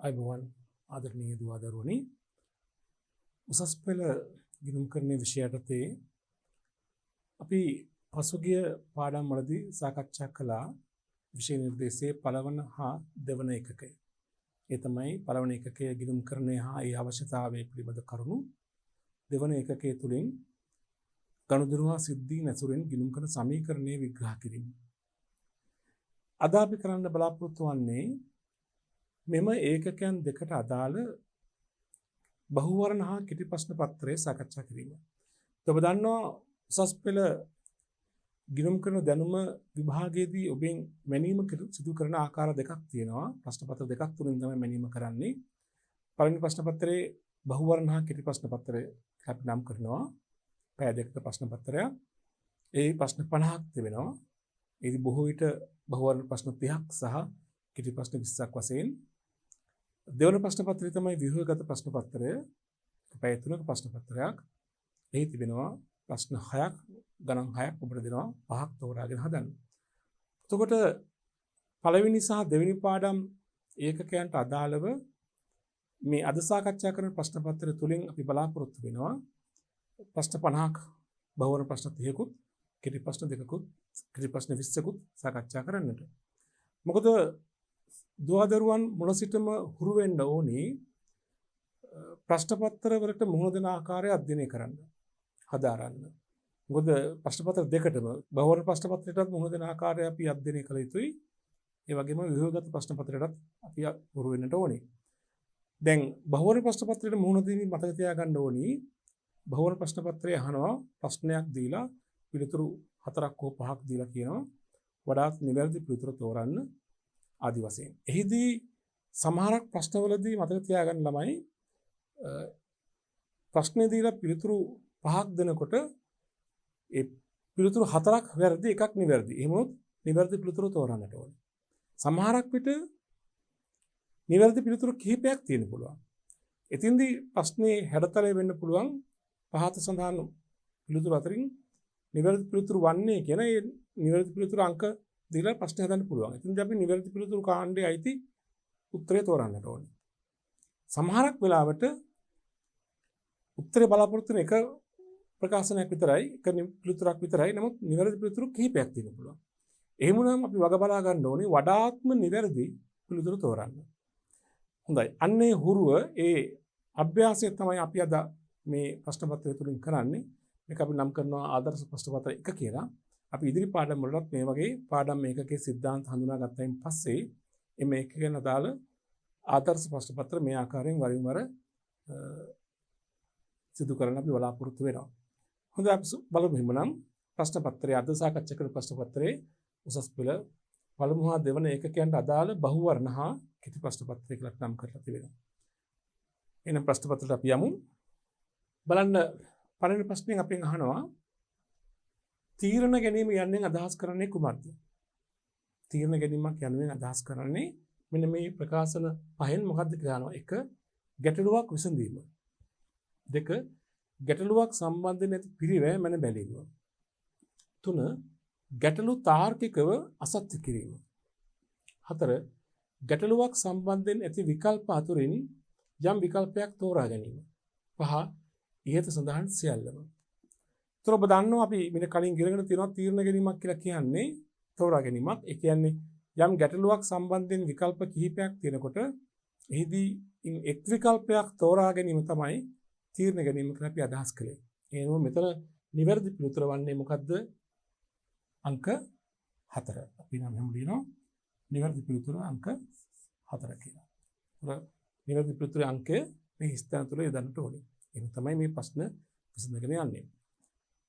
අයිබෝවන් ආදරණීය දුව දරුවනි උසස් පෙළ ගිණුම් කරන විෂයයටතේ අපි පසුගිය පාඩම් වලදී සාකච්ඡා කළා විෂය නිර්දේශයේ පළවන හා දෙවන එකකය. ඒ තමයි පළවන එකකයේ ගිණුම් කරන්නේ හා ඒ අවශ්‍යතාවය පිළිබඳ කරුණු. දෙවන එකකයේ තුලින් ගනුදෙනු හා සිද්ධි නැසුරෙන් ගිණුම් කරන සමීකරණයේ විග්‍රහ කිරීම. අද අපි කරන්න බලාපොරොත්තු වන්නේ මෙම ඒකකයන් දෙකට අදාළ බහුවර්ණ හා කෙටි ප්‍රශ්න පත්‍රය සාකච්ඡා කිරීම. ඔබ දන්නවා උසස් පෙළ ගිණුම් කරන දැනුම විභාගයේදී ඔබෙන් මැනීම සිදු කරන ආකාර දෙකක් තියෙනවා. ප්‍රශ්න පත්‍ර දෙකක් තුලින් තමයි මැනීම කරන්නේ. පළවෙනි ප්‍රශ්න පත්‍රයේ බහුවර්ණ හා කෙටි ප්‍රශ්න පත්‍රය අපි නම් කරනවා. පැය දෙකක ප්‍රශ්න පත්‍රයක්. ඒ ප්‍රශ්න 50ක් තිබෙනවා. ඒදි බොහෝ විට බහුවර්ණ ප්‍රශ්න 30ක් සහ කෙටි ප්‍රශ්න 20ක් වශයෙන්. දෙවන ප්‍රශ්න පත්‍රය තමයි ව්‍යුහගත ප්‍රශ්න පත්‍රය. පැය 3ක ප්‍රශ්න පත්‍රයක්. එහි තිබෙනවා ප්‍රශ්න 6ක් ගණන් 6ක් ඔබට දෙනවා 5ක් තෝරාගෙන හදන්න. එතකොට පළවෙනි සහ දෙවෙනි පාඩම් ඒකකයන්ට අදාළව මේ අද සාකච්ඡා කරන ප්‍රශ්න පත්‍රය තුලින් අපි බලාපොරොත්තු වෙනවා ප්‍රශ්න 50ක් බහුවර්ණ ප්‍රශ්න 30කුත් කෙටි ප්‍රශ්න 2කුත් කෙටි ප්‍රශ්න 20කුත් සාකච්ඡා කරන්නට. මොකද දුවදරුවන් මුල සිටම හුරු වෙන්න ඕනේ ප්‍රශ්න පත්‍ර වලට මුහුණ දෙන ආකාරය අධ්‍යයනය කරන්න හදාරන්න. මොකද ප්‍රශ්න පත්‍ර දෙකටම බහුවර්ණ ප්‍රශ්න පත්‍රයටත් මුහුණ දෙන ආකාරය අපි අධ්‍යයනය කළ යුතුයි. ඒ වගේම ව්‍යුහගත ප්‍රශ්න පත්‍රයටත් අපි හුරු වෙන්නට ඕනේ. දැන් බහුවර්ණ ප්‍රශ්න පත්‍රයට මුහුණ දීමේ මතක තියාගන්න ඕනේ බහුවර්ණ ප්‍රශ්න පත්‍රය අහනවා ප්‍රශ්නයක් දීලා පිළිතුරු 4ක් හෝ 5ක් දීලා කියනවා වඩාත් නිවැරදි පිළිතුරු තෝරන්න ආදි වශයෙන්. එහිදී සමහරක් ප්‍රශ්නවලදී මතක තියාගන්න ළමයි ප්‍රශ්නේ දීලා පිළිතුරු 5ක් දෙනකොට ඒ පිළිතුරු 4ක් වැරදි එකක් නිවැරදි. එහෙම වුණොත් නිවැරදි පිළිතුරු තෝරන්නට ඕනේ. සමහරක් විට නිවැරදි පිළිතුරු කිහිපයක් තියෙන්න පුළුවන්. එතින්දී ප්‍රශ්නේ හැඩතලය වෙන්න පුළුවන් පහත සඳහන් පිළිතුරු අතරින් නිවැරදි පිළිතුරු වන්නේ කියන ඒ නිවැරදි පිළිතුරු අංක දීලා ප්‍රශ්න හදන්න පුළුවන්. ඉතින් අපි නිවැරදි පිළිතුරු කාණ්ඩයේ අයිති උත්තරය තෝරන්නට ඕනේ. සමහරක් වෙලාවට උත්තරේ බලාපොරොත්තු වෙන එක ප්‍රකාශනයක් විතරයි, එක පිළිතුරක් විතරයි. නමුත් නිවැරදි පිළිතුරු කිහිපයක් තියෙන්න පුළුවන්. එහෙම නම් අපි වග බලා ගන්න ඕනේ වඩාත්ම නිවැරදි පිළිතුරු තෝරන්න. හොඳයි. අන්නේ හුරුව ඒ අභ්‍යාසය තමයි අපි අද මේ ප්‍රශ්න පත්‍රය තුලින් කරන්නේ. මේක අපි නම් කරනවා ආදර්ශ ප්‍රශ්න පත්‍ර 1 කියලා. අපි ඉදිරි පාඩම් වලට මේ වගේ පාඩම් මේකකේ સિદ્ધාන්ත හඳුනා ගත්තයින් පස්සේ මේ එකකෙන් අදාළ ආදර්ශ ප්‍රශ්න පත්‍ර මේ ආකාරයෙන් වරින් වර සිදු කරන්න අපි බලාපොරොත්තු වෙනවා. හොඳයි අපි බලමු එහෙනම් ප්‍රශ්න පත්‍රය අද සාකච්ඡා කරන ප්‍රශ්න පත්‍රයේ උසස් පෙළ පළමු හා දෙවන ඒකකයන්ට අදාළ බහුවර්ණ හා කෙටි ප්‍රශ්න පත්‍රය කියලා නම් කරලා තිබෙනවා. එහෙනම් ප්‍රශ්න පත්‍රයට අපි යමු. බලන්න පළවෙනි ප්‍රශ්نين අපෙන් අහනවා තීරණ ගැනීම යන්නේ අදහස් කරන්නේ කුමක්ද? තීරණ ගැනීමක් යනුවෙන් අදහස් කරන්නේ මෙන්න මේ ප්‍රකාශන පහෙන් මොකක්ද කියලා අහනවා. 1. ගැටලුවක් විසඳීම. 2. ගැටලුවක් සම්බන්ධ නැති පිරිවැය මන බැලීම. 3. ගැටලු තාර්කිකව අසත්‍ය කිරීම. 4. ගැටලුවක් සම්බන්ධයෙන් ඇති විකල්ප අතුරින් යම් විකල්පයක් තෝරා ගැනීම. 5. ඉහත සඳහන් සියල්ලම. ඒතර ඔබ දන්නවා අපි මෙන්න කලින් ඉගෙනගෙන තියෙනවා තීරණ ගැනීමක් කියලා කියන්නේ තෝරා ගැනීමක්. ඒ කියන්නේ යම් ගැටලුවක් සම්බන්ධයෙන් විකල්ප කිහිපයක් තියෙනකොට එහිදී එක් විකල්පයක් තෝරා ගැනීම තමයි තීරණ ගැනීම කියලා අපි අදහස් කළේ. එහෙනම් මෙතන නිවැරදි පිළිතුර වන්නේ මොකද්ද? අංක 4. අපි නම් හැම දිනම නිවැරදි පිළිතුර අංක 4 කියලා. ඒතර නිවැරදි පිළිතුරේ අංකය මේ ස්ථාන තුල යොදන්නට ඕනේ. එහෙනම් තමයි මේ ප්‍රශ්න විසඳගෙන යන්නේ.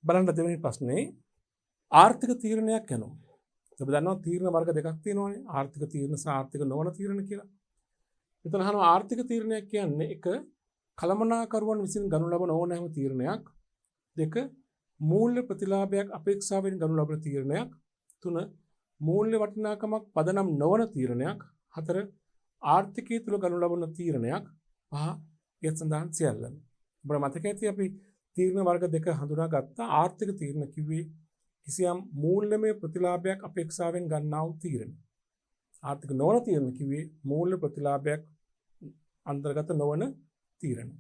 බලන්න දෙවෙනි ප්‍රශ්නේ ආර්ථික තීරණයක් යනවා. ඔබ දන්නවා තීරණ වර්ග දෙකක් තියෙනවානේ. ආර්ථික තීරණ සහ ආර්ථික නොවන තීරණ කියලා. මෙතන අහනවා ආර්ථික තීරණයක් කියන්නේ 1. කළමනාකරුවන් විසින් ගනු ලබන ඕනෑම තීරණයක්. 2. මූල්‍ය ප්‍රතිලාභයක් අපේක්ෂාවෙන් ගනු ලබන තීරණයක්. 3. මූල්‍ය වටිනාකමක් පදනම් නොවන තීරණයක්. 4. ආර්ථිකය තුළ ගනු ලබන තීරණයක්. 5. ඒ සඳහන් සියල්ලම. ඔබට මතක ඇති අපි තීරණ වර්ග දෙක හඳුනා ගත්තා. ආර්ථික තීරණ කිව්වේ කිසියම් මූල්‍යමය ප්‍රතිලාභයක් අපේක්ෂාවෙන් ගන්නා වූ තීරණ. ආර්ථික නොවන තීරණ කිව්වේ මූල්‍ය ප්‍රතිලාභයක් අන්තර්ගත නොවන තීරණ.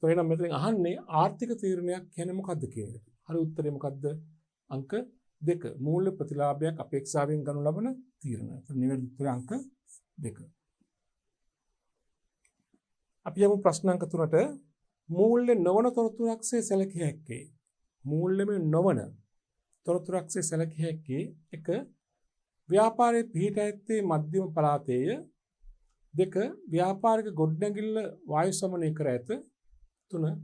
તો එහෙනම් මෙතන අහන්නේ ආර්ථික තීරණයක් කියන්නේ මොකද්ද කියන එක. හරි උත්තරේ මොකද්ද? අංක 2. මූල්‍ය ප්‍රතිලාභයක් අපේක්ෂාවෙන් ගනු ලබන තීරණ. නිවැරදි උත්තරේ අංක 2. අපි යමු ප්‍රශ්න අංක 3ට. මූල්‍ය නොවන තොරතුරක්සේ සැලකිය හැක්කේ. මූල්‍යමය නොවන තොරතුරක්සේ සැලකිය හැක්කේ 1. ව්‍යාපාරයේ පිහිට ඇත්තේ මධ්‍යම පළාතේය. 2. ව්‍යාපාරික ගොඩනැගිල්ල වායු සමනය කර ඇත. 3.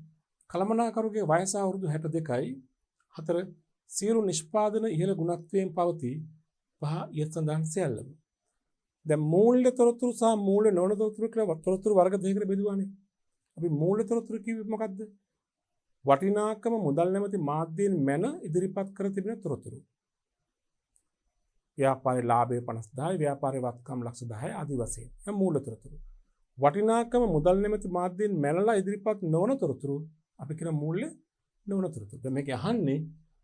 කළමනාකරුගේ වයස අවුරුදු 62යි. 4. සියලු නිෂ්පාදන ඉහළ ගුණත්වයෙන් පවතී. 5. ඊට සඳහන් සියල්ලම. දැන් මූල්‍ය තොරතුරු සහ මූල්‍ය නොවන තොරතුරු කියලා තොරතුරු වර්ග දෙකකට බෙදුවානේ. අපි මූල්‍ය තොරතුරු කිව්වේ මොකද්ද? වටිනාකම මුදල් නැමැති මාධ්‍යයෙන් මැන ඉදිරිපත් කර තිබෙන තොරතුරු. ව්‍යාපාරයේ ලාභය 50000යි, ව්යාපාරයේ වත්කම් 100000 ආදී වශයෙන්. මේ මූල්‍ය තොරතුරු. වටිනාකම මුදල් නැමැති මාධ්‍යයෙන් මැනලා ඉදිරිපත් නොවන තොරතුරු අපි කියන මූල්‍ය නොවන තොරතුරු. දැන් මේක අහන්නේ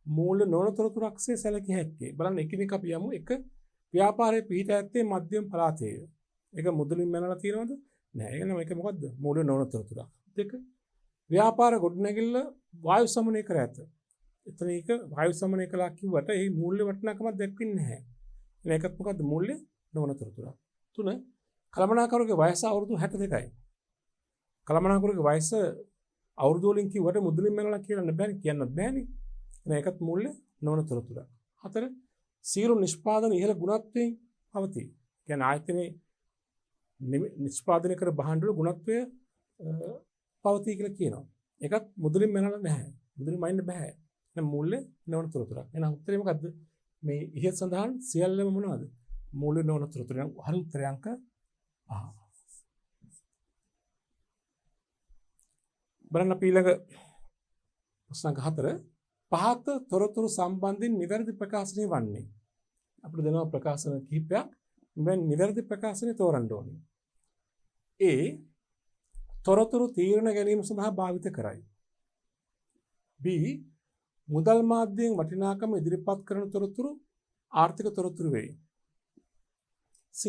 මූල්‍ය නොවන තොරතුරක්සේ සැලකිය හැක්කේ. බලන්න එකිනෙක අපි යමු. 1. ව්‍යාපාරයේ පිහිට ඇත්තේ මධ්‍යම පළාතේය. ඒක මුදලින් මැනලා තියෙනවද? නෑ. ඒක නම ඒක මොකද්ද? මූල්‍ය නොවන තොරතුරක්. 2. ව්‍යාපාර ගොඩනැගිල්ල වායු සමනය කර ඇත. එතන ඒක වායු සමනය කළා කිව්වට ඒ මූල්‍ය වටිනාකමක් දැක්වෙන්නේ නැහැ. මේකත් මොකද්ද? මූල්‍ය නොවන තොරතුරක්. 3. කළමනාකරුගේ වයස අවුරුදු 62යි. කළමනාකරුගේ වයස අවුරුදු වලින් කිව්වට මුදලින් මැනලා කියන්න බෑනේ, කියන්නත් බෑනේ. මේකත් මූල්‍ය නොවන තොරතුරක්. 4. සියලු නිෂ්පාදන ඉහළ ගුණත්වයෙන් පවතී. කියන්නේ ආයතනයේ නිෂ්පාදනය කර භාණ්ඩවල ගුණත්වය පවතී කියලා කියනවා. ඒකත් මුදලින් මැනලා නැහැ. මුදලින් මයින්න බෑ. එහෙනම් මූල්‍ය නොවන තොරතුරක්. එහෙනම් උත්තරේ මොකද්ද? මේ ඉහත සඳහන් සියල්ලම මොනවද? මූල්‍ය නොවන තොරතුරු. හරි උත්තරය අංක 5. බලන්න අපි ඊළඟ ප්‍රශ්න අංක 4. පහත තොරතුරු සම්බන්ධයෙන් නිවැරදි ප්‍රකාශනය වන්නේ. අපිට දෙනවා ප්‍රකාශන කිහිපයක්. මේ නිවැරදි ප්‍රකාශනය තෝරන්න ඕනේ. A. තොරතුරු තීරණ ගැනීම සඳහා භාවිත කරයි. B. මුදල් මාධ්‍යයෙන් වටිනාකම ඉදිරිපත් කරන තොරතුරු ආර්ථික තොරතුරු වේ. C.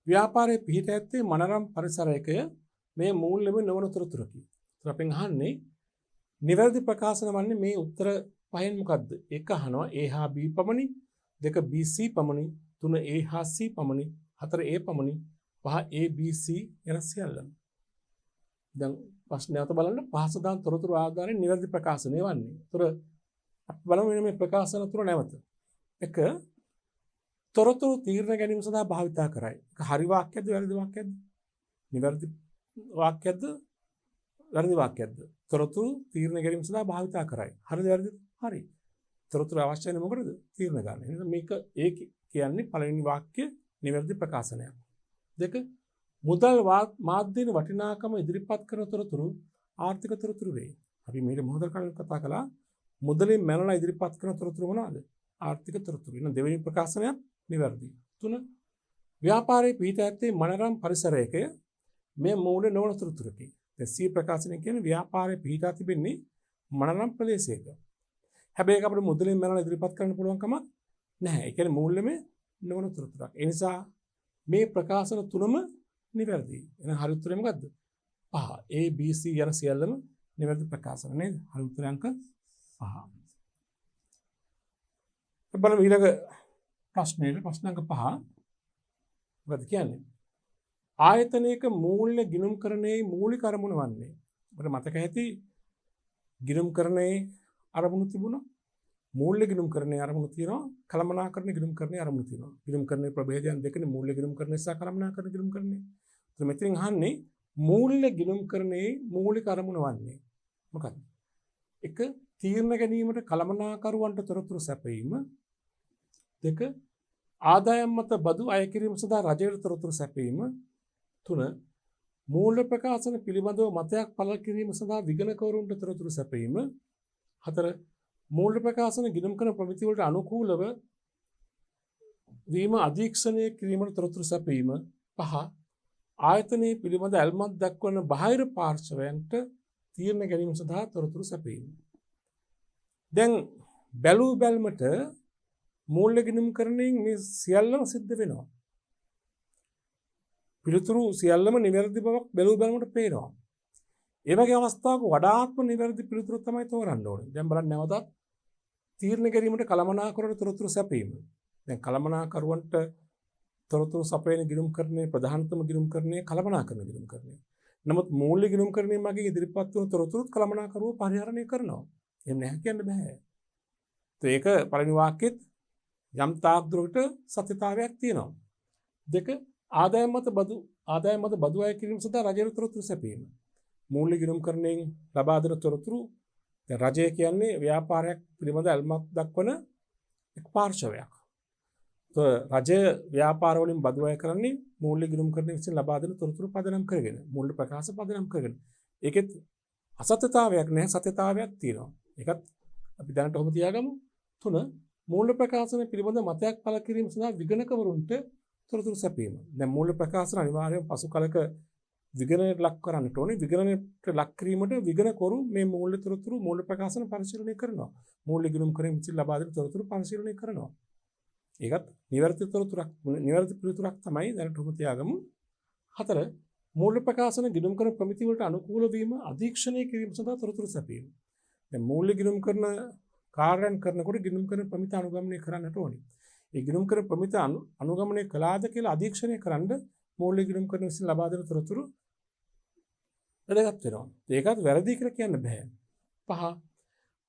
ව්‍යාපාරයේ පිහිට ඇත්තේ මනරම් පරිසරයකය. මේ මූල්‍යමය නොවන තොරතුරකි. අපෙන් අහන්නේ නිවැරදි ප්‍රකාශන වන්නේ මේ උත්තර පහෙන් මොකද්ද? 1 අහනවා A හා B පමණි, 2 B C පමණි, 3 A හා C පමණි, 4 A පමණි, 5 A B C යන සියල්ලම. දැන් ප්‍රශ්නයත් බලන්න පහසුදාන් තොරතුරු ආධාරයෙන් නිවැරදි ප්‍රකාශනය වන්නේ. ඒතර අපි බලමු මේ ප්‍රකාශන තුන නැවත. 1. තොරතුරු තීරණ ගැනීම සඳහා භාවිතා කරයි. ඒක හරි වාක්‍යයක්ද වැරදි වාක්‍යයක්ද? නිවැරදි වාක්‍යයක්ද වැරදි වාක්‍යයක්ද? තොරතුරු තීරණ ගැනීම සඳහා භාවිතා කරයි. හරිද වැරදිද? හරි. තොරතුරු අවශ්‍ය වෙන්නේ මොකටද? තීරණ ගන්න. එහෙනම් මේක ඒ කියන්නේ පළවෙනි වාක්‍ය නිවැරදි ප්‍රකාශනයක්. 2. මුදල් මාධ්‍යන වටිනාකම ඉදිරිපත් කරන තොරතුරු ආර්ථික තොරතුරු වේ. අපි මේක මොහොතකට කලින් කතා කළා. මුදලින් මැනලා ඉදිරිපත් කරන තොරතුරු මොනවාද? ආර්ථික තොරතුරු. එහෙනම් දෙවෙනි ප්‍රකාශනය නිවැරදි. 3. ව්‍යාපාරයේ පිහිට ඇත්තේ මනරම් පරිසරයකය. මේ මූල්‍ය නොවන තොරතුරකි. දැන් C ප්‍රකාශනය කියන්නේ ව්‍යාපාරයේ පිහිටා තිබෙන්නේ මනරම් ප්‍රදේශයක. හැබැයි ඒක අපිට මුදලින් මැනලා ඉදිරිපත් කරන්න පුළුවන් කමක් නැහැ. ඒ කියන්නේ මූල්‍යමය නොවන තොරතුරක්. ඒ නිසා මේ ප්‍රකාශන තුනම නිවැරදි. එහෙනම් හරි උත්තරේ මොකද්ද? 5. A B C යන සියල්ලම නිවැරදි ප්‍රකාශන නේද? හරි උත්තරේ අංක 5. බලමු ඊළඟ ප්‍රශ්නයේ ප්‍රශ්න අංක 5. මොකද කියන්නේ? ආයතනයක මූල්‍ය ගිණුම්කරණයේ මූලික අරමුණ වන්නේ. අපිට මතක ඇති ගිණුම්කරණයේ අරමුණු තිබුණා. මූල්‍ය ගිණුම්කරණයේ අරමුණු තියෙනවා. කළමනාකරණ ගිණුම්කරණයේ අරමුණු තියෙනවා. ගිණුම්කරණයේ ප්‍රභේදයන් දෙකනේ මූල්‍ය ගිණුම්කරණය සහ කළමනාකරණ ගිණුම්කරණය. ඒත් මෙතෙන් අහන්නේ මූල්‍ය ගිණුම්කරණයේ මූලික අරමුණ වන්නේ මොකක්ද? 1. තීරණ ගැනීමට කළමනාකරුවන්ට තොරතුරු සැපයීම. 2. ආදායම් මත බදු අය කිරීම සඳහා රජයට තොරතුරු සැපයීම. 3. මූල්‍ය ප්‍රකාශන පිළිබඳව මතයක් පළ කිරීම සඳහා විගණකවරුන්ට තොරතුරු සැපයීම. 4. මූල්‍ය ප්‍රකාශන ගිණුම් කරන ප්‍රමිති වලට අනුකූලව වීම අධීක්ෂණය කිරීමට තොරතුරු සැපයීම. 5. ආයතනයේ පිළිබඳ ඇල්මක් දක්වන බාහිර පාර්ශවයන්ට තීරණ ගැනීම සඳහා තොරතුරු සැපයීම. දැන් බැලූ බැල්මට මූල්‍ය ගිණුම්කරණයෙන් මේ සියල්ලම සිද්ධ වෙනවා. පිළිතුරු සියල්ලම නිවැරදි බවක් බැලූ බැලමට පේනවා. ඒ වගේ අවස්ථාවක වඩාත්ම නිවැරදි පිළිතුරු තමයි තෝරන්න ඕනේ. දැන් බලන්න නැවතත් තීරණ ගැනීමට කළමනාකරණ තොරතුරු සැපීම. දැන් කළමනාකරුවන්ට තොරතුරු සපයන ගිණුම්කරණයේ ප්‍රධානතම ගිණුම්කරණයේ කළමනාකරණ ගිණුම්කරණය. නමුත් මූල්‍ය ගිණුම්කරණය මගින් ඉදිරිපත් වන තොරතුරුත් කළමනාකරුවෝ පරිහරණය කරනවා. එහෙම නැහැ කියන්න බෑ. ඒක පළවෙනි වාක්‍යෙත් යම් තාක් දුරට සත්‍යතාවයක් තියෙනවා. දෙක ආදායම් මත බදු අය කිරීම සඳහා රජයට තොරතුරු සැපීම. මූල්‍ය ගිණුම්කරණයෙන් ලබා දෙන තොරතුරු දැන් රජය කියන්නේ ව්‍යාපාරයක් පිළිබඳ ඇල්මක් දක්වන එක් පාර්ශවයක්. රජය ව්‍යාපාර වලින් බදු අය කරන්නේ මූල්‍ය ගිණුම්කරණය විසින් ලබා දෙන තොරතුරු පදනම් කරගෙන, මූල්‍ය ප්‍රකාශ පදනම් කරගෙන. ඒකෙත් අසත්‍යතාවයක් නැහැ, සත්‍යතාවයක් තියෙනවා. ඒකත් අපි දැනට ඔහොම තියාගමු. 3 මූල්‍ය ප්‍රකාශන පිළිබඳ මතයක් පළ කිරීම සඳහා විගණකවරුන්ට තොරතුරු සැපීම. දැන් මූල්‍ය ප්‍රකාශන අනිවාර්යයෙන් පසු කලක විගණනයට ලක් කරන්නට ඕනේ. විගණනයට ලක් කිරීමට විගණකවරු මේ මූල්‍ය තොරතුරු මූල්‍ය ප්‍රකාශන පරිශීලනය කරනවා. මූල්‍ය ගිණුම්කරණය විසින් ලබා දෙන තොරතුරු පරිශීලනය කරනවා. ඒකත් නිවැරදි තොරතුරක්, නිවැරදි පිළිතුරක් තමයි දැනට ඔබ තියාගමු. 4 මූල්‍ය ප්‍රකාශන ගිණුම්කරණ ප්‍රමිති වලට අනුකූල වීම අධීක්ෂණය කිරීම සඳහා තොරතුරු සැපීම. දැන් මූල්‍ය ගිණුම්කරණ කාර්යයන් කරනකොට ගිණුම්කරණ ප්‍රමිති අනුගමනය කරන්නට ඕනේ. ඒ ගිණුම්කරණ ප්‍රමිති අනුගමනය කළාද කියලා අධීක්ෂණය කරන්න මූල්‍ය ගිණුම්කරණ විසින් ලබා දෙන තොරතුරු වැදගත් වෙනවා. ඒකත් වැරදි කියලා කියන්න බෑ. 5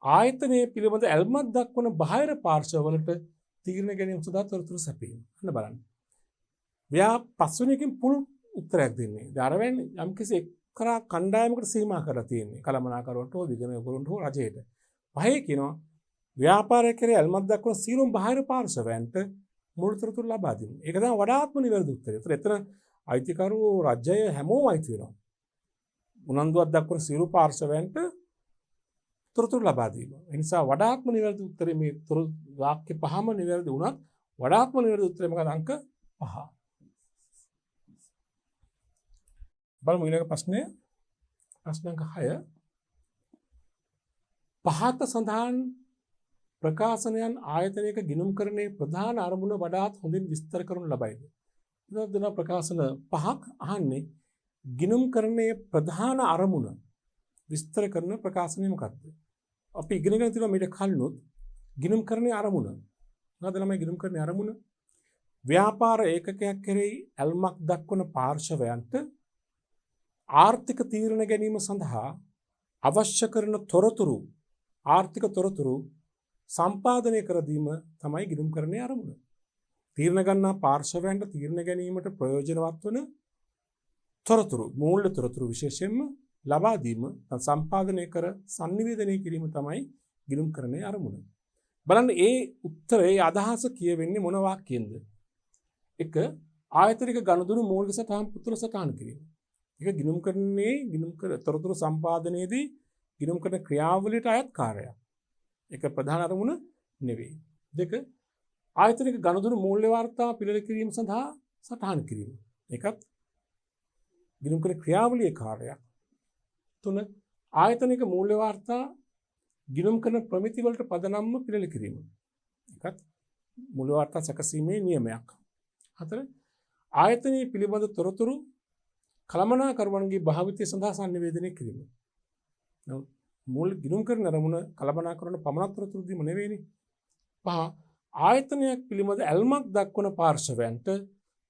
ආයතනයේ පිළිබඳ ඇල්මක් දක්වන බාහිර පාර්ශවවලට තීරණ ගැනීම සඳහා තොරතුරු සැපීම. අන්න බලන්න. පස්වෙනි එකෙන් පුල් උත්තරයක් දෙන්නේ. ධාරවෙන් යම්කිසි එක්තරා කණ්ඩායමකට සීමා කරලා තියෙන්නේ. කළමනාකරුවන්ට හෝ විගණකවරුන්ට හෝ රජයට. පහේ කියනවා ව්‍යාපාරය කෙරේ ඇල්මක් දක්වන සියලුම බාහිර පාර්ශවයන්ට මුල් තොරතුරු ලබා දෙන්න. ඒක තමයි වඩාත්ම නිවැරදි උත්තරය. එතන අයිතිකරු රජය හැමෝම අයිති වෙනවා. උනන්දුවක් දක්වන සියලු පාර්ශවයන්ට තොරතුරු ලබා දීම. ඒ නිසා වඩාත්ම නිවැරදි උත්තරේ මේ වාක්‍ය පහම නිවැරදි වුණත් වඩාත්ම නිවැරදි උත්තරේ මොකද? අංක 5. බලමු ඊළඟ ප්‍රශ්නය. ප්‍රශ්න අංක 6. පහත සඳහන් ප්‍රකාශනයන් ආයතනයක ගිණුම්කරණයේ ප්‍රධාන අරමුණ වඩාත් හොඳින් විස්තර කරනු ලබයිද? දෙන ප්‍රකාශන 5ක් අහන්නේ ගිණුම්කරණයේ ප්‍රධාන අරමුණ විස්තර කරන ප්‍රකාශනය මොකක්ද? අපි ඉගෙනගෙන තියෙනවා මේක කලිනුත් ගිණුම්කරණයේ අරමුණ. මොකද ළමයි ගිණුම්කරණයේ අරමුණ? ව්‍යාපාර ඒකකයක් කෙරෙහි ඇල්මක් දක්වන පාර්ශවයන්ට ආර්ථික තීරණ ගැනීම සඳහා අවශ්‍ය කරන තොරතුරු, ආර්ථික තොරතුරු සම්පාදනය කර දීම තමයි ගිණුම්කරණයේ අරමුණ. තීරණ ගන්නා පාර්ශවයන්ට තීරණ ගැනීමට ප්‍රයෝජනවත් වන තොරතුරු, මූල්‍ය තොරතුරු විශේෂයෙන්ම ලබා දීම, සම්පාදනය කර sannivedanaya කිරීම තමයි ගිණුම්කරණයේ අරමුණ. බලන්න ඒ උත්තරේ අදහස කියවෙන්නේ මොන වාක්‍යයෙන්ද? 1 ආයතනික ගනුදෙනු මූලික සටහන් පුතුල සටහන් කිරීම. ඒක ගිණුම්කරණයේ තොරතුරු සම්පාදනයේදී ගිණුම්කරණ ක්‍රියාවලියට අයත් කාර්යයක්. ඒක ප්‍රධාන අරමුණ නෙවෙයි. 2 ආයතනික ගනුදෙනු මූල්‍ය වාර්තා පිළිවෙල කිරීම සඳහා සටහන් කිරීම. ඒකත් ගිණුම්කරණ ක්‍රියාවලියේ කාර්යයක්. 3 ආයතනික මූල්‍ය වාර්තා ගිණුම්කරණ ප්‍රමිති වලට පදනම්ව පිළිවෙල කිරීම. ඒකත් මූල්‍ය වාර්තා සැකසීමේ නියමයක්. 4 ආයතනයේ පිළිබඳ තොරතුරු කළමනාකරුවන්ගේ භාවිතය සඳහා sannivedanaya කිරීම. මූල ගිණුම්කරණ අරමුණ කළමනාකරන පමණක් තොරතුරු දීම නෙවෙයිනේ. 5 ආයතනයක් පිළිබඳ ඇල්මක් දක්වන පාර්ශවයන්ට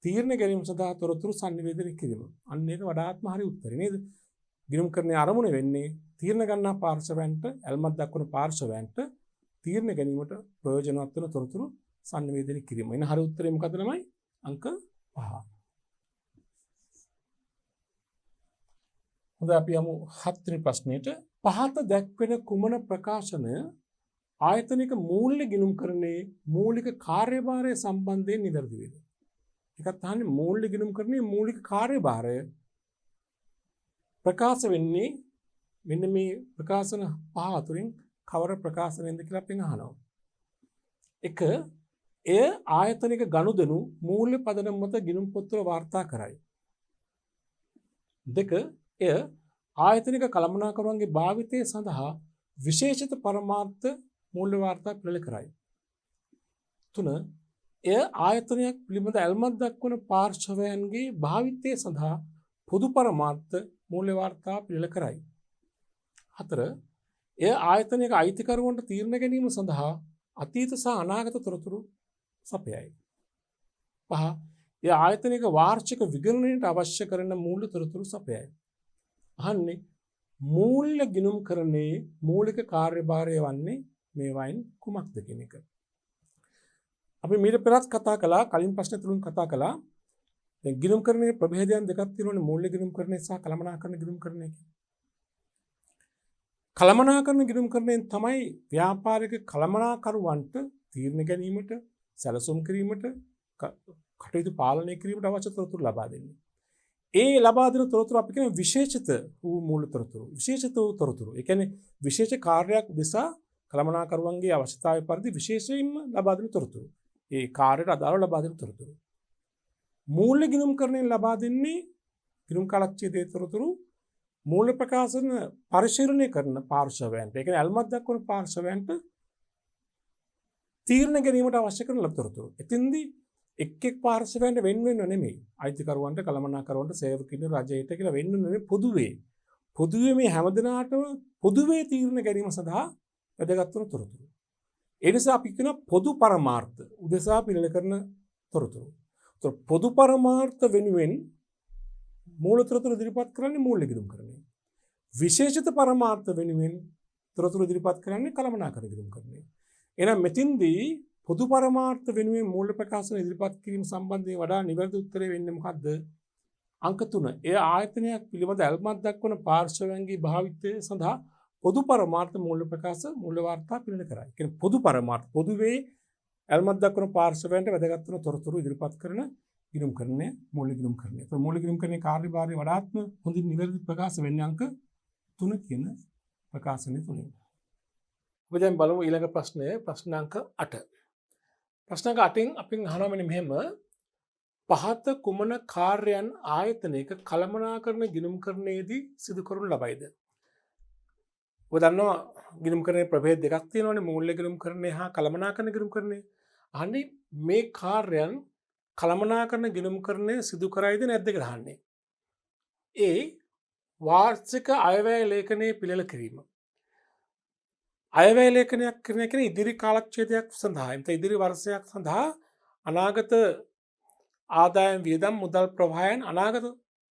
තීරණ ගැනීම සඳහා තොරතුරු sannivedanaya කිරීම. අන්න ඒක වඩාත්ම හරි උත්තරේ නේද? ගිණුම්කරණයේ අරමුණ වෙන්නේ තීරණ ගන්නා පාර්ශවයන්ට, ඇල්මක් දක්වන පාර්ශවයන්ට තීරණ ගැනීමට ප්‍රයෝජනවත් වන තොරතුරු sannivedanaya කිරීම. එන හරි උත්තරේ මොකද ළමයි? අංක 5. හොඳයි අපි යමු 7 වෙනි ප්‍රශ්නෙට. පහත දැක්වෙන කුමන ප්‍රකාශනය ආයතනික මූල්‍ය ගිණුම්කරණයේ මූලික කාර්යභාරය සම්බන්ධයෙන් නිවැරදි වේද? එකක් අහන්නේ මූල්‍ය ගිණුම්කරණයේ මූලික කාර්යභාරය ප්‍රකාශ වෙන්නේ මෙන්න මේ ප්‍රකාශන 5 අතරින් කවර ප්‍රකාශනයෙන්ද කියලා අපෙන් අහනවා. 1 එය ආයතනික ගනුදෙනු මූල්‍ය පදනම මත ගිණුම් පොත්වල වාර්තා කරයි. 2 එය ආයතනික කළමනාකරුවන්ගේ භාවිතය සඳහා විශේෂිත පරමාර්ථ මූල්‍ය වාර්තා පිළිවෙල කරයි. 3 එය ආයතනයක් පිළිබඳ ඇල්මක් දක්වන පාර්ශවයන්ගේ භාවිතය සඳහා පොදු පරමාර්ථ මූල්‍ය වාර්තා පිළිල කරයි. 4. එය ආයතනයක අයිතිකරුවන්ට තීරණ ගැනීම සඳහා අතීත සහ අනාගත තොරතුරු සපයයි. 5. එය ආයතනයක වාර්ෂික විගණනයට අවශ්‍ය කරන මූල්‍ය තොරතුරු සපයයි. අහන්නේ මූල්‍ය ගිණුම්කරණයේ මූලික කාර්යභාරය වන්නේ මේවායින් කුමක්ද කියන එක. අපි මීට පෙරත් කතා කළා, කලින් ප්‍රශ්න තුලින් කතා කළා. දැන් ගිණුම්කරණයේ ප්‍රභේදයන් දෙකක් තියෙනවානේ, මූල්‍ය ගිණුම්කරණය සහ කළමනාකරණ ගිණුම්කරණය කියලා. කළමනාකරණ ගිණුම්කරණයෙන් තමයි ව්‍යාපාරික කළමනාකරුවන්ට තීරණ ගැනීමට, සැලසුම් කිරීමට, කටයුතු පාලනය කිරීමට අවශ්‍ය තොරතුරු ලබා දෙන්නේ. ඒ ලබා දෙන තොරතුරු අපි කියන විශේෂිත වූ මූල්‍ය තොරතුරු, විශේෂිත වූ තොරතුරු. ඒ කියන්නේ විශේෂ කාර්යයක් දෙසා කළමනාකරුවන්ගේ අවශ්‍යතාවය පරිදි විශේෂයෙන්ම ලබා දෙන තොරතුරු. ඒ කාර්යයට අදාළව ලබා දෙන තොරතුරු. මූල්‍ය ගිණුම්කරණයෙන් ලබා දෙන්නේ ගිණුම් කාලක්ෂේත්‍රයේ තොරතුරු මූල්‍ය ප්‍රකාශන පරිශීලනය කරන පාර්ශවයන්ට, ඒ කියන්නේ ඇල්මක් දක්වන පාර්ශවයන්ට තීරණ ගැනීමට අවශ්‍ය කරන තොරතුරු. එතින්දී එක් එක් පාර්ශවයන්ට වෙන වෙනව නෙමෙයි. අයිතිකරුවන්ට, කළමනාකරුවන්ට, සේවකින් රජයට කියලා වෙන නෙමෙයි, පොදුවේ. පොදුවේ මේ හැමදෙනාටම පොදුවේ තීරණ ගැනීම සඳහා වැදගත් වන තොරතුරු. ඒ නිසා අපි කියන පොදු පරමාර්ථ උදෙසා පිළිල කරන තොරතුරු. පොදු පරමාර්ථ වෙනුවෙන් මූල තොරතුරු ඉදිරිපත් කරන්නේ මූල්‍ය ගිණුම්කරණය. විශේෂිත පරමාර්ථ වෙනුවෙන් තොරතුරු ඉදිරිපත් කරන්නේ කළමනාකරණ ගිණුම්කරණය. එහෙනම් මෙතින්දී පොදු පරමාර්ථ වෙනුවෙන් මූල්‍ය ප්‍රකාශන ඉදිරිපත් කිරීම සම්බන්ධයෙන් වඩා නිවැරදි උත්තරය වෙන්නේ මොකද්ද? අංක 3. එය ආයතනයක් පිළිබඳ ඇල්මක් දක්වන පාර්ශවයන්ගේ භාවිතය සඳහා පොදු පරමාර්ථ මූල්‍ය ප්‍රකාශ මූල්‍ය වාර්තා පිළිල කරයි. කියන්නේ පොදු පරමාර්ථ පොදුවේ ඇල්මක් දක්වන පාර්ශවයන්ට වැදගත් වන තොරතුරු ඉදිරිපත් කරන ගිණුම්කරණය මූල්‍ය ගිණුම්කරණය. ඒ මූල්‍ය ගිණුම්කරණයේ කාර්යභාරය වඩාත්ම හොඳින් නිවැරදි ප්‍රකාශ වෙන්නේ අංක 3 කියන ප්‍රකාශනය තුලින්. අපි දැන් බලමු ඊළඟ ප්‍රශ්නය, ප්‍රශ්න අංක 8. ප්‍රශ්න අංක 8න් අපින් අහනවා මෙන්න මෙහෙම: පහත කුමන කාර්යයන් ආයතනයක කළමනාකරණ ගිණුම්කරණයේදී සිදු කරනු ලබයිද? ඔබ දන්නවා ගිණුම්කරණයේ ප්‍රභේද දෙකක් තියෙනවානේ, මූල්‍ය ගිණුම්කරණය හා කළමනාකරණ ගිණුම්කරණය. අහන්නේ මේ කාර්යයන් කළමනාකරණ ගිණුම්කරණය සිදු කරයිද නැද්ද කියලා අහන්නේ. ඒ වාර්ෂික අයවැය ලේඛනයේ පිළිල කිරීම. අයවැය ලේඛනයක් කරන එක ඉදිරි කාලක්ෂේත්‍රයක් සඳහා, එතන ඉදිරි වර්ෂයක් සඳහා අනාගත ආදායම් වියදම් මුදල් ප්‍රවාහයන් අනාගත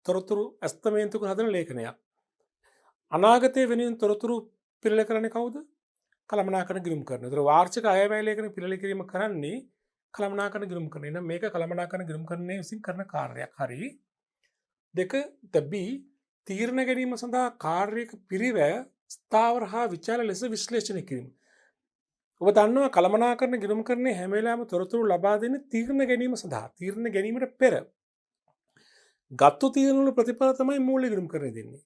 තොරතුරු ඇස්තමේන්තු කර හදන ලේඛනයක්. අනාගතයේ වෙනුවෙන් තොරතුරු පිළිල කරන්නේ කවුද? කළමනාකරණ ගිණුම්කරණය. ඒතර වාර්ෂික අයවැය ලේඛන පිළිල කිරීම කරන්නේ කළමනාකරණ ගිණුම්කරණය. නම් මේක කළමනාකරණ ගිණුම්කරණය විසින් කරන කාර්යයක්. හරි. 2. B තීරණ ගැනීම සඳහා කාර්යයක පිරිවැය ස්ථාවර හා විචාල ලෙස විශ්ලේෂණය කිරීම. ඔබ දන්නවා කළමනාකරණ ගිණුම්කරණය හැම වෙලාවෙම තොරතුරු ලබා දෙන්නේ තීරණ ගැනීම සඳහා. තීරණ ගැනීමට පෙර ගත්තු තීරණ වල ප්‍රතිඵල තමයි මූල්‍ය ගිණුම්කරණය දෙන්නේ.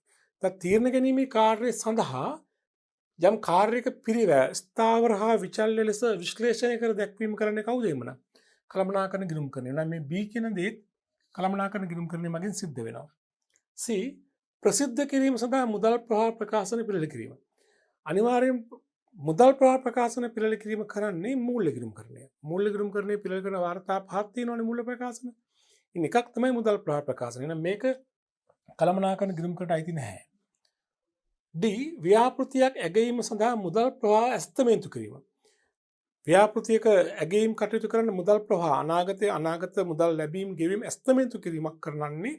තීරණ ගැනීමේ කාර්යය සඳහා යම් කාර්යයක පිරිවැය ස්ථාවර හා විචල්්‍ය ලෙස විශ්ලේෂණය කර දැක්වීම කරන්නේ කවුද? එමනම් කළමනාකරණ ගිණුම්කරණය. නම් මේ B කියන දේ කළමනාකරණ ගිණුම්කරණය මගින් සිද්ධ වෙනවා. C ප්‍රසිද්ධ කිරීම සඳහා මුදල් ප්‍රවාහ ප්‍රකාශන පිළිල කිරීම. අනිවාර්යෙන් මුදල් ප්‍රවාහ ප්‍රකාශන පිළිල කිරීම කරන්නේ මූල්‍ය ගිණුම්කරණය. මූල්‍ය ගිණුම්කරණය පිළිල කරන වාර්තා පහක් තියෙනවානේ මූල්‍ය ප්‍රකාශන. ඉතින් එකක් තමයි මුදල් ප්‍රවාහ ප්‍රකාශන. එහෙනම් මේක කළමනාකරණ ගිණුම්කරණයට අයිති නැහැ. D ව්‍යාපෘතියක් ඇගීම සඳහා මුදල් ප්‍රවාහ ඇස්තමේන්තු කිරීම. ව්‍යාපෘතියක ඇගීම් කටයුතු කරන මුදල් ප්‍රවාහ අනාගත මුදල් ලැබීම් ගෙවීම් ඇස්තමේන්තු කිරීමක් කරන්නේ.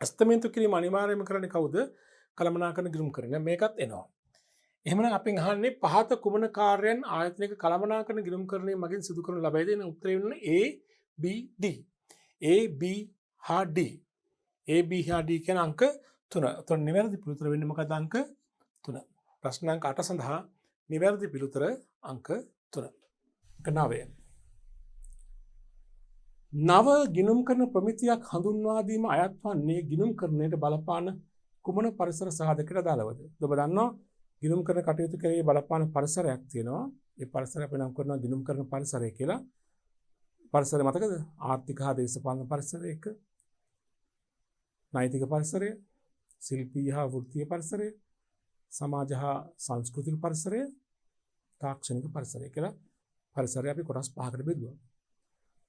ඇස්තමේන්තු කිරීම අනිවාර්යයෙන්ම කරන්නේ කවුද? කළමනාකරණ ගිණුම්කරණය. මේකත් එනවා. එහෙමනම් අපෙන් අහන්නේ පහත කුමන කාර්යයන් ආයතනයක කළමනාකරණ ගිණුම්කරණය මගින් සිදු කරනු ලබයිද? එන උත්තරය වෙන්නේ A B D. A B හා D. A B හා D කියන අංක 3. එතකොට නිවැරදි පිළිතුර වෙන්නේ මොකක්ද? අංක 3. ප්‍රශ්න අංක 8 සඳහා නිවැරදි පිළිතුර අංක 3. අංක 9. නව ගිණුම්කරණ ප්‍රමිතියක් හඳුන්වා දීම අයත් වන්නේ ගිණුම්කරණයට බලපාන කුමන පරිසර සාධකයට අදාළවද? ඔබ දන්නවා ගිණුම්කරණ කටයුතු කරේ බලපාන පරිසරයක් තියෙනවා. ඒ පරිසරය අපි නම් කරනවා ගිණුම්කරණ පරිසරය කියලා. පරිසරය මතකද? ආර්ථික හා දේශපාලන පරිසරය එක, නෛතික පරිසරය, ශිල්පීය හා වෘත්තීය පරිසරය, සමාජ හා සංස්කෘතික පරිසරය, තාක්ෂණික පරිසරය කියලා පරිසරය අපි කොටස් 5කට බෙදුවා.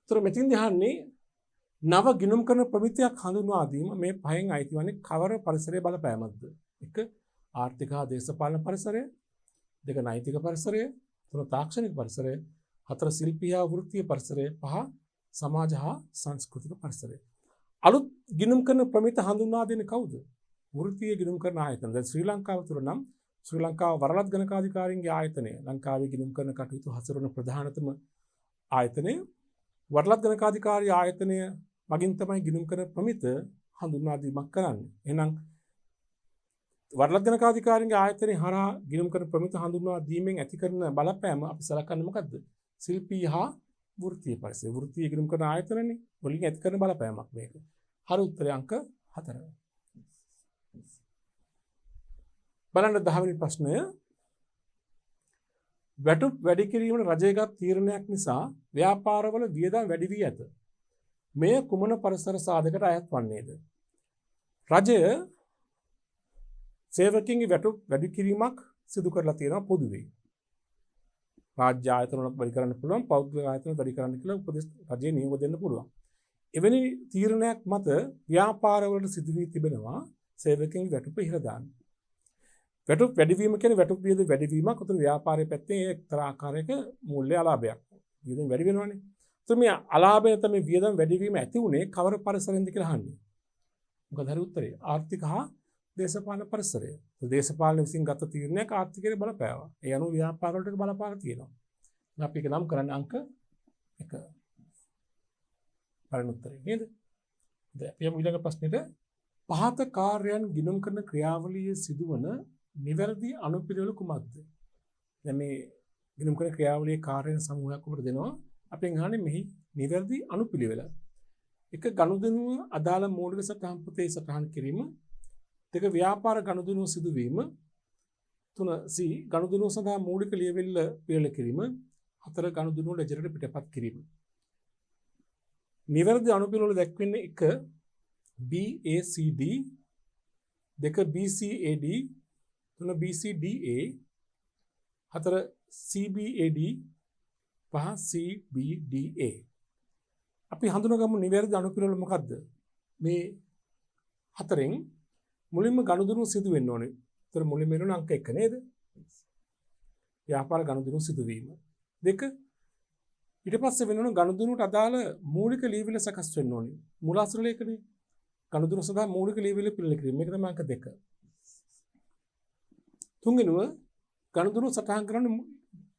ඒතර මෙතින් දහන්නේ නව ගිණුම් කරන ප්‍රමිතියක් හඳුන්වා දීම මේ පහෙන් අයිති වන්නේ කවර පරිසරයේ බලපෑමක්ද? 1 ආර්ථික හා දේශපාලන පරිසරය, 2 නෛතික පරිසරය, 3 තාක්ෂණික පරිසරය, 4 ශිල්පීය හා වෘත්තීය පරිසරය, 5 සමාජ හා සංස්කෘතික පරිසරය. අලුත් ගිණුම් කරන ප්‍රමිත හඳුන්වා දෙන්නේ කවුද? වෘත්තීය ගිණුම් කරන ආයතන. දැන් ශ්‍රී ලංකාව තුළ නම් ශ්‍රී ලංකාව වරලත් ගණකාධිකාරීන්ගේ ආයතනය ලංකාවේ ගිණුම් කරන කටයුතු හසුරවන ප්‍රධානතම ආයතනය වරලත් ගණකාධිකාරී ආයතනය මගින් තමයි ගිණුම් කරන ප්‍රමිත හඳුන්වා දීමක් කරන්නේ. එහෙනම් වරලත් ගණකාධිකාරීන්ගේ ආයතනය හරහා ගිණුම් කරන ප්‍රමිත හඳුන්වා දීමෙන් ඇති කරන බලපෑම අපි සලකන්නේ මොකද්ද? ශිල්පීය හා වෘත්තීය පරිසරය. වෘත්තීය ගිණුම් කරන ආයතනනේ වලින් ඇති කරන බලපෑමක් මේක. හරි උත්තරය අංක 4. බලන්න 10 වෙනි ප්‍රශ්නය. වැටුප් වැඩි කිරීමට රජයගත් තීරණයක් නිසා ව්‍යාපාරවල වියදම් වැඩි වී ඇත. මෙය කුමන පරිසර සාධකට අයත් වන්නේද? රජය සේවකයන්ගේ වැටුප් වැඩි කිරීමක් සිදු කරලා තියෙනවා පොදුවේ. රාජ්‍ය ආයතන වලත් වැඩි කරන්න පුළුවන්, පෞද්ගලික ආයතන වැඩි කරන්න කියලා උපදෙස් රජය නියම දෙන්න පුළුවන්. එවැනි තීරණයක් මත ව්‍යාපාරවලට සිදු වී තිබෙනවා සේවකයන්ගේ වැටුප ඉහළ දාන්න. වැටුප් වැඩිවීම කියන්නේ වැටුප් වියදම වැඩිවීමක්. උතර ව්‍යාපාරයේ පැත්තේ එක්තරා ආකාරයක මූල්‍ය අලාභයක්. වියදම වැඩි වෙනවනේ. ඒත් මේ අලාභය තමයි වියදම වැඩිවීම ඇති උනේ කවර පරිසරෙන්ද කියලා අහන්නේ. මොකද හරි උත්තරේ ආර්ථික හා දේශපාලන පරිසරය. දේශපාලන විසින් ගත තීරණයක් ආර්ථිකයට බලපෑවා. ඒ අනුව ව්‍යාපාර වලට බලපාලා තියෙනවා. අපි ඒක නම් කරන්නේ අංක 1. පරණ උත්තරේ නේද? දැන් අපි යමු ඊළඟ ප්‍රශ්නෙට. පහත කාර්යයන් ගිණුම් කරන ක්‍රියාවලියේ සිදුවන නිවැරදි අනුපිළිවෙල කුමක්ද? දැන් මේ ගිණුම් කරන ක්‍රියාවලියේ කාර්යයන් සමූහයක් උඩ දෙනවා. අපෙන් අහන්නේ මෙහි නිවැරදි අනුපිළිවෙල. 1 ගනුදෙනුව අදාළ මූලික සටහන් පොතේ සටහන් කිරීම. 2 ව්‍යාපාර ගනුදෙනුව සිදුවීම. 3 C ගනුදෙනුව සඳහා මූලික ලියවිල්ල පිළිල කිරීම. 4 ගනුදෙනුව ලෙජරට පිටපත් කිරීම. නිවැරදි අනුපිළිවෙල දැක්වෙන්නේ 1 BACD, 2 BCAD, 3 BCDA, 4 CBAD, 5 CBDA. අපි හඳුනගමු නිවැරදි අනුපිළිවෙල මොකක්ද? මේ හතරෙන් මුලින්ම ගනුදෙනුව සිදු වෙන්න ඕනේ. ඒතර මුලින්ම එන අංක 1 නේද? ව්‍යාපාර ගනුදෙනුව සිදුවීම. 2 ඊට පස්සේ වෙනවන ගනුදෙනුවට අදාළ මූලික ලියවිල්ල සකස් වෙන්න ඕනේ. මූලාශ්‍ර ලේඛනයේ ගනුදෙනුව සඳහා මූලික ලියවිල්ල පිළිල කිරීම. මේක තමයි අංක 2. තුන්වෙනුව ගනුදෙනුව සටහන් කරන්න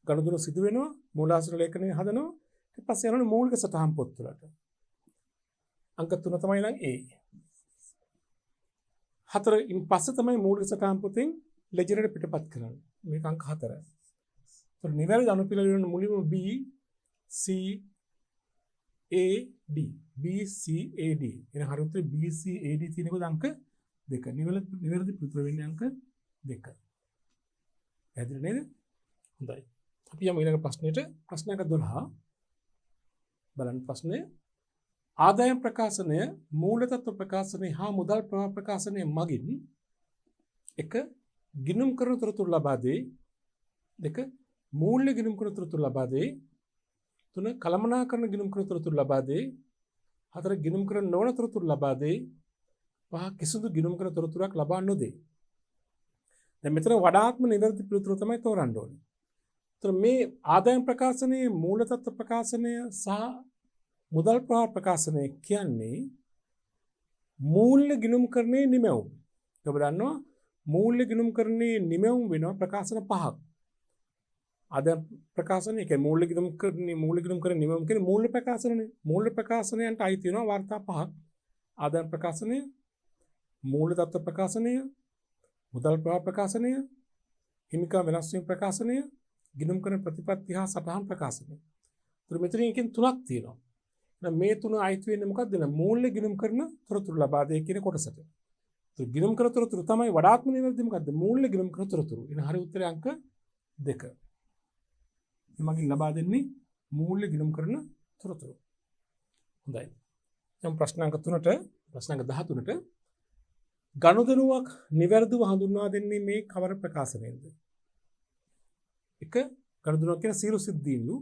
ගනුදෙනුව සිදු වෙනවා මූලාශ්‍ර ලේඛනයේ හදනවා. ඊට පස්සේ යනවනේ මූලික සටහන් පොත් වලට. අංක 3 තමයි නම් A. 4 ඉන් පස්සේ තමයි මූලික සටහන් පොතෙන් ලෙජරට පිටපත් කරන්නේ. මේක අංක 4. ඒතර නිවැරදි අනුපිළිවෙල වෙන මුලින්ම B C A D B C A D එන හරිය උත්තරේ B C A D තියෙනකොට අංක 2. නිවැරදි පිළිතුර වෙන්නේ අංක 2. පැහැදිලි නේද? හොඳයි. අපි යමු ඊළඟ ප්‍රශ්නෙට. ප්‍රශ්න අංක 12. බලන්න ප්‍රශ්නය. ආදායම් ප්‍රකාශනය, මූල තත්ත්ව ප්‍රකාශනය හා මුදල් ප්‍රවාහ ප්‍රකාශනය මගින් 1 ගිණුම් කරන තොරතුරු ලබා දෙයි. 2 මූල්‍ය ගිණුම් කරන තොරතුරු ලබා දෙයි. 3 කළමනාකරන ගිණුම් කරන තොරතුරු ලබා දෙයි. 4 ගිණුම් කරන නොවන තොරතුරු ලබා දෙයි. 5 කිසිදු ගිණුම් කරන තොරතුරක් ලබා නොදෙයි. දැන් මෙතන වඩාත්ම නිවැරදි පිළිතුර තමයි තෝරන්න ඕනේ. ඒතර මේ ආදායම් ප්‍රකාශනයේ මූල තත්ත්ව ප්‍රකාශනය සහ මුදල් ප්‍රවාහ ප්‍රකාශනය කියන්නේ මූල්‍ය ගිණුම්කරණයේ නිමැවුම්. ඔබ දන්නවා මූල්‍ය ගිණුම්කරණයේ නිමැවුම් වෙනවා ප්‍රකාශන 5ක්. ආදායම් ප්‍රකාශනය කියන්නේ මූල්‍ය ගිණුම්කරණයේ නිමැවුම් කියන්නේ මූල්‍ය ප්‍රකාශනනේ. මූල්‍ය ප්‍රකාශනයන්ට අයිති වෙනවා වාර්තා 5ක්. ආදායම් ප්‍රකාශනය, මූල තත්ත්ව ප්‍රකාශනය, මුදල් ප්‍රවාහ ප්‍රකාශනය, හිමිකම් වෙනස් වීම ප්‍රකාශනය, ගිණුම්කරණ ප්‍රතිපත්ති හා සටහන් ප්‍රකාශනය. ඒතර මෙතන එකෙන් 3ක් තියෙනවා. මේ 3 අයිති වෙන්නේ මොකක්ද? මූල්‍ය ගිණුම් කරන තොරතුරු ලබා දෙයි කියන කොටසට. ඒතර ගිණුම් කරන තොරතුරු තමයි වඩාත්ම නිවැරදි මොකද්ද? මූල්‍ය ගිණුම් කරන තොරතුරු. එන හරි උත්තරය අංක 2. මගින් ලබා දෙන්නේ මූල්‍ය ගිණුම් කරන තොරතුරු. හොඳයි. දැන් ප්‍රශ්න අංක 3ට, ප්‍රශ්න අංක 13ට ගනුදෙනුවක් නිවැරදිව හඳුන්වා දෙන්නේ මේ කවර ප්‍රකාශනයෙන්ද? 1 ගනුදෙනුවක් කියන සියලු සිද්ධීන්ලු.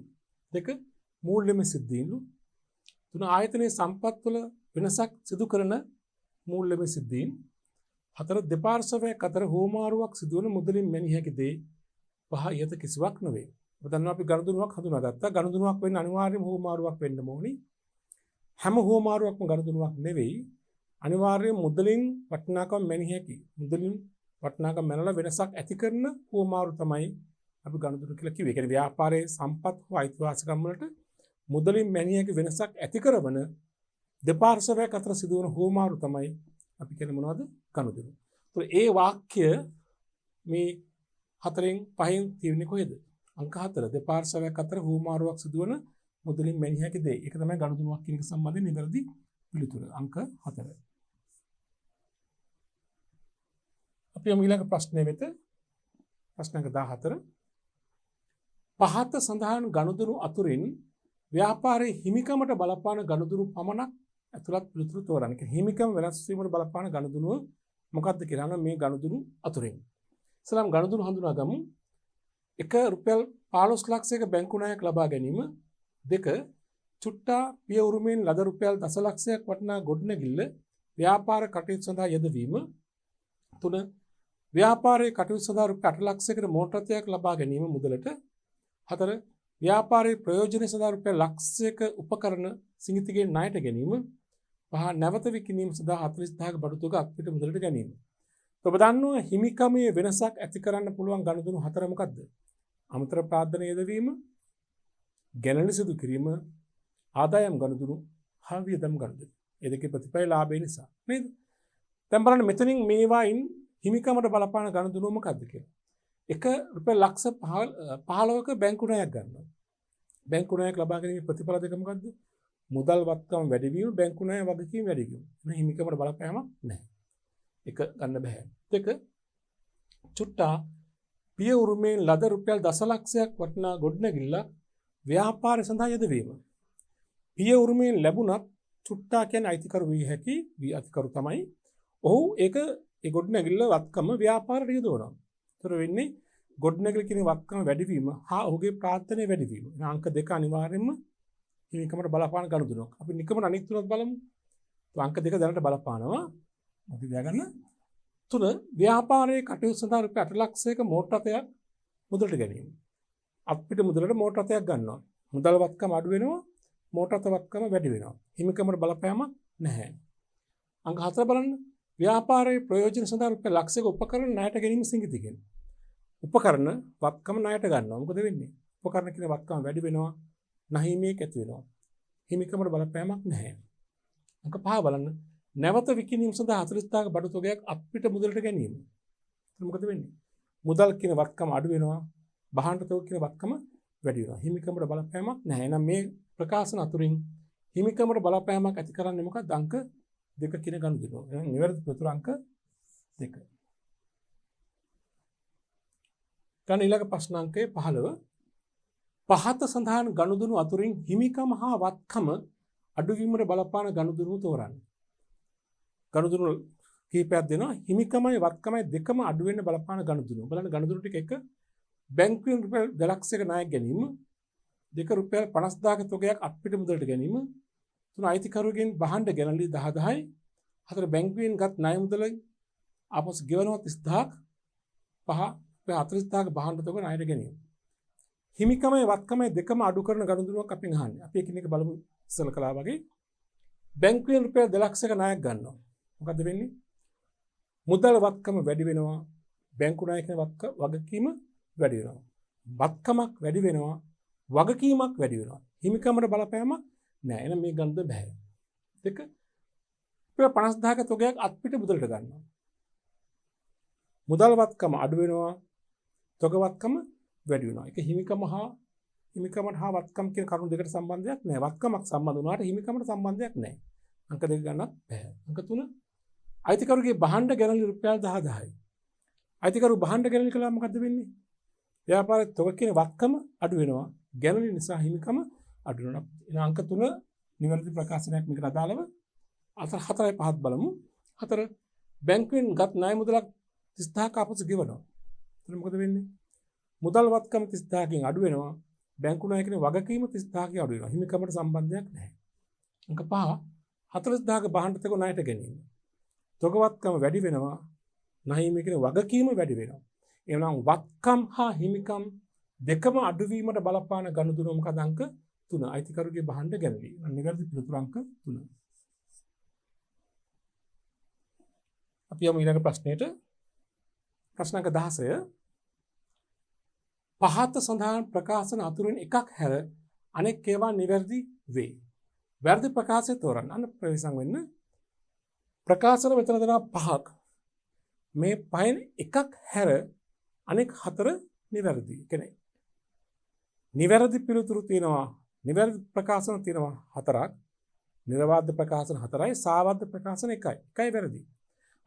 2 මූල්‍යමය සිද්ධීන්ලු. 3 ආයතනයේ සම්පත් වල වෙනසක් සිදු කරන මූල්‍යමය සිද්ධීන්. 4 දෙපාර්ශවයක් අතර හෝමාරුවක් සිදුවන මුදලින් මැනිය හැකි දේ. 5 ඉහත කිසිවක් නොවේ. ඔබ දන්නවා අපි ගනුදෙනුවක් හඳුනාගත්තා. ගනුදෙනුවක් වෙන්න අනිවාර්යයෙන්ම හෝමාරුවක් වෙන්න ඕනි. හැම හෝමාරුවක්ම ගනුදෙනුවක් නෙවෙයි. අනිවාර්යයෙන් මුදලින් වටිනාකම මැනිය හැකි. මුදලින් වටිනාකම මැනලා වෙනසක් ඇති කරන හෝමාරු තමයි අපි ගනුදෙනු කියලා කිව්වේ. ඒ කියන්නේ ව්‍යාපාරයේ සම්පත් හෝ අයිතිවාසිකම් වලට මුදලින් මැනිය හැකි වෙනසක් ඇති කරන දෙපාර්ශවයක් අතර සිදුවන හෝමාරු තමයි අපි කියන්නේ මොනවද? ගනුදෙනු. ඒ වාක්‍ය මේ 4න් 5න් තියෙන්නේ කොහෙද? අංක 4 දෙපාර්ශවයක් අතර හෝමාරුවක් සිදුවන මුදලින් මැනිය හැකි දේ. ඒක තමයි ගනුදෙනුවක් කියන එක සම්බන්ධයෙන් නිවැරදි පිළිතුර. අංක 4. අපි යමු ඊළඟ ප්‍රශ්නය වෙත. ප්‍රශ්න අංක 14. පහත සඳහන් ගනුදෙනු අතුරින් ව්‍යාපාරයේ හිමිකමට බලපාන ගනුදෙනු පමණක් ඇතුළත් පිළිතුරු තෝරන්න. හිමිකම වෙනස් වීමට බලපාන ගනුදෙනුව මොකක්ද කියලා මේ ගනුදෙනු අතුරින්. ඉස්ලාම් ගනුදෙනු හඳුනා ගමු. 1 රුපියල් 15 ලක්ෂයක බැංකු ණයක් ලබා ගැනීම. 2 චුට්ටා පිය උරුමෙන් ලද රුපියල් දසලක්ෂයක් වටිනා ගොඩනැගිල්ල ව්‍යාපාර කටයුතු සඳහා යෙදවීම. 3 ව්‍යාපාරයේ කටයුතු සඳහා රුපියල් 8 ලක්ෂයකට මෝටර රථයක් ලබා ගැනීම මුදලට. 4 ව්‍යාපාරයේ ප්‍රයෝජන සඳහා රුපියල් ලක්ෂයක උපකරණ සිඟිතිගෙන් ණයට ගැනීම. 5 නැවත විකිණීම සඳහා 40000ක බඩු තුක අත්පිට මුදලට ගැනීම. ඔබ දන්නවා හිමිකමේ වෙනසක් ඇති කරන්න පුළුවන් ගනුදෙනු 4 මොකක්ද? අමතර ප්‍රාර්ථන යෙදවීම, ගැනීම සිදු කිරීම, ආදායම් ගනුදෙනු, හා වියදම් ගනුදෙනු. ඒ දෙකේ ප්‍රතිඵල ලාභය නිසා නේද? දැන් බලන්න මෙතනින් මේවායින් හිමිකමට බලපාන ගනුදෙනුව මොකක්ද කියලා. 1 රුපියල් ලක්ෂ 15ක බැංකු ණයක් ගන්නවා. බැංකු ණයක් ලබා ගැනීමේ ප්‍රතිඵල දෙක මොකක්ද? මුදල් වත්කම වැඩි වීම, බැංකු ණය වගකීම් වැඩි වීම. එහෙනම් හිමිකමට බලපෑමක් නැහැ. 1 ගන්න බෑ. 2 චුට්ටා පිය උරුමෙන් ලද රුපියල් දසලක්ෂයක් වටිනා ගොඩනැගිල්ල ව්‍යාපාරය සඳහා යෙදවීම. පිය උරුමෙන් ලැබුණත් චුට්ටා කියන්නේ අයිතිකරු විය හැකි අයිතිකරු තමයි. ඔහු ඒක ඒ ගොඩනැගිල්ල වත්කම ව්‍යාපාරයට යොදවනවා. ඒතර වෙන්නේ ගොඩනැගිල්ල කියන වත්කම වැඩිවීම හා ඔහුගේ ප්‍රාර්ථනාවේ වැඩිවීම. අංක 2 අනිවාර්යයෙන්ම හිමිකමට බලපාන ගනුදෙනුවක්. අපි නිකමට අනිත් තුනත් බලමු. අංක 2 දැනට බලපානවා. අපි ගන්න 3 ව්‍යාපාරයේ කටයුතු සඳහා රුපියල් 8 ලක්ෂයක මෝටර රථයක් මුදලට ගැනීම. අපිට මුදලට මෝටර රථයක් ගන්නවා. මුදල් වත්කම අඩු වෙනවා, මෝටර රථ වත්කම වැඩි වෙනවා. හිමිකමට බලපෑමක් නැහැ. අංක 4 බලන්න. ව්‍යාපාරයේ ප්‍රයෝජන සඳහා රුපියල් ලක්ෂයක උපකරණ ණයට ගැනීම සිඟිතිගෙන. උපකරණ වත්කම ණයට ගන්නවා. මොකද වෙන්නේ? උපකරණ කියන වත්කම වැඩි වෙනවා, නැහිමේක ඇති වෙනවා. හිමිකමට බලපෑමක් නැහැ. අංක 5 බලන්න. නැවත විකිණීම සඳහා 40000ක බඩු තොගයක් අපිට මුදලට ගැනීම. මොකද වෙන්නේ? මුදල් කියන වත්කම අඩු වෙනවා, බහාණ්ඩ තොග කියන වත්කම වැඩි වෙනවා. හිමිකමට බලපෑමක් නැහැ. එහෙනම් මේ ප්‍රකාශන අතුරින් හිමිකමට බලපෑමක් ඇති කරන්නේ මොකක්ද? අංක 2 කියන ගනුදෙනුව. එහෙනම් නිවැරදි පිළිතුර අංක 2. ගන්න ඊළඟ ප්‍රශ්න අංකය 15. පහත සඳහන් ගනුදෙනු අතුරින් හිමිකම හා වත්කම අඩුවීමට බලපාන ගනුදෙනු තෝරන්න. ගනුදෙනු කීපයක් දෙනවා. හිමිකමයි වත්කමයි දෙකම අඩු වෙන්න බලපාන ගනුදෙනු. බලන්න ගනුදෙනු ටික 1 බැංකුවෙන් රුපියල් 2 ලක්ෂයක ණයක් ගැනීම. 2 රුපියල් 50000ක තොගයක් අපිට මුදලට ගැනීම. 3 අයිතිකරුවෙන් බහඬ ගැනලි 10,000යි. 4 බැංකුවෙන් ගත් ණය මුදල ආපසු ගෙවනවා 30000ක්. 5 40000ක බහඬ තොග ණයට ගැනීම. හිමිකමයි වත්කමයි දෙකම අඩු කරන ගනුදෙනුවක් අපෙන් අහන්නේ. අපි එකිනෙක බලමු ඉස්සෙල්ලා කළා වගේ. බැංකුවෙන් රුපියල් 2 ලක්ෂයක ණයක් ගන්නවා. මොකද වෙන්නේ? මුදල් වත්කම වැඩි වෙනවා, බැංකු ණය කියන වගකීම වැඩි වෙනවා. වත්කමක් වැඩි වෙනවා, වගකීමක් වැඩි වෙනවා. හිමිකමට බලපෑමක් නෑ. එහෙනම් මේ ගන්න බෑ. 2 50000ක තොගයක් අත්පිට මුදලට ගන්නවා. මුදල් වත්කම අඩු වෙනවා, තොග වත්කම වැඩි වෙනවා. ඒක හිමිකමට හා වත්කම් කියන කරුණු දෙකට සම්බන්ධයක් නෑ. වත්කමක් සම්බන්ධ වුණාට හිමිකමට සම්බන්ධයක් නෑ. අංක 2 ගන්නත් බෑ. අංක 3 අයිතිකරුගේ බහඬ ගැනලි රුපියල් 10,000යි. අයිතිකරු බහඬ ගැනලි කළා මොකද්ද වෙන්නේ? ව්‍යාපාරයේ තොග කියන වත්කම අඩු වෙනවා. ගැනලි නිසා හිමිකම අඩු වෙනවා. එහෙනම් අංක 3 නිවැරදි ප්‍රකාශනයක් මේකට අදාළව. 4යි 5ත් බලමු. 4 බැංකුවෙන් ගත් ණය මුදලක් 30000ක අපසු ගෙවනවා. එතන මොකද වෙන්නේ? මුදල් වත්කම 30000කින් අඩු වෙනවා. බැංකු ණය කියන වගකීම 30000කින් අඩු වෙනවා. හිමිකමට සම්බන්ධයක් නැහැ. අංක 5 40000ක බහන්ට තක ණයට ගැනීම. තොගවත්කම වැඩි වෙනවා. නහිමේ කියන වගකීම වැඩි වෙනවා. එහෙනම් වත්කම් හා හිමිකම් දෙකම අඩුවීමට බලපාන ගනුදෙනු මොකද අංක 3 අයිතිකරුගේ බහන්ට ගැනීම. නිවැරදි පිළිතුර අංක 3. අපි යමු ඊළඟ ප්‍රශ්නෙට. ප්‍රශ්න අංක 16 පහත සඳහන් ප්‍රකාශන අතුරින් එකක් හැර අනෙක් ඒවා නිවැරදි වේ. වැරදි ප්‍රකාශය තෝරන්න. අන්න ප්‍රවේශම් වෙන්න. ප්‍රකාශන මෙතන දෙනවා 5ක්. මේ පහෙන් එකක් හැර අනෙක් 4 නිවැරදි. කියන්නේ නිවැරදි පිළිතුරු තියෙනවා. නිවැරදි ප්‍රකාශන තියෙනවා 4ක්. නිර්වාද ප්‍රකාශන 4යි, සාවද්ද ප්‍රකාශන 1යි. 1යි වැරදි.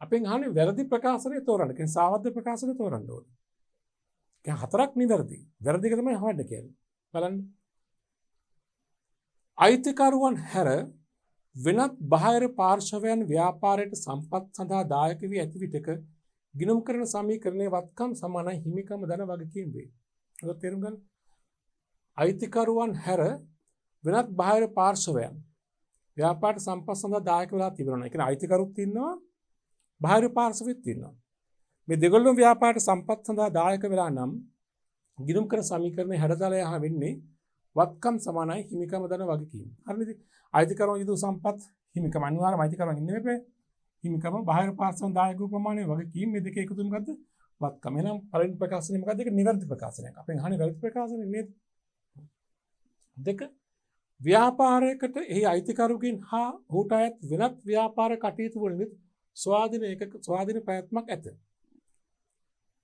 අපෙන් අහන්නේ වැරදි ප්‍රකාශනය තෝරන්න. කියන්නේ සාවද්ද ප්‍රකාශනය තෝරන්න ඕනේ. කියන්නේ 4ක් නිවැරදි. වැරදි එක තමයි හොයන්න කියන්නේ. බලන්න. අයිතිකරුවන් හැර වෙනත් බාහිර පාර්ශවයන් ව්‍යාපාරයට සම්පත් සඳහා දායක වී ඇති විටක ගිණුම් කරන සමීකරණයේ වත්කම් සමානයි හිමිකම දන වගකීම් වේ. ඒක තේරුම් ගන්න. අයිතිකරුවන් හැර වෙනත් බාහිර පාර්ශවයන් ව්‍යාපාරයට සම්පත් සඳහා දායක වෙලා තිබෙනවා. ඒ කියන්නේ අයිතිකරුත් ඉන්නවා, බාහිර පාර්ශවෙත් ඉන්නවා. මේ දෙගොල්ලම ව්‍යාපාරයට සම්පත් සඳහා දායක වෙලා නම් ගිණුම් කරන සමීකරණයේ හැඩතලය වෙන්නේ වත්කම් සමානයි හිමිකම දන වගකීම. හරිද? අයිතිකරුවන් යුතු සම්පත් හිමිකම අනිවාර්යම අයිතිකරුවන් ඉන්නේ මේ හිමිකම බාහිර පාර්ශවයන් දායක ප්‍රමාණය වගකීම් මේ දෙක එකතු මොකද්ද? වත්කම. එහෙනම් පළවෙනි ප්‍රකාශනය මොකද්ද? ඒක නිවැරදි ප්‍රකාශනයක්. අපෙන් අහන්නේ වැරදි ප්‍රකාශනය නේද? දෙක ව්‍යාපාරයකට එහි අයිතිකරුගෙන් හා ඔහුට අයත් වෙනත් ව්‍යාපාර කටයුතු වලින් ස්වාධීන ප්‍රයත්නක් ඇත.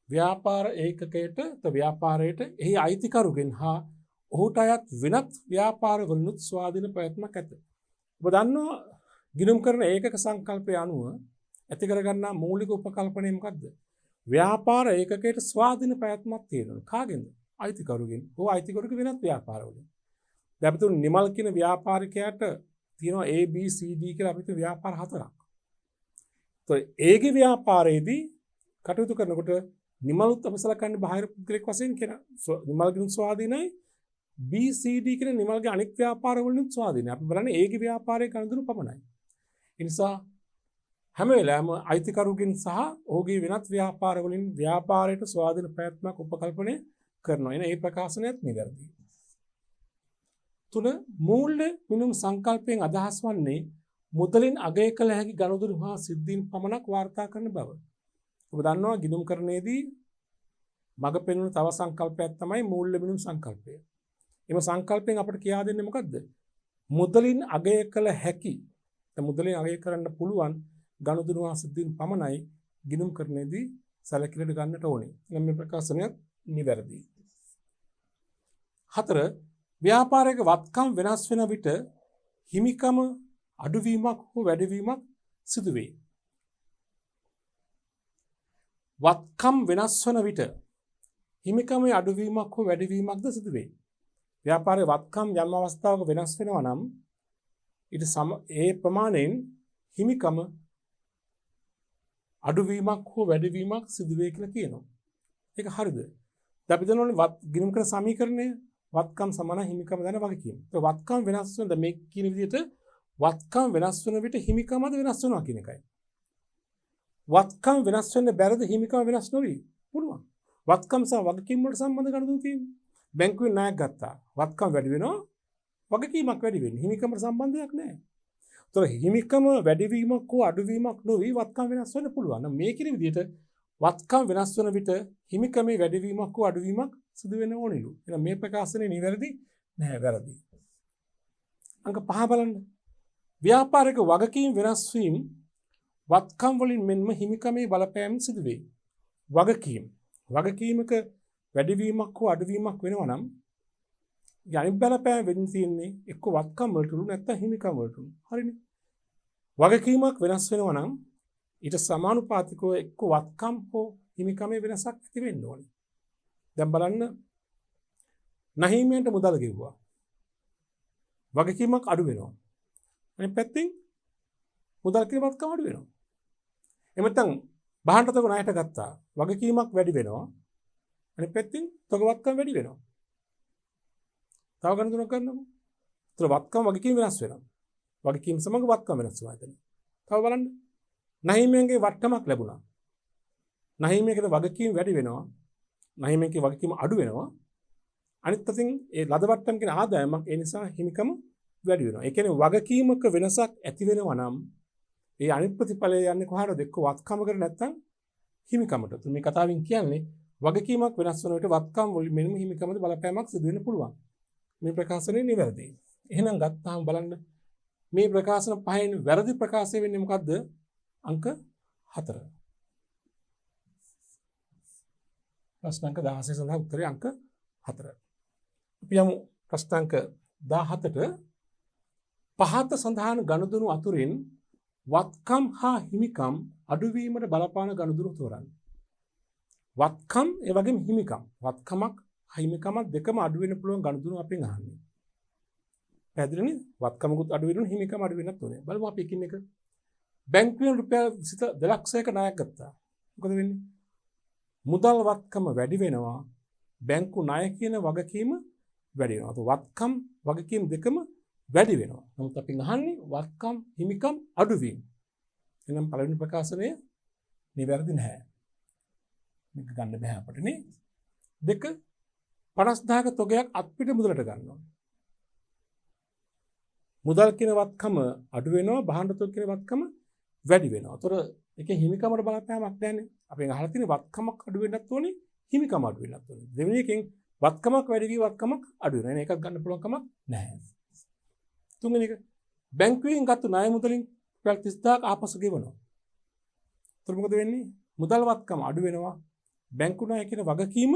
ව්‍යාපාර ඒකකයට ව්‍යාපාරයට එහි අයිතිකරුගෙන් හා ඔහුට අයත් වෙනත් ව්‍යාපාර වලිනුත් ස්වාධීන ප්‍රයත්නක් ඇත. ඔබ දන්නවා ගිණුම් කරන ඒකක සංකල්පය අනුව ඇති කරගන්නා මූලික උපකල්පනය මොකද්ද? ව්‍යාපාර ඒකකයට ස්වාධීන ප්‍රයත්නක් තියෙනවා. කාගෙන්ද? අයිතිකරුගෙන්. ඔහු අයිතිකරුගේ වෙනත් ව්‍යාපාරවලින්. දැන් අපි තුන් නිමල් කියන ව්‍යාපාරිකයාට තියෙනවා A B C D කියලා අපිට ව්‍යාපාර 4ක්. ඒතකොට ඒගේ ව්‍යාපාරයේදී කටයුතු කරනකොට නිමලුත් අපි සලකන්නේ බාහිර පුද්ගලෙක් වශයෙන් කියන නිමල්ගෙන් ස්වාධීනයි. B C D කියන නිමල්ගේ අනෙක් ව්‍යාපාර වලින් ස්වාධීනයි. අපි බලන්නේ ඒගේ ව්යාපාරයේ කනදුරු පමණයි. ඒ නිසා හැම වෙලාවෙම අයිතිකරුගෙන් සහ ඔහුගේ වෙනත් ව්‍යාපාර වලින් ව්‍යාපාරයට ස්වාධීන ප්‍රයත්නක් උපකල්පනය කරනවා. එන මේ ප්‍රකාශනයත් නිවැරදි. තුන මූල්‍ය මිනුම් සංකල්පයෙන් අදහස් වන්නේ මුදලින් අගය කළ හැකි ගනුදෙනු හා සිද්ධීන් පමණක් වාර්තා කරන බව. ඔබ දන්නවා ගිණුම් කරන්නේදී මඟ පෙන්වන තව සංකල්පයක් තමයි මූල්‍ය මිනුම් සංකල්පය. එම සංකල්පයෙන් අපිට කියා දෙන්නේ මොකද්ද? මුදලින් අගය කළ හැකි මුදලින් අගය කරන්න පුළුවන් ගනුදෙනු හා සිද්ධීන් පමණයි ගිණුම් කරන්නේදී සැලකිලිට ගන්නට ඕනේ. එනම් මේ ප්‍රකාශනය නිවැරදි. 4 ව්‍යාපාරයක වත්කම් වෙනස් වෙන විට හිමිකම අඩුවීමක් හෝ වැඩිවීමක් සිදු වේ. වත්කම් වෙනස් වන විට හිමිකමේ අඩුවීමක් හෝ වැඩිවීමක්ද සිදු වේ. ව්‍යාපාරයේ වත්කම් යම් අවස්ථාවක වෙනස් වෙනවා නම් ඊට ඒ ප්‍රමාණයෙන් හිමිකම අඩුවීමක් හෝ වැඩිවීමක් සිදු වේ කියලා කියනවා. ඒක හරිද? දැන් අපි දන්නවනේ ගිණුම් කරන සමීකරණය වත්කම් සමාන හිමිකම දන වගකීම. ඒක වත්කම් වෙනස් වෙන මේ කියන විදිහට වත්කම් වෙනස් වෙන විට හිමිකමද වෙනස් වෙනවා කියන එකයි. වත්කම් වෙනස් වෙන්න බැරිද හිමිකම වෙනස් නොවි? පුළුවන්. වත්කම් සහ වගකීම් වලට සම්බන්ධ ගනුදෙනු තියෙනවා. බැංකුවෙන් ණයක් ගත්තා. වත්කම් වැඩි වෙනවා. වගකීමක් වැඩි වෙන්නේ. හිමිකමට සම්බන්ධයක් නැහැ. ඒතර හිමිකම වැඩිවීමක් හෝ අඩුවීමක් නොවි වත්කම් වෙනස් වෙන්න පුළුවන්. නම් මේ කියන විදිහට වත්කම් වෙනස් වෙන විට හිමිකමේ වැඩිවීමක් හෝ අඩුවීමක් සිදු වෙන්න ඕනෙලු. එහෙනම් මේ ප්‍රකාශනය නිවැරදි නැහැ, වැරදි. අංක 5 බලන්න. ව්‍යාපාරික වගකීම් වෙනස් වීම වත්කම් වලින් මෙන්ම හිමිකමේ බලපෑම් සිදු වේ. වගකීමක වැඩිවීමක් හෝ අඩුවීමක් වෙනවා නම් යනිත් බලපෑම වෙන්න තියෙන්නේ එක්ක වත්කම් වලටලු නැත්නම් හිමිකම් වලටලු. හරිනේ. වගකීමක් වෙනස් වෙනවා නම් ඊට සමානුපාතිකව එක්ක වත්කම් හෝ හිමිකමේ වෙනසක් ඇති වෙන්න ඕනේ. දැන් බලන්න නහීමෙන්ට මුදල් ගෙවුවා. වගකීමක් අඩු වෙනවා. අනිත් පැත්තෙන් මුදල් කියන වත්කම අඩු වෙනවා. එමෙතන බහන්ට තක ණයට ගත්තා. වගකීමක් වැඩි වෙනවා. අනිත් පැත්තෙන් තක වත්කම වැඩි වෙනවා. තව ගණන් තුනක් කරනකො. ඒතර වත්කම වගකීම වෙනස් වෙනවා. වගකීම් සමග වත්කම් වෙනස් වෙනවා එතන. තව බලන්න. නහිමියන්ගේ වට්ටමක් ලැබුණා. නහිමියකට වගකීම් වැඩි වෙනවා. නහිමියන්ගේ වගකීම් අඩු වෙනවා. අනිත් අතින් ඒ ලද වට්ටම් කියන ආදායමක් ඒ නිසා හිමිකම වැඩි වෙනවා. ඒ කියන්නේ වගකීමක වෙනසක් ඇති වෙනවා නම් ඒ අනිත් ප්‍රතිඵලය යන්නේ කොහාටද? එක්ක වත්කමකට නැත්නම් හිමිකමට. මේ කතාවෙන් කියන්නේ වගකීමක් වෙනස් වන විට වත්කම් වලින් මෙන්න හිමිකමද බලපෑමක් සිදු වෙන්න පුළුවන්. මේ ප්‍රකාශනය නිවැරදියි. එහෙනම් ගත්තාම බලන්න මේ ප්‍රකාශන පහෙන් වැරදි ප්‍රකාශය වෙන්නේ මොකද්ද? අංක 4. ප්‍රශ්න අංක 16 සඳහා උත්තරේ අංක 4. අපි යමු ප්‍රශ්න අංක 17ට. පහත සඳහන් ගනුදෙනු අතුරින් වත්කම් හා හිමිකම් අඩුවීමට බලපාන ගනුදෙනු තෝරන්න. වත්කම් ඒ වගේම හිමිකම්. වත්කමක් හිමිකමක් දෙකම අඩු වෙන්න පුළුවන් ගනුදෙනු අපෙන් අහන්නේ. පැහැදිලිනේ? වත්කමකුත් අඩු වෙනවා හිමිකම අඩු වෙන්නත් ඕනේ. බලමු අපි එකින් එක. බැංකුවෙන් රුපියල් 2 ලක්ෂයක ණයක් ගත්තා. මොකද වෙන්නේ? මුදල් වත්කම වැඩි වෙනවා. බැංකු ණය කියන වගකීම වැඩි වෙනවා. તો වත්කම් වගකීම් දෙකම වැඩි වෙනවා. නමුත් අපි අහන්නේ වත්කම් හිමිකම් අඩුවීම. එහෙනම් පළවෙනි ප්‍රකාශනය නිවැරදි නැහැ. මේක ගන්න බෑ අපිට නේ. 2 50000ක තොගයක් අත්පිට මුදලට ගන්නවා. මුදල් කියන වත්කම අඩු වෙනවා, භාණ්ඩ තොග කියන වත්කම වැඩි වෙනවා. ඒතර ඒකේ හිමිකමට බලපෑමක් නැහැනේ. අපෙන් අහලා තියෙන වත්කමක් අඩු වෙන්නත් ඕනේ, හිමිකම අඩු වෙන්නත් ඕනේ. දෙවෙනි එකෙන් වත්කමක් වැඩි වී වත්කමක් අඩු වෙනවා. ඒකක් ගන්න පුළුවන් කමක් නැහැ. තුන්වෙනි එක බැංකුවෙන් ගත්ත ණය මුදලින් රුපියල් 30000ක් ආපසු ගෙවනවා. ඒතර මොකද වෙන්නේ? මුදල් වත්කම අඩු වෙනවා. බැංකු ණය කියන වගකීම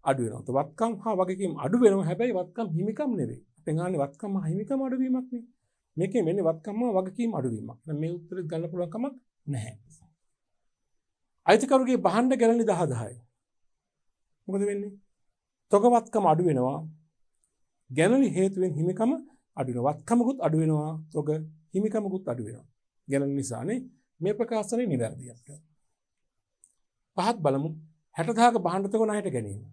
අඩු වෙනවා. તો වත්කම් හා වගකීම් අඩු වෙනවා. හැබැයි වත්කම් හිමිකම් නෙවෙයි. අපෙන් අහන්නේ වත්කම් හා හිමිකම අඩුවීමක් නේ. මේකේ වෙන්නේ වත්කම් හා වගකීම් අඩුවීමක්. දැන් මේ උත්තරේ ගන්න පුළුවන් කමක් නැහැ. අයිතිකරුගේ භාණ්ඩ ගැලණි 10,000යි. මොකද වෙන්නේ? තොග වත්කම අඩු වෙනවා. ගැලණි හේතුවෙන් හිමිකම අඩු වෙනවා. වත්කමකුත් අඩු වෙනවා. තොග හිමිකමකුත් අඩු වෙනවා. ගැලණි නිසානේ. මේ ප්‍රකාශනය නිවැරදි අපිට. පහත් බලමු. 60000ක භාණ්ඩ තොග ණයට ගැනීම.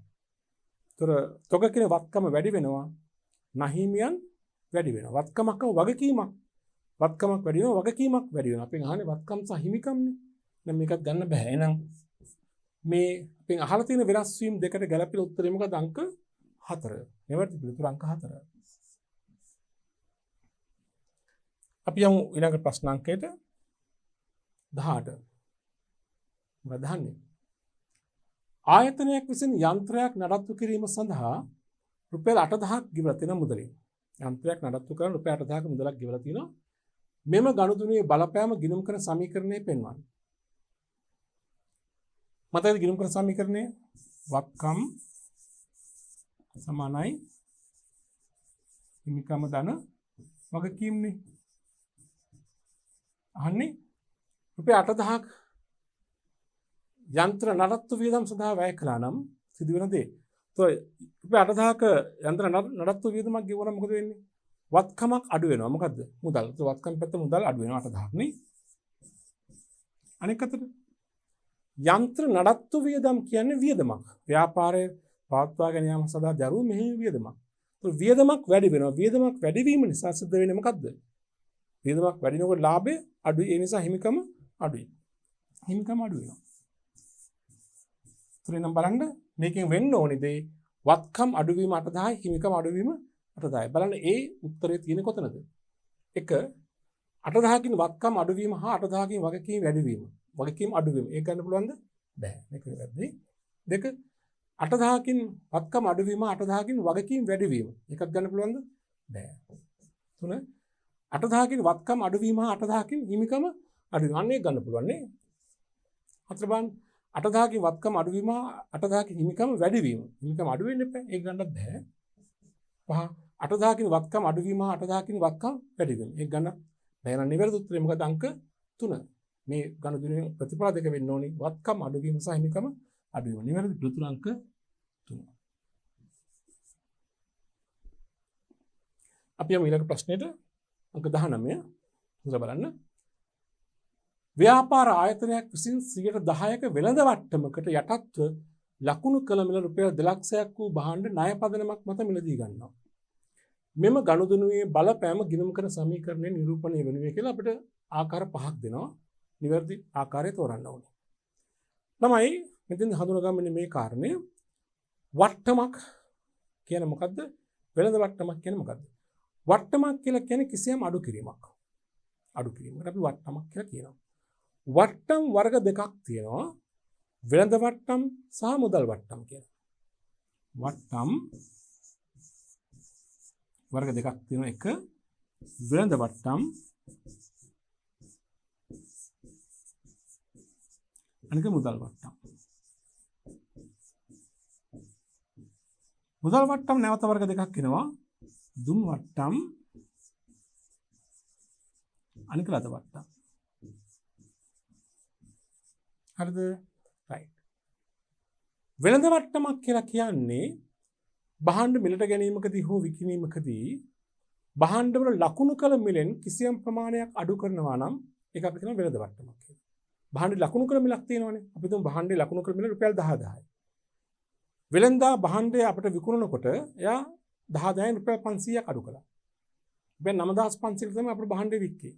ඒතර තොග කියන වත්කම වැඩි වෙනවා. නහිමියන් වැඩි වෙනවා. වත්කමක් වගකීමක්. වත්කමක් වැඩි වෙනවා වගකීමක් වැඩි වෙනවා. අපෙන් අහන්නේ වත්කම් සහ හිමිකම්නේ. දැන් මේකත් ගන්න බෑ. එහෙනම් මේ අපෙන් අහලා තියෙන වෙනස් වීම් දෙකට ගැලපෙන උත්තරේ මොකද? අංක 4. නිවැරදි පිළිතුර අංක 4. අපි යමු ඊළඟ ප්‍රශ්න අංකයට 18. මොකද අහන්නේ? ආයතනයක් විසින් යන්ත්‍රයක් නඩත්තු කිරීම සඳහා රුපියල් 8,000ක් ගෙවලා තියෙන මුදලින්. යන්ත්‍රයක් නඩත්තු කරන රුපියල් 8,000ක මුදලක් ගෙවලා තියෙනවා. මෙම ගනුදෙනුවේ බලපෑම ගිණුම් කරන සමීකරණය පෙන්වන්න. මතකද ගිණුම් කරන සමීකරණය? වත්කම් සමානයි හිමිකම ධන වගකීම්නේ. අහන්නේ රුපියල් 8,000ක් යන්ත්‍ර නඩත්තු වියදම් සඳහා වැය කළා නම් සිදුවෙන දේ. රුපියල් 8,000ක යන්ත්‍ර නඩත්තු වියදමක් ගෙවුවම මොකද වෙන්නේ? වත්කමක් අඩු වෙනවා. මොකද්ද? මුදල්. වත්කම් පැත්ත මුදල් අඩු වෙනවා 8,000ක් නේ. අනෙක් අතට යන්ත්‍ර නඩත්තු වියදම් කියන්නේ වියදමක්. ව්‍යාපාරයේ පවත්වාගෙන යාම සඳහා දරුවෝ මෙහි වියදමක්. ඒත් වියදමක් වැඩි වෙනවා. වියදමක් වැඩි වීම නිසා සිද්ධ වෙන්නේ මොකද්ද? වියදමක් වැඩි වෙනකොට ලාභය අඩුයි. ඒ නිසා හිමිකම අඩුයි. හිමිකම අඩු වෙනවා. තුනෙන් බලන්න මේකෙන් වෙන්න ඕනේ දේ වත්කම් අඩුවීම 8,000යි හිමිකම අඩුවීම 8,000යි. බලන්න ඒ උත්තරේ තියෙන්නේ කොතනද? 1 8,000කින් වත්කම් අඩුවීම හා 8,000කින් වගකීම් වැඩිවීම. වගකීම් අඩුවීම. ඒක ගන්න පුළුවන්ද? බෑ. මේක වැරදි. 2 8,000කින් වත්කම් අඩුවීම 8,000කින් වගකීම් වැඩිවීම. ඒකත් ගන්න පුළුවන්ද? බෑ. 3 8,000කින් වත්කම් අඩුවීම හා 8,000කින් හිමිකම අඩුවීම. අන්න ඒක ගන්න පුළුවන් නේ. 4 බලන්න 8,000කින් වත්කම අඩුවීම 8,000කින් හිමිකම වැඩිවීම. හිමිකම අඩු වෙන්න එපා. ඒක ගන්නත් බෑ. 5 8,000කින් වත්කම අඩුවීම 8,000කින් වත්කම් වැඩිවීම. ඒක ගන්න බෑ. එහෙනම් නිවැරදි උත්තරේ මොකද? අංක 3. මේ ගණුදුනේ ප්‍රතිපල දෙක වෙන්න ඕනි. වත්කම් අඩුවීම සහ හිමිකම අඩුවීම. නිවැරදි පිළිතුර අංක 3. අපි යමු ඊළඟ ප්‍රශ්නෙට. අංක 19. හොඳට බලන්න. ව්‍යාපාර ආයතනයක් විසින් 10%ක වෙළඳ වට්ටමකට යටත්ව ලකුණු කළ මිල රුපියල් 2 ලක්ෂයක් වූ භාණ්ඩ ණය පදනමක් මත මිලදී ගන්නවා. මෙම ගනුදෙනුවේ බලපෑම ගිණුම් කරන සමීකරණය නිරූපණය වෙනුවේ කියලා අපිට ආකාර පහක් දෙනවා. නිවැරදි ආකාරය තෝරන්න ඕනේ. ළමයි මෙතෙන් හඳුනගන්න මේ කාරණය වට්ටමක් කියන මොකද්ද? වෙළඳ වට්ටමක් කියන්නේ මොකද්ද? වට්ටමක් කියලා කියන්නේ කිසියම් අඩු කිරීමක්. අඩු කිරීමකට අපි වට්ටමක් කියලා කියනවා. වට්ටම් වර්ග දෙකක් තියෙනවා. වෙළඳ වට්ටම් සහ මුදල් වට්ටම් කියලා. වට්ටම් වර්ග දෙකක් තියෙනවා. එක වෙළඳ වට්ටම් අනික මුදල් වට්ටම්. මුදල් වට්ටම් නැවත වර්ග දෙකක් වෙනවා. දුන් වට්ටම් අනික ලද වට්ටම්. හරිද? රයිට්. වෙළඳ වට්ටමක් කියලා කියන්නේ භාණ්ඩ මිලට ගැනීමකදී හෝ විකිණීමකදී භාණ්ඩ වල ලකුණු කළ මිලෙන් කිසියම් ප්‍රමාණයක් අඩු කරනවා නම් ඒක අපි කියනවා වෙළඳ වට්ටමක් කියලා. භාණ්ඩ ලකුණු කළ මිලක් තියෙනවනේ. අපි තුමු භාණ්ඩේ ලකුණු කළ මිල රුපියල් 10000යි. වෙළඳා භාණ්ඩය අපිට විකුණනකොට එයා 10000න් රුපියල් 500ක් අඩු කළා. දැන් 9500 තමයි අපේ භාණ්ඩේ වික්කේ.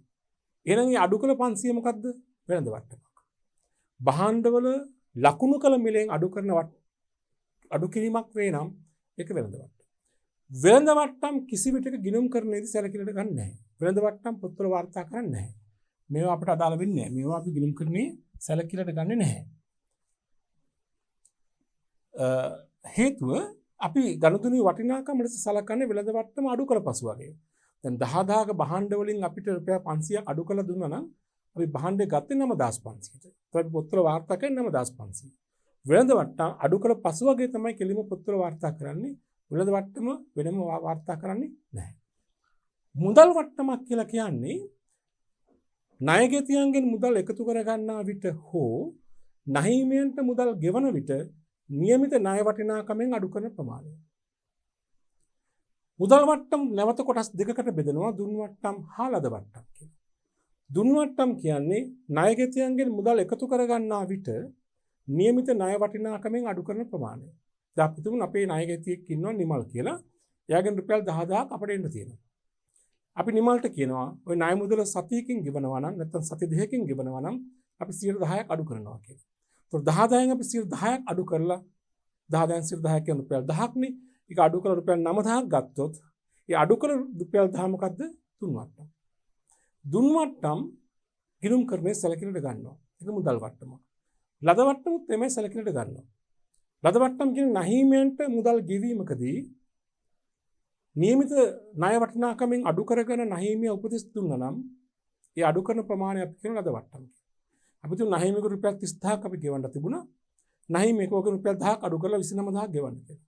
එහෙනම් මේ අඩු කළ 500 මොකද්ද? වෙළඳ වට්ටමක්. භාණ්ඩවල ලකුණු කළ මිලෙන් අඩු කරන අඩු කිරීමක් වේ නම් ඒක වෙළඳ වට්ටම්. වෙළඳ වට්ටම් කිසි විටක ගිණුම් කරන්නේදී සැලකිලිට ගන්න නැහැ. වෙළඳ වට්ටම් පොත්වල වාර්තා කරන්නේ නැහැ. මේවා අපිට අදාළ වෙන්නේ නැහැ. මේවා අපි ගිණුම් කරන්නේ සැලකිලිට ගන්නෙ නැහැ. හේතුව අපි ගනුදෙනුවේ වටිනාකම ලෙස සලකන්නේ වෙළඳ වට්ටම අඩු කළ පසු වගේ. දැන් 10000ක භාණ්ඩ වලින් අපිට රුපියල් 500ක් අඩු කරලා දුන්නා නම් අපි භාණ්ඩේ ගත්තේ 9500ට. ඒත් පොත්වල වාර්තා කරන්නේ 9500. වෙළඳ වට්ටම් අඩු කළ පසු වගේ තමයි කෙලිම පොත්වල වාර්තා කරන්නේ. වෙළඳ වට්ටම වෙනම වාර්තා කරන්නේ නැහැ. මුදල් වට්ටමක් කියලා කියන්නේ ණයගැතියන්ගෙන් මුදල් එකතු කර ගන්නා විට හෝ නහිමියන්ට මුදල් ගෙවන විට නියමිත ණය වටිනාකමෙන් අඩු කරන ප්‍රමාණය. මුදල් වට්ටම් නැවත කොටස් දෙකකට බෙදෙනවා දුන් වට්ටම් හා ලද වට්ටම් කියලා. දුන් වට්ටම් කියන්නේ ණයගැතියන්ගෙන් මුදල් එකතු කර ගන්නා විට නියමිත ණය වටිනාකමෙන් අඩු කරන ප්‍රමාණය. දැන් අපි තුමු අපේ ණයගැතියෙක් ඉන්නවා නිමල් කියලා. එයාගෙන් රුපියල් 10000ක් අපිට එන්න තියෙනවා. අපි නිමල්ට කියනවා ওই ණය මුදල සතියකින් ගෙවනවා නම් නැත්නම් සති දෙකකින් ගෙවනවා නම් අපි 10%ක් අඩු කරනවා කියලා. ඒතකොට 10000න් අපි 10%ක් අඩු කරලා 10000න් 10% කියන රුපියල් 1000ක් නේ. ඒක අඩු කරලා රුපියල් 9000ක් ගත්තොත් ඒ අඩු කළ රුපියල් 10 මොකද්ද? දුන් වට්ටම්. දුන් වට්ටම් ගිණුම් කරන්නේ සැලකිලිට ගන්නවා. ඒක මුදල් වට්ටම. ලද වට්ටමුත් එමේ සැලකිලිට ගන්නවා. ලද වට්ටම් කියන්නේ නහිමියන්ට මුදල් ගෙවීමකදී නියමිත ණය වටිනාකමෙන් අඩු කරගෙන නහිමිය උපදෙස් දුන්නා නම් ඒ අඩු කරන ප්‍රමාණය අපි කියන ලද වට්ටම්. අපි තුන් නහිමියක රුපියල් 30000ක් අපි ගෙවන්න තිබුණා. නහිමියක ඔක රුපියල් 1000ක් අඩු කරලා 29000ක් ගෙවන්න කියලා.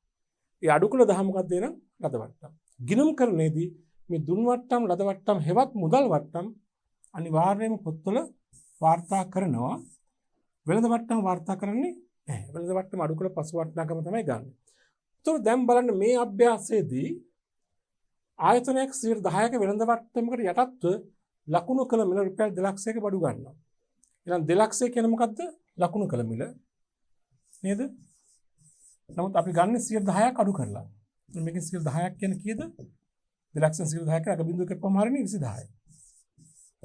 ඒ අඩු කළ 10 මොකක්ද එනම් ලද වට්ටම්. ගිණුම් කරන්නේදී මේ දුන් වට්ටම් ලද වට්ටම් හෙවත් මුදල් වට්ටම් අනිවාර්යයෙන්ම පොත්වල වාර්තා කරනවා. වෙළඳ වට්ටම් වාර්තා කරන්නේ නැහැ. වෙළඳ වට්ටම අඩු කළ පසු වටිනාකම තමයි ගන්න. ඒතකොට දැන් බලන්න මේ අභ්‍යාසයේදී ආයතනයක් 10%ක වෙළඳ වට්ටමකට යටත්ව ලකුණු කළ මිල රුපියල් 2,00,000ක බඩු ගන්නවා. එහෙනම් 2,00,000 කියන්නේ මොකද්ද? ලකුණු කළ මිල නේද? නමුත් අපි ගන්න 10%ක් අඩු කරලා. මේකෙන් 10%ක් කියන්නේ කීයද? 2,00,000 10%ක අග බිඳුව කැපුවම හරියන්නේ 20000යි.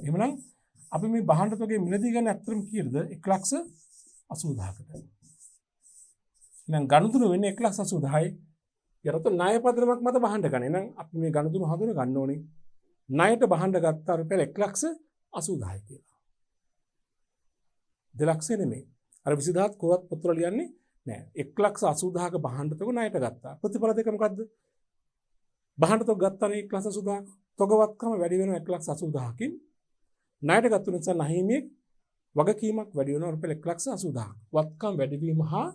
එහෙමනම් අපි මේ භාණ්ඩ තොගේ මිලදී ගන්න ඇත්තටම කීයද? 1,80,000කට. එහෙනම් ගනුදෙනු වෙන්නේ 1,80,000යි. යරත ණය පදනමක් මත භාණ්ඩ ගන්න. එහෙනම් අපි මේ ගනුදෙනු හඳුන ගන්න ඕනේ. ණයට භාණ්ඩ ගත්තා රුපියල් 1,80,000යි කියලා. 2,00,000 නෙමෙයි. අර 20000ත් කොහොමවත් පොත්වල ලියන්නේ නෑ. 1,80,000ක භාණ්ඩ තොග ණයට ගත්තා. ප්‍රතිඵල දෙක මොකද්ද? භාණ්ඩ තොග ගත්තානේ 1,80,000ක. තොගවත්කම වැඩි වෙනවා 1,80,000කින්. ණයට ගත්තු නිසා නහිමියෙක් වගකීමක් වැඩි වෙනවා රුපියල් 1,80,000ක්. වත්කම් වැඩිවීම හා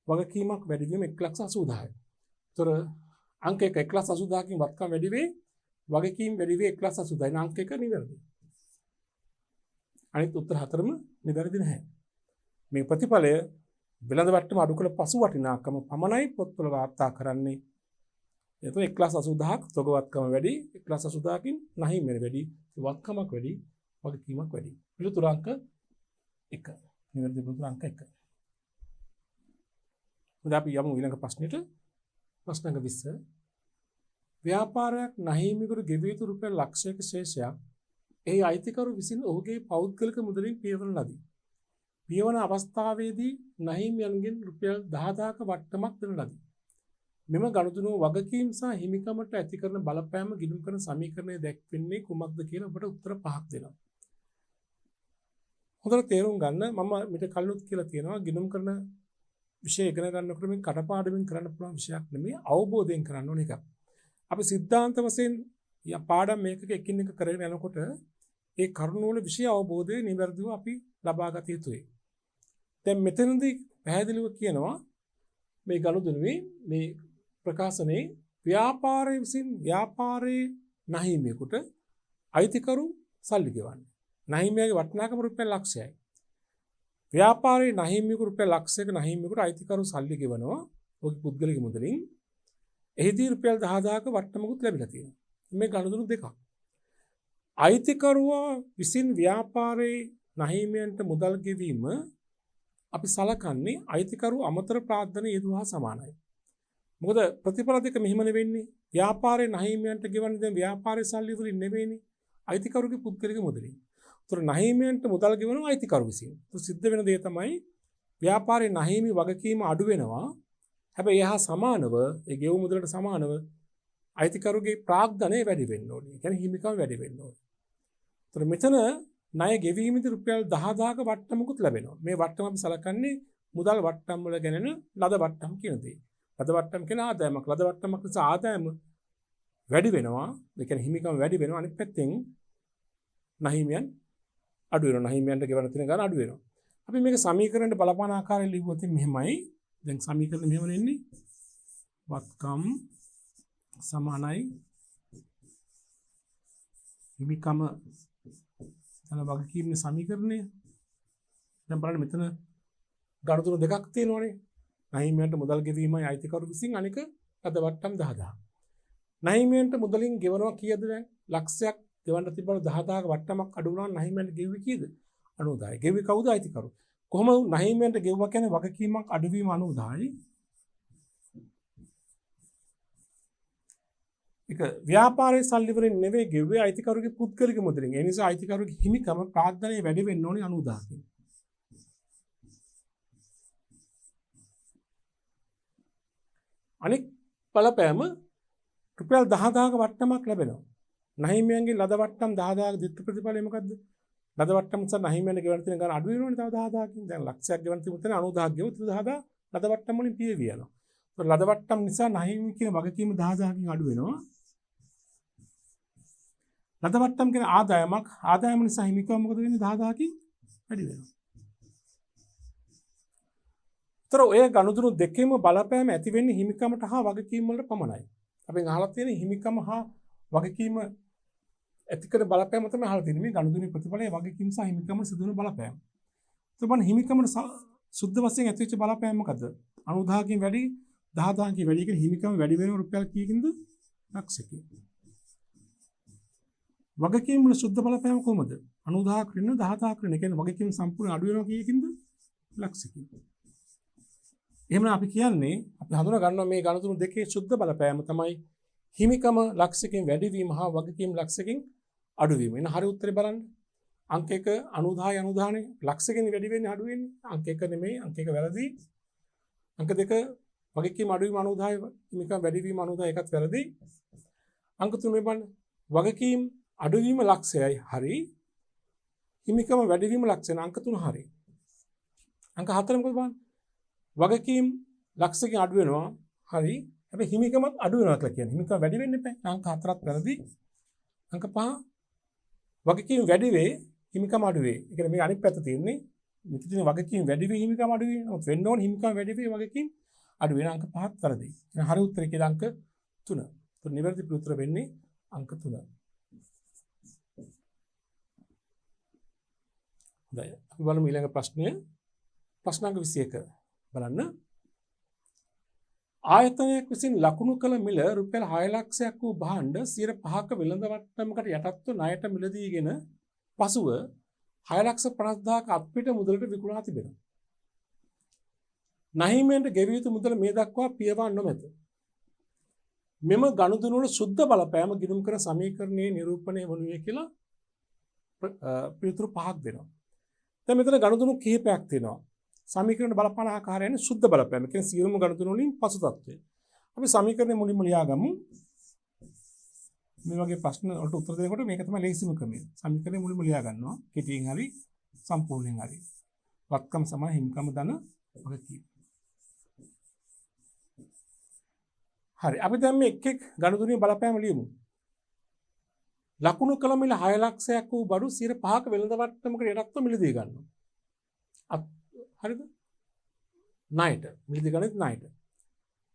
වගකීමක් වැඩිවීම 1,80,000යි. ඒතර අංක 1 1,80,000කින් වත්කම් වැඩි වේ, වගකීම් වැඩි වේ 1,80,000යි. අංක 1 නිවැරදි. අනිත් උත්තර හතරම නිවැරදි නැහැ. මේ ප්‍රතිඵලය වෙළඳ වට්ටම අඩු කළ පසු වටිනාකම පමණයි පොත්වල වාර්තා කරන්නේ. එතකොට 1,80,000ක් තොග වත්කම වැඩි, 1,80,000කින් නහිමිය වැඩි, වත්කමක් වැඩි, වගකීමක් වැඩි. පිළිතුර අංක 1. නිවැරදි පිළිතුර අංක 1. අපි යමු ඊළඟ ප්‍රශ්නෙට. ප්‍රශ්න අංක 20. ව්‍යාපාරයක් නහිමියෙකුට ගෙවිය යුතු රුපියල් ලක්ෂයක ශේෂයක් එහි අයිතිකරු විසින් ඔහුගේ පෞද්ගලික මුදලින් පියවන ලදී. පියවන අවස්ථාවේදී නහිමියන්ගෙන් රුපියල් 10000ක වට්ටමක් දෙන ලදී. මෙම ගනුදෙනුව වගකීම් සහ හිමිකමට ඇති කරන බලපෑම ගිණුම් කරන සමීකරණය දැක්වෙන්නේ කුමක්ද කියලා ඔබට උත්තර පහක් දෙනවා. හොඳට තේරුම් ගන්න මම මිට කලිනුත් කියලා තියෙනවා ගිණුම් කරන විෂය ඉගෙන ගන්නකොට මේ කටපාඩමින් කරන්න පුළුවන් විෂයක් නෙමෙයි අවබෝධයෙන් කරන්න ඕන එකක්. අපි සිද්ධාන්ත වශයෙන් පාඩම් මේකක එකින් එක කරගෙන යනකොට ඒ කරුණු වල විෂය අවබෝධය නිවැරදිව අපි ලබා ගත යුතුයි. දැන් මෙතනදී පැහැදිලිව කියනවා මේ ගනුදෙනුවේ මේ ප්‍රකාශනයේ ව්‍යාපාරයේ විසින් ව්‍යාපාරයේ නහිමියෙකුට අයිතිකරු සල්ලි ගෙවන්නේ. නහිමියාගේ වටිනාකම රුපියල් ලක්ෂයයි. ව්‍යාපාරයේ නහිමියෙකුට රුපියල් ලක්ෂයක නහිමියෙකුට අයිතිකරු සල්ලි ගෙවනවා. ඔහුගේ පුද්ගලික මුදලින්. එහිදී රුපියල් 10000ක වට්ටමකුත් ලැබිලා තියෙනවා. මේ ගනුදෙනු දෙකක්. අයිතිකරුවා විසින් ව්‍යාපාරයේ නහිමියන්ට මුදල් ගෙවීම අපි සලකන්නේ අයිතිකරු අමතර ප්‍රාර්ථන යෙදුව හා සමානයි. මොකද ප්‍රතිඵල දෙක මෙහෙමනේ වෙන්නේ. ව්‍යාපාරයේ නහිමියන්ට ගෙවන්නේ දැන් ව්‍යාපාරයේ සල්ලි වලින් නෙවෙයිනේ. අයිතිකරුගේ පුද්ගලික මුදලින්. ඒතර නහිමියන්ට මුදල් ගෙවනවා අයිතිකරු විසින්. ඒත් සිද්ධ වෙන දේ තමයි ව්‍යාපාරයේ නහිමි වගකීම අඩු වෙනවා. හැබැයි එහා සමානව ඒ ගෙවු මුදලට සමානව අයිතිකරුගේ ප්‍රාග්ධනය වැඩි වෙන්න ඕනේ. ඒ කියන්නේ හිමිකම වැඩි වෙන්න ඕනේ. ඒතර මෙතන ණය ගෙවීමේදී රුපියල් 10000ක වට්ටමකුත් ලැබෙනවා. මේ වට්ටම අපි සලකන්නේ මුදල් වට්ටම් වල ගැනෙන ලද වට්ටම් කියන දේ. ලද වට්ටම් කියන ආදායමක්. ලද වට්ටමක් නිසා ආදායම වැඩි වෙනවා. ඒ කියන්නේ හිමිකම වැඩි වෙනවා. අනිත් පැත්තෙන් නහිමියන් අඩු වෙනවා. නහිමියන්ට ගෙවන තියෙන ගාන අඩු වෙනවා. අපි මේක සමීකරණයට බලපාන ආකාරයෙන් ලිව්වොත් මෙහෙමයි. දැන් සමීකරණ මෙහෙම වෙන්නේ. වත්කම් සමානයි හිමිකම යන වගකීම් සමීකරණය. දැන් බලන්න මෙතන ගණතුරු දෙකක් තියෙනවානේ. නහිමියන්ට මුදල් ගෙවීමයි අයිතිකරු විසින් අනික අද වට්ටම් 10000. නහිමියන්ට මුදලින් ගෙවනවා කීයද දැන්? ලක්ෂයක් ගෙවන්න තිබුණ 10000ක වට්ටමක් අඩු වුණා නහිමියන්ට ගෙවුවේ කීයද? 90000යි. ගෙවුවේ කවුද? අයිතිකරු. කොහොමද නහිමියන්ට ගෙවුවා කියන්නේ වගකීමක් අඩුවීම 90000යි. ඒක ව්‍යාපාරයේ සල්ලි වලින් නෙවෙයි ගෙව්වේ අයිතිකරුගේ පුද්ගලික මුදලින්. ඒ නිසා අයිතිකරුගේ හිමිකම ප්‍රාර්ථනීය වැඩි වෙන්න ඕනේ 90000කින්. අනික් බලපෑම රුපියල් 10000ක වට්ටමක් ලැබෙනවා. නහිමියන්ගේ ලද වට්ටම් 10000ක දිත්ත ප්‍රතිඵලය මොකද්ද? ලද වට්ටම් නිසා නහිමියන්ට ගෙවන්න තියෙන ගාන අඩු වෙනවනේ තව 10000කින්. දැන් ලක්ෂයක් ගෙවන්න තිබුණ 90000ක් ගෙවුවොත් 10000 ලද වට්ටම් වලින් පියවි යනවා. ඒත් ලද වට්ටම් නිසා නහිමි කියන වගකීම 10000කින් අඩු වෙනවා. ලද වට්ටම් කියන ආදායමක් ආදායම නිසා හිමිකම මොකද වෙන්නේ 10000කින් වැඩි වෙනවා. ඒතර ඔය ගනුදෙනු දෙකේම බලපෑම ඇති වෙන්නේ හිමිකමට හා වගකීම් වලට පමණයි. අපි අහලා තියෙන හිමිකම හා වගකීම ඇති කර බලපෑම තමයි අහලා තියෙන්නේ. මේ ගනුදෙනුවේ ප්‍රතිඵලයේ වගකීම් සහ හිමිකම සිදුවන බලපෑම. ඒත් බලන්න හිමිකමට සුද්ධ වශයෙන් ඇතිවෙච්ච බලපෑම මොකද්ද? 90000කින් වැඩි 10000කින් වැඩි කියන හිමිකම වැඩි වෙන රුපියල් කීයකින්ද? ලක්ෂයකින්. වගකීම් වල සුද්ධ බලපෑම කොහොමද? 90000ක් රින්න 10000ක් රින්න. ඒ කියන්නේ වගකීම් සම්පූර්ණ අඩු වෙනවා කීයකින්ද? ලක්ෂයකින්. එහෙමනම් අපි කියන්නේ අපි හඳුනා ගන්නවා මේ ගණතුණු දෙකේ සුද්ධ බලපෑම තමයි හිමිකම ලක්ෂයකින් වැඩිවීම හා වගකීම් ලක්ෂයකින් අඩුවීම. එන හරි උත්තරේ බලන්න. අංක 1 90000යි 90000නේ ලක්ෂයකින් වැඩි වෙන්නේ අඩු වෙන්නේ. අංක 1 නෙමෙයි අංක 1 වැරදි. අංක 2 වගකීම් අඩුවීම 90000යි හිමිකම වැඩිවීම 90000 එකත් වැරදි. අංක 3 මේ බලන්න. වගකීම් අඩුවීම ලක්ෂයයි හරි. හිමිකම වැඩිවීම ලක්ෂය අංක 3 හරි. අංක 4 මොකද බලන්න? වගකීම් ලක්ෂයකින් අඩු වෙනවා හරි. හැබැයි හිමිකමත් අඩු වෙනවා කියලා කියන්නේ. හිමිකම වැඩි වෙන්න එපා. අංක 4ත් වැරදි. අංක 5 වගකීම් වැඩි වේ හිමිකම අඩු වේ. ඒ කියන්නේ මේ අනිත් පැත්ත තියෙන්නේ. මෙතන තියෙන වගකීම් වැඩි වේ හිමිකම අඩු වේ. නමුත් වෙන්න ඕන හිමිකම වැඩි වේ වගකීම් අඩු වෙන අංක 5ත් වැරදි. එහෙනම් හරි උත්තරේ කියලා අංක 3. તો නිවැරදි උත්තර වෙන්නේ අංක 3. හොඳයි. අපි බලමු ඊළඟ ප්‍රශ්නය. ප්‍රශ්නාංක 21 බලන්න. ආයතනයක් විසින් ලකුණු කළ මිල රුපියල් 6 ලක්ෂයක් වූ භාණ්ඩ 5%ක වෙළඳ වට්ටමකට යටත්ව ණයට මිලදීගෙන පසුව 6,50,000ක අත්පිට මුදලට විකුණා තිබෙනවා. නහිමියන්ට ගෙවිය යුතු මුදල මේ දක්වා පියවා නොමැත. මෙම ගනුදෙනු වල සුද්ධ බලපෑම ගිණුම් කරන සමීකරණයේ නිරූපණය වනුයේ කියලා පිළිතුරු පහක් දෙනවා. දැන් මෙතන ගනුදෙනු කිහිපයක් තියෙනවා. සමීකරණ බලපාන ආකාරයෙන් සුද්ධ බලපෑම කියන්නේ සියලුම ගනුදෙනු වලින් පසු තත්ත්වය. අපි සමීකරණය මුලින්ම ලියාගමු. මේ වගේ ප්‍රශ්න වලට උත්තර දෙනකොට මේක තමයි ලේසිම ක්‍රමය. සමීකරණය මුලින්ම ලියා ගන්නවා. කෙටියෙන් හරි සම්පූර්ණයෙන් හරි. වත්කම් සමාන හිමිකම ධන වගකීම. හරි. අපි දැන් මේ එක් එක් ගනුදෙනුවේ බලපෑම ලියමු. ලකුණු කළ මිල 6 ලක්ෂයක් වූ බඩු 5ක වෙළඳ වට්ටමකට යටත්ව මිලදී ගන්නවා. හරිද? ණයට. මිලදී ගන්නෙත් ණයට.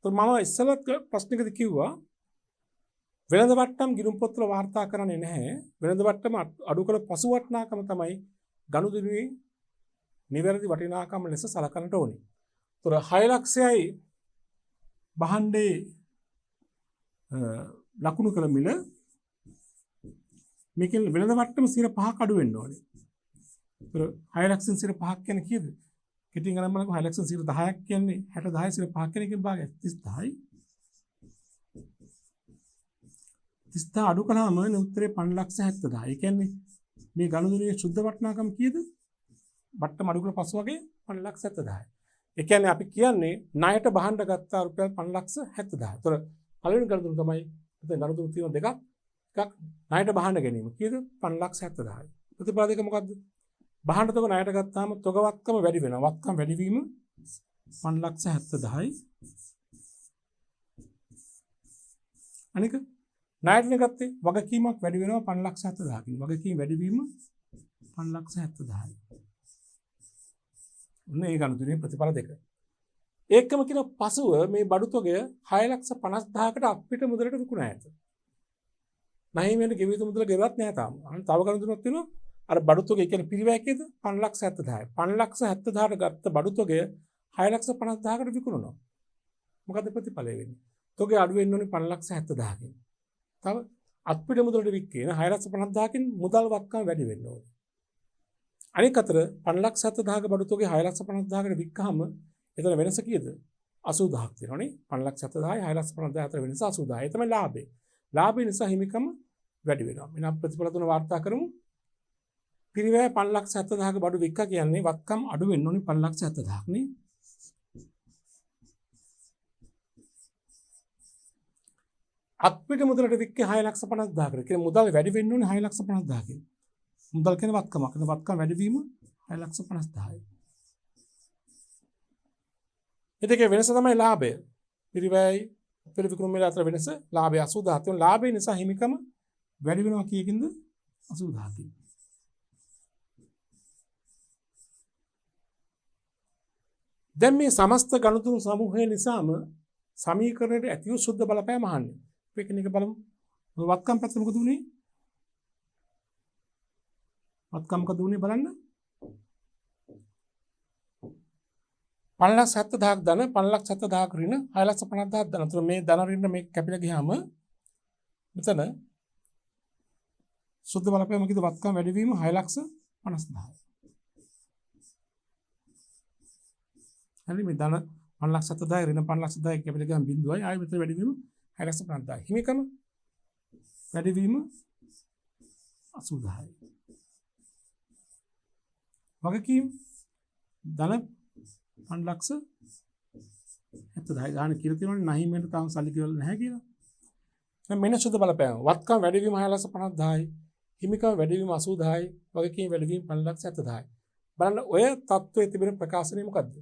මම ඉස්සෙල්ලත් ප්‍රශ්නයකදී කිව්වා වෙළඳ වට්ටම් ගිණුම් පොත්වල වාර්තා කරන්නේ නැහැ. වෙළඳ වට්ටම අඩු කළ පසු වටිනාකම තමයි ගනුදෙනුවේ නිවැරදි වටිනාකම ලෙස සලකන්නට ඕනේ. ඒතර 6 ලක්ෂයයි බහන්ඩේ ලකුණු කළ මිල මේකෙන් වෙළඳ වට්ටම 5ක් අඩු වෙන්න ඕනේ. ඒතර 6 ලක්ෂෙන් 5ක් කියන්නේ කීයද? කෙටියෙන් ගණන් බලනකොට 6 ලක්ෂෙන් 10ක් කියන්නේ 60 10 5ක් කියන එකෙන් භාගයක් 30යි. 30 අඩු කළාම උත්තරේ 5,70,000. ඒ කියන්නේ මේ ගනුදෙනුවේ සුද්ධ වටිනාකම කීයද? වට්ටම අඩු කළ පසු වගේ 5,70,000. ඒ කියන්නේ අපි කියන්නේ ණයට බහන්න ගත්තා රුපියල් 5,70,000. ඒතර පළවෙනි ගනුදෙනු තමයි එතන ගනුදෙනු තියෙන දෙකක්. එකක් ණයට බහන්න ගැනීම. කීයද? 5,70,000. ප්‍රතිඵල දෙක මොකද්ද? බහන්න තොග ණයට ගත්තාම තොග වත්කම වැඩි වෙනවා. වත්කම වැඩි වීම 5,70,000යි. අනික ණයට ගත්තේ වගකීමක් වැඩි වෙනවා 5,70,000කින්. වගකීම වැඩි වීම 5,70,000යි. ඔන්න ඒ ගනුදෙනුවේ ප්‍රතිඵල දෙක. ඒකම කියන පසුව මේ බඩු තොගය 6,50,000කට අපිට මුදලට විකුණා ඇත. නැහැ මේකට ගෙවිත මුදල ගෙවවත් නැහැ තාම. අන්න තව ගනුදෙනුවක් තියෙනවා. අර බඩු තොගය කියන්නේ පිරිවැය කීයද? 5,70,000යි. 5,70,000ට ගත්ත බඩු තොගය 6,50,000කට විකුණනවා. මොකද ප්‍රතිඵලය වෙන්නේ? තොගය අඩු වෙන්න ඕනේ 5,70,000කින්. තව අපිට මුදලට වික්කේන 6,50,000කින් මුදල් වත්කම වැඩි වෙන්න ඕනේ. අනික අතර 5,70,000ක බඩු තොගේ 6,50,000කට වික්කහම එතන වෙනස කීයද? 80,000ක් තියෙනවනේ. 5,70,000යි 6,50,000 අතර වෙනස 80,000. ඒ තමයි ලාභය. ලාභය නිසා හිමිකම වැඩි වෙනවා. මෙන්න ප්‍රතිඵල තුන වාර්තා කරමු. පිරිවැය 5,70,000ක බඩු වික්කා කියන්නේ වත්කම් අඩු වෙන්න ඕනේ 5,70,000ක් නේ. අපිට මුදලට වික්කේ 6,50,000කට. කියන්නේ මුදල් වැඩි වෙන්න ඕනේ 6,50,000කින්. මුදල් කියන වත්කමක්. ඒ වත්කම වැඩි වීම 6,50,000යි. ඒකේ වෙනස තමයි ලාභය. පිරිවැයයි පිරිවිකුණු මිල අතර වෙනස ලාභය 80,000. ඒ ලාභය නිසා හිමිකම වැඩි වෙනවා කීයකින්ද? 80,000කින්. දැන් මේ සමස්ත ගනුදෙනු සමූහය නිසාම සමීකරණයට ඇති වූ සුද්ධ බලපෑම අහන්නේ. අපි කෙනෙක් බලමු. වත්කම් පැත්ත මොකද උනේ? වත්කම් මොකද උනේ බලන්න. 5,70,000ක් ධන 5,70,000ක් ඍණ 6,50,000ක් ධන. අතන මේ ධන ඍණ මේ කැපිලා ගියාම මෙතන සුද්ධ බලපෑම කිව්ද වත්කම් වැඩි වීම 6,50,000. හරි මේ ධන 5,70,000 ඍණ 5,70,000 කැපිලා ගියාම බිඳුවයි ආයෙ මෙතන වැඩි වීම 6,50,000. හිමිකම වැඩි වීම 80,000යි. වගකීම් ධන 5,70,000 ගාන කියලා තියෙනවනේ නැහැ මේකට තාම සල්ලි කියලා නැහැ කියලා. දැන් මෙන්න සුද්ධ බලපෑම. වත්කම් වැඩි වීම 6,50,000යි. හිමිකම වැඩි වීම 80,000යි. වගකීම් වැඩි වීම 5,70,000යි. බලන්න ඔය තත්ත්වයේ තිබෙන ප්‍රකාශනය මොකද්ද?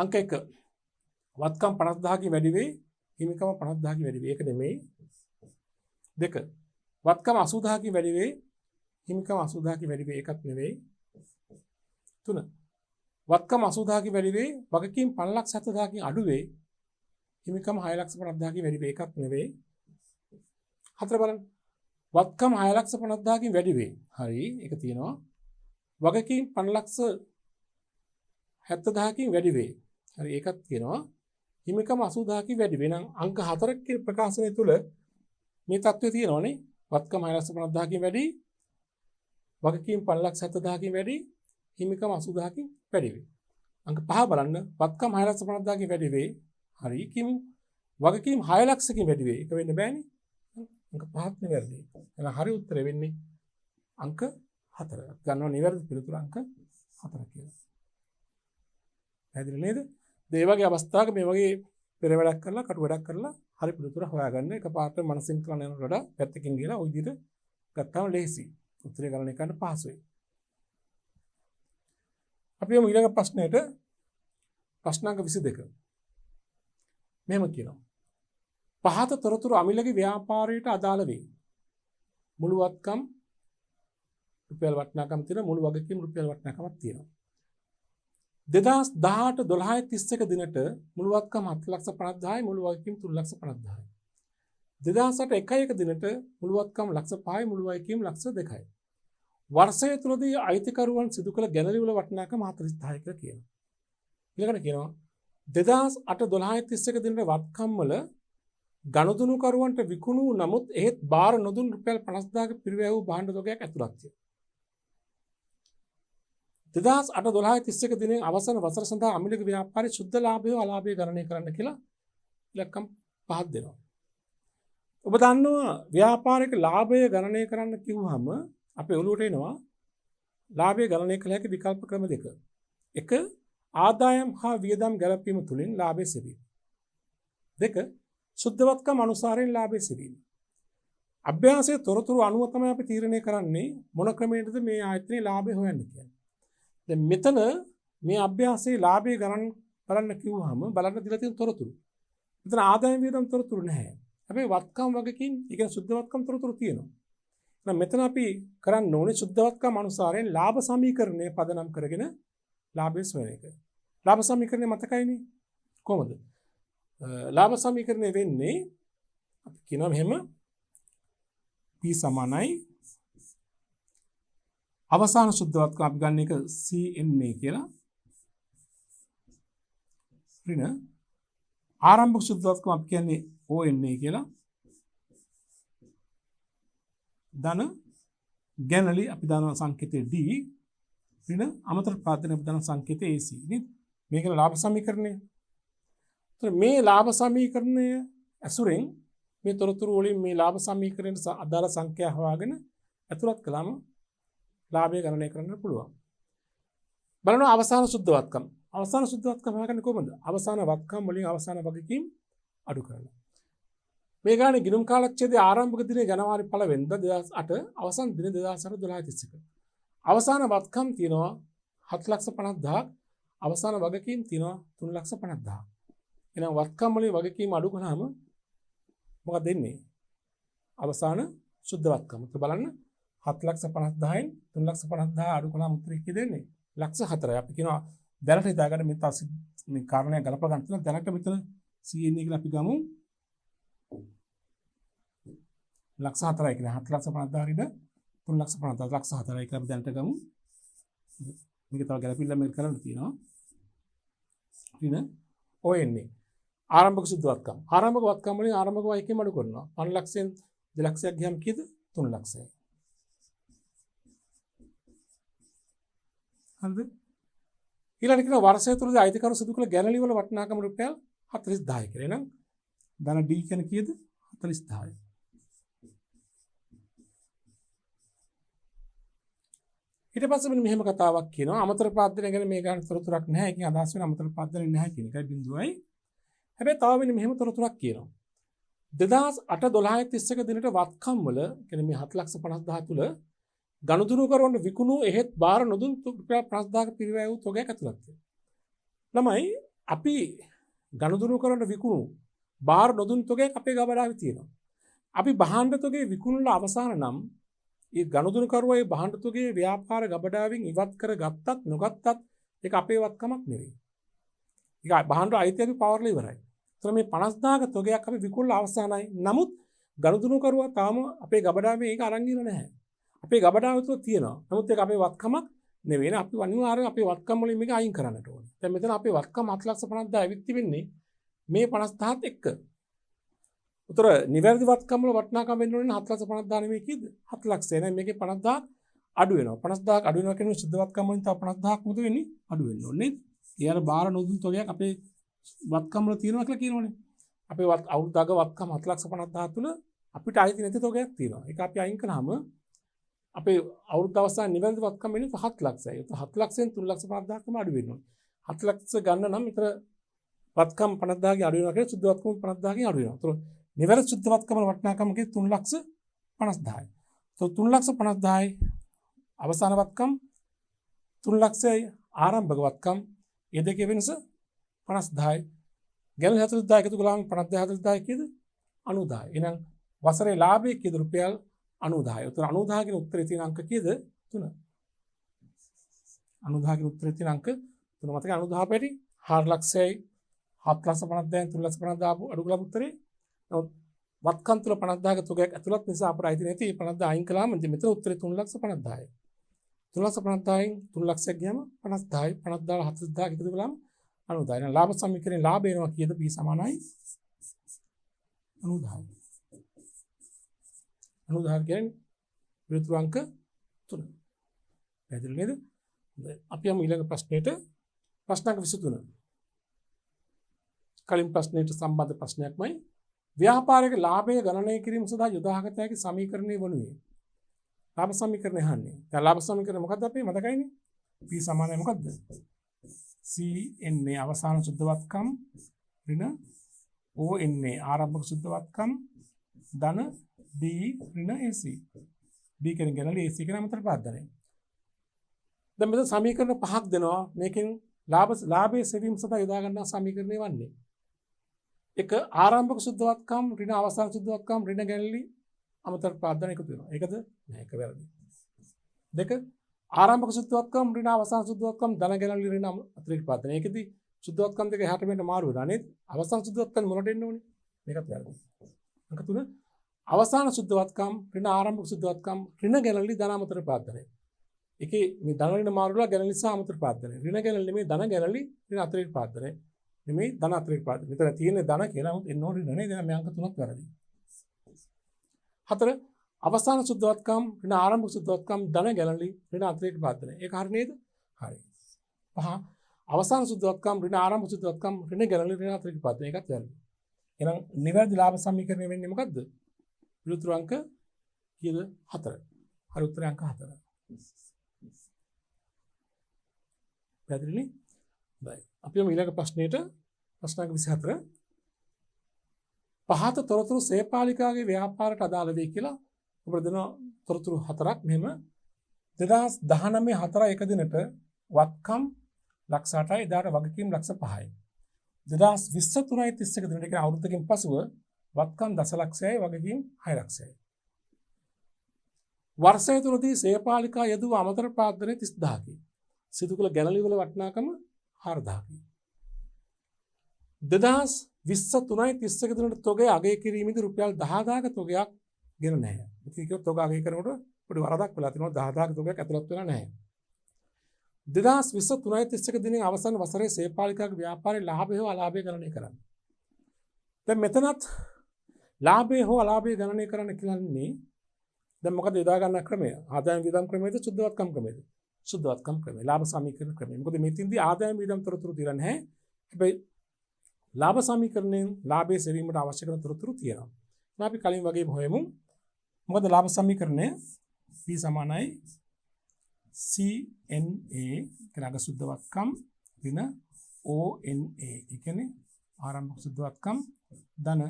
අංක 1. වත්කම් 50,000කින් වැඩි වෙයි. හිමිකම 50,000කින් වැඩි වෙයි. ඒක නෙමෙයි. 2. වත්කම 80,000කින් වැඩි වෙයි. හිමිකම 80,000කින් වැඩි වෙයි. ඒකත් නෙවෙයි. 3. වත්කම 80,000කින් වැඩි වෙයි. වගකීම් 5,70,000කින් අඩු වෙයි. හිමිකම 6,50,000කින් වැඩි වෙයි. ඒකත් නෙවෙයි. 4 බලන්න. වත්කම 6,50,000කින් වැඩි වෙයි. හරි. ඒක තියෙනවා. වගකීම් 5,70,000කින් වැඩි වෙයි. හරි. ඒකත් තියෙනවා. හිමිකම 80,000කින් වැඩි වෙයි. නම් අංක 4ක ප්‍රකාශනය තුල මේ தත්ත්වය තියෙනවනේ. වත්කම 6,50,000කින් වැඩි. වගකීම් 5,70,000කින් වැඩි. හිමිකම 80,000කින් වැඩි වෙයි. අංක 5 බලන්න වත්කම් 6,50,000කින් වැඩි වෙයි. හරි. කිමු වගකීම් 6 ලක්ෂකින් වැඩි වෙයි. ඒක වෙන්න බෑනේ. අංක 5ක් නිවැරදි. එහෙනම් හරි උත්තරේ වෙන්නේ අංක 4. ගන්නවා නිවැරදි පිළිතුර අංක 4 කියලා. පැහැදිලි නේද? ඒ වගේ අවස්ථාවක මේ වගේ පෙර වැඩක් කරලා කටු වැඩක් කරලා හරි පිළිතුර හොයාගන්න. එකපාරට මනසින් කරන යනකට වඩා පැත්තකින් ගිහලා ওই විදිහට ගත්තාම ලේසි. උත්තරේ ගණනය කරන්න පහසුයි. අපි යමු ඊළඟ ප්‍රශ්නයට. ප්‍රශ්නාංක 22. මෙහෙම කියනවා. පහත තොරතුරු අමිලගේ ව්‍යාපාරයට අදාළ වේ. මුළු වත්කම් රුපියල් වටිනාකම් තියෙන මුළු වගකීම් රුපියල් වටිනාකමක් තියෙනවා. 2018 12/31 දිනට මුළු වත්කම් 7,50,000යි මුළු වගකීම් 3,50,000යි. 2008 1/1 දිනට මුළු වත්කම් 1,05,000යි මුළු වගකීම් 1,02,000යි. වර්ෂය තුලදී අයිතිකරුවන් සිදු කළ ගැනලි වල වටිනාකම 40,000යි කියලා කියනවා. ඊළඟට කියනවා 2008 12/31 දිනට වත්කම් වල ගනුදෙනුකරුවන්ට විකුණු නමුත් එහෙත් බාර නොදුන් රුපියල් 50,000ක පිරිවැය වූ භාණ්ඩ තොගයක් ඇතුළත්ය. 2008 12/31 දිනෙන් අවසන් වසර සඳහා අමිලගේ ව්‍යාපාරයේ සුද්ධ ලාභය අලාභය ගණනය කරන්න කියලා ඉලක්කම් 5ක් දෙනවා. ඔබ දන්නවා ව්‍යාපාරික ලාභය ගණනය කරන්න කිව්වහම අපේ ඔළුවට එනවා ලාභය ගණනය කළ හැකි විකල්ප ක්‍රම දෙක. එක ආදායම් හා වියදම් ගැලපීම තුළින් ලාභය සෙවීම. දෙක සුද්ධවත්කම් අනුසාරයෙන් ලාභය සෙවීම. අභ්‍යාසයේ තොරතුරු අනුව තමයි අපි තීරණය කරන්නේ මොන ක්‍රමයකටද මේ ආයතනයේ ලාභය හොයන්න කියන්නේ. දැන් මෙතන මේ අභ්‍යාසයේ ලාභය ගණන් බලන්න කිව්වහම බලන්න දීලා තියෙන තොරතුරු. මෙතන ආදායම් වියදම් තොරතුරු නැහැ. හැබැයි වත්කම් වගකීම්, ඒ කියන්නේ සුද්ධවත්කම් තොරතුරු තියෙනවා. එහෙනම් මෙතන අපි කරන්න ඕනේ සුද්ධවත්කම් අනුසාරයෙන් ලාභ සමීකරණය පදනම් කරගෙන ලාභය සොයන එක. ලාභ සමීකරණය මතකයිනේ කොහොමද? ලාභ සමීකරණය වෙන්නේ අපි කියනවා මෙහෙම P සමානයි අවසාන සුද්ධවත්කම අපි ගන්න එක CNA කියලා. ඍණ ආරම්භක සුද්ධවත්කම අපි කියන්නේ ONA කියලා. ධන ගැනලි අපි දාන සංකේතය D. ඍණ අමතර ප්‍රාර්ථන අපි දාන සංකේතය AC. නේද? මේක ලාභ සමීකරණය. ඒතර මේ ලාභ සමීකරණය ඇසුරෙන් මේ තොරතුරු වලින් මේ ලාභ සමීකරණයට අදාළ සංඛ්‍යා හොයාගෙන ඇතුළත් කළාම ලාභය ගණනය කරන්න පුළුවන්. බලන්න අවසාන සුද්ධවත්කම්. අවසාන සුද්ධවත්කම හොයාගන්නේ කොහොමද? අවසාන වත්කම් වලින් අවසාන වගකීම් අඩු කරලා. මේ ගානේ ගිණුම් කාලච්ඡේදයේ ආරම්භක දිනේ ජනවාරි 1 වෙනිදා 2008 අවසන් දිනේ 2008 12/31. අවසාන වත්කම් තියෙනවා 7,50,000ක්. අවසාන වගකීම් තියෙනවා 3,50,000ක්. එහෙනම් වත්කම් වලින් වගකීම් අඩු කරාම මොකක්ද දෙන්නේ? අවසාන සුද්ධවත්කම. ඒක බලන්න 7,50,000න් 3,50,000 අඩු කළාම උත්තරේ කී දෙන්නේ? 1,04යි. අපි කියනවා දැනට හිතාගන්න මේ කාරණය ගලප ගන්න තියෙනවා. දැනට මෙතන CNA කියලා අපි ගමු 1,04යි කියලා. 7,50,000 රිද 3,50,000 1,04යි කියලා අපි දැනට ගමු. මේක තව ගැලපිල්ල මේක කරන්න තියෙනවා. රින ONA ආරම්භක සුද්ධවත්කම්. ආරම්භක වත්කම් වලින් ආරම්භක වගකීම් අඩු කරනවා. 5 ලක්ෂයෙන් 2 ලක්ෂයක් ගියම කීයද? 3 ලක්ෂයයි. හරිද? ඊළඟට කියන වර්ෂය තුලදී අයිතිකරු සිදු කළ ගැනලි වල වටිනාකම රුපියල් 40,000 කියලා. එහෙනම් ධන D කියන කීයද? 40,000යි. ඊට පස්සේ මෙන්න මෙහෙම කතාවක් කියනවා. අමතර පාද්දනය ගැන මේ ගන්න තොරතුරක් නැහැ. ඒකෙන් අදහස් වෙන අමතර පාද්දනය නැහැ කියන එකයි බිඳුවයි. හැබැයි තව මෙන්න මෙහෙම තොරතුරක් කියනවා. 2008 12/31 දිනට වත්කම් වල කියන්නේ මේ 7,50,000 තුල ගනුදෙනුකරුවන්ට විකුණු එහෙත් බාර නොදුන් රුපියල් 50,000ක පිරිවැය වූ තොගයක් ඇතුළත් වෙනවා. ළමයි අපි ගනුදෙනුකරුවන්ට විකුණු බාර නොදුන් තොගයක් අපේ ගබඩාවේ තියෙනවා. අපි භාණ්ඩ තොගේ විකුණුලා අවසාන නම් ඒ ගනුදෙනුකරුවා ඒ භාණ්ඩ තොගේ ව්‍යාපාර ගබඩාවෙන් ඉවත් කර ගත්තත් නොගත්තත් ඒක අපේ වත්කමක් නෙවෙයි. ඒක භාණ්ඩ අයිතිය අපි පවර්ලා ඉවරයි. ඒතර මේ 50,000ක තොගයක් අපි විකුණලා අවසానයි. නමුත් ගනුදෙනුකරුවා තාම අපේ ගබඩාවේ ඒක අරන් ගිහලා නැහැ. අපේ ගබඩාව තුල තියෙනවා. නමුත් ඒක අපේ වත්කමක් නෙවෙයි. අපි අනිවාර්යයෙන් අපේ වත්කම් වලින් මේක අයින් කරන්නට ඕනේ. දැන් මෙතන අපේ වත්කම් 7,50,000 ඇවිත් තිබෙන්නේ මේ 50,000ත් එක්ක. උතර නිවැරදි වත්කම් වල වටිනාකම වෙන්න ඕනේ 7,50,000 නෙමෙයි කීයද? 7 ලක්ෂය නෑ. මේකේ 50,000ක් අඩු වෙනවා. 50,000ක් අඩු වෙනවා කියන්නේ සුද්ධ වත්කම් වලින් තව 50,000ක් මොකද වෙන්නේ? අඩු වෙන්න ඕනේ නේද? ඒ අර බාර නොදුන් තොගයක් අපේ වත්කම් වල තියෙනවා කියලා කියනවනේ. අපේ අවුරුද්දක වත්කම් 7,50,000 තුල අපිට අයිති නැති තොගයක් තියෙනවා. ඒක අපි අයින් කළාම අපේ අවුරුද්ද අවසානයේ නිවැරදි වත්කම් වෙන්නේ 7 ලක්ෂයි. ඒක 7 ලක්ෂයෙන් 3,50,000ක්ම අඩු වෙනවා. 7 ලක්ෂ ගන්න නම් විතර වත්කම් 50,000කින් අඩු වෙනවා කියලා සුද්ධ වත්කම් 50,000කින් අඩු වෙනවා. ඒතකොට නිවැරදි සුද්ධ වත්කම වටිනාකම කිව්වේ 3,50,000යි. ඒතකොට 3,50,000යි අවසාන වත්කම් 3 ලක්ෂයයි ආරම්භක වත්කම් ඒ දෙකේ වෙනස 50,000යි. ගැළලි 40,000 එකතු කළාම 50,000 කීයද? 90,000. එහෙනම් වසරේ ලාභය කීයද? රුපියල් 90,000. උතන 90,000 කියන උත්තරේ තියෙන අංක කීයද? 3. 90,000 කියන උත්තරේ තියෙන අංක 3 මතකයි 90,000 පැටි 4 ලක්ෂයයි 7,50,000න් 3,50,000 අඩු කළා උත්තරේ. නමුත් වත්කම් තුල 50,000ක තොගයක් ඇතුළත් නිසා අපට අයිති නැති 50,000 අයින් කළාම මෙතන උත්තරේ 3,50,000යි. 3,50,000න් 3 ලක්ෂයක් ගියම 50,000යි 50,000 40,000 එකතු කළාම 90,000. එහෙනම් ලාභ සමීකරණේ ලාභය එනවා කීයද? P සමානයි 90,000. 90,000 කියන්නේ විරුද්ධ අංක 3. පැහැදිලි නේද? අපි යමු ඊළඟ ප්‍රශ්නෙට. ප්‍රශ්නක 23. කලින් ප්‍රශ්නෙට සම්බන්ධ ප්‍රශ්නයක්මයි. ව්‍යාපාරික ලාභය ගණනය කිරීම සඳහා යොදාගත හැකි සමීකරණය වනුයේ. ලාභ සමීකරණය අහන්නේ. දැන් ලාභ සමීකරණය මොකක්ද අපේ මතකයිනේ? P සමානයි මොකක්ද? CNA අවසාන සුද්ධවත්කම් ඍණ ONA ආරම්භක සුද්ධවත්කම් ධන D ඍණ AC. D කියන්නේ ගැළලි AC කියන අමතර පාදනය. දැන් මෙතන සමීකරණ පහක් දෙනවා. මේකෙන් ලාභයේ සෙවීම සඳහා යොදා ගන්නා සමීකරණය වන්නේ. එක ආරම්භක සුද්ධවත්කම් ඍණ අවසාන සුද්ධවත්කම් ඍණ ගැළලි අමතර පාදනය එකතු වෙනවා. ඒකද? නෑ ඒක වැරදි. දෙක ආරම්භක සුද්ධවත්කම් ඍණ අවසාන සුද්ධවත්කම් ධන ගැළලි ඍණ අතිරේක පාදනය. ඒකෙදි සුද්ධවත්කම් දෙක එහාට මෙහාට මාරු වෙනවා නේද? අවසාන සුද්ධවත්කම් මොනට එන්න ඕනේ? මේකත් වැරදි. අංක 3 අවසාන සුද්ධවත්කම් ඍණ ආරම්භක සුද්ධවත්කම් ඍණ ගැළලි ධන අමතර පාදනය. ඒකේ මේ ධන ඍණ මාරුලා ගැළලි සහ අමතර පාදනය. ඍණ ගැළලි නෙමෙයි ධන ගැළලි ඍණ අතිරේක පාදනය. නෙමෙයි ධන අතිරේක පාදනය. මෙතන තියෙන්නේ ධන කියලා නමුත් එන්න ඕනේ ඍණ නේද? මේ අංක 3ක් වැරදි. 4 අවසාන සුද්ධවත්කම් ඍණ ආරම්භක සුද්ධවත්කම් ධන ගැළලි ඍණ අතිරේක පාදනය. ඒක හරි නේද? හරි. 5 අවසාන සුද්ධවත්කම් ඍණ ආරම්භක සුද්ධවත්කම් ඍණ ගැළලි ඍණ අතිරේක පාදනය. ඒකත් වැරදි. එහෙනම් නිවැරදි ලාභ සමීකරණය වෙන්නේ මොකද්ද? විරුද්ධ අංක කීයද? 4. හරි උත්තරය අංක 4. පැහැදිලිනේ? හොඳයි. අපි යමු ඊළඟ ප්‍රශ්නෙට. ප්‍රශ්න අංක 24. පහත තොරතුරු සේපාලිකාගේ ව්‍යාපාරයට අදාළ වේ කියලා අපිට දෙන තොරතුරු 4ක් මෙහෙම 2019 4 එක දිනට වත්කම් ලක්ෂ 8යි එදාට වගකීම් ලක්ෂ 5යි. 2020 3යි 31 දිනට කියන අවුරුද්දකින් පසුව වත්කම් දශලක්ෂයයි වගකීම් 6 ලක්ෂයයි. වර්ෂය තුලදී සේපාලිකා යෙදුව අමතර පාදනය 30000කි. සිදු කළ ගැළලි වල වටිනාකම 4000කි. 2023යි 31 දිනට තොගය අගය කිරීමේදී රුපියල් 10000ක තොගයක් ගෙන නැහැ. ඉතින් ඒක තොග අගය කරනකොට පොඩි වරදක් වෙලා තිනවා 10000ක තොගයක් ඇතුළත් වෙලා නැහැ. 2023යි 31 දිනේ අවසන් වසරේ සේපාලිකාගේ ව්‍යාපාරයේ ලාභය හෝ අලාභය ගණනය කරන්න. දැන් මෙතනත් ලාභය හෝ අලාභය ගණනය කරන්න කියන්නේ දැන් මොකද යොදා ගන්න ක්‍රමය? ආදායම් වියදම් ක්‍රමයේද සුද්ධවත්කම් ක්‍රමයේද? සුද්ධවත්කම් ක්‍රමය. ලාභ සමීකරණ ක්‍රමය. මොකද මෙතෙන්දී ආදායම් වියදම් තොරතුරු තියලා නැහැ. හැබැයි ලාභ සමීකරණයෙන් ලාභයේ සෙවීමට අවශ්‍ය කරන තොරතුරු තියෙනවා. අපි කලින් වගේම හොයමු. මොකද ලාභ සමීකරණය P සමානයි CNA කියන සුද්ධවත්කම් ඍණ ONA. ඒ කියන්නේ ආරම්භක සුද්ධවත්කම් ධන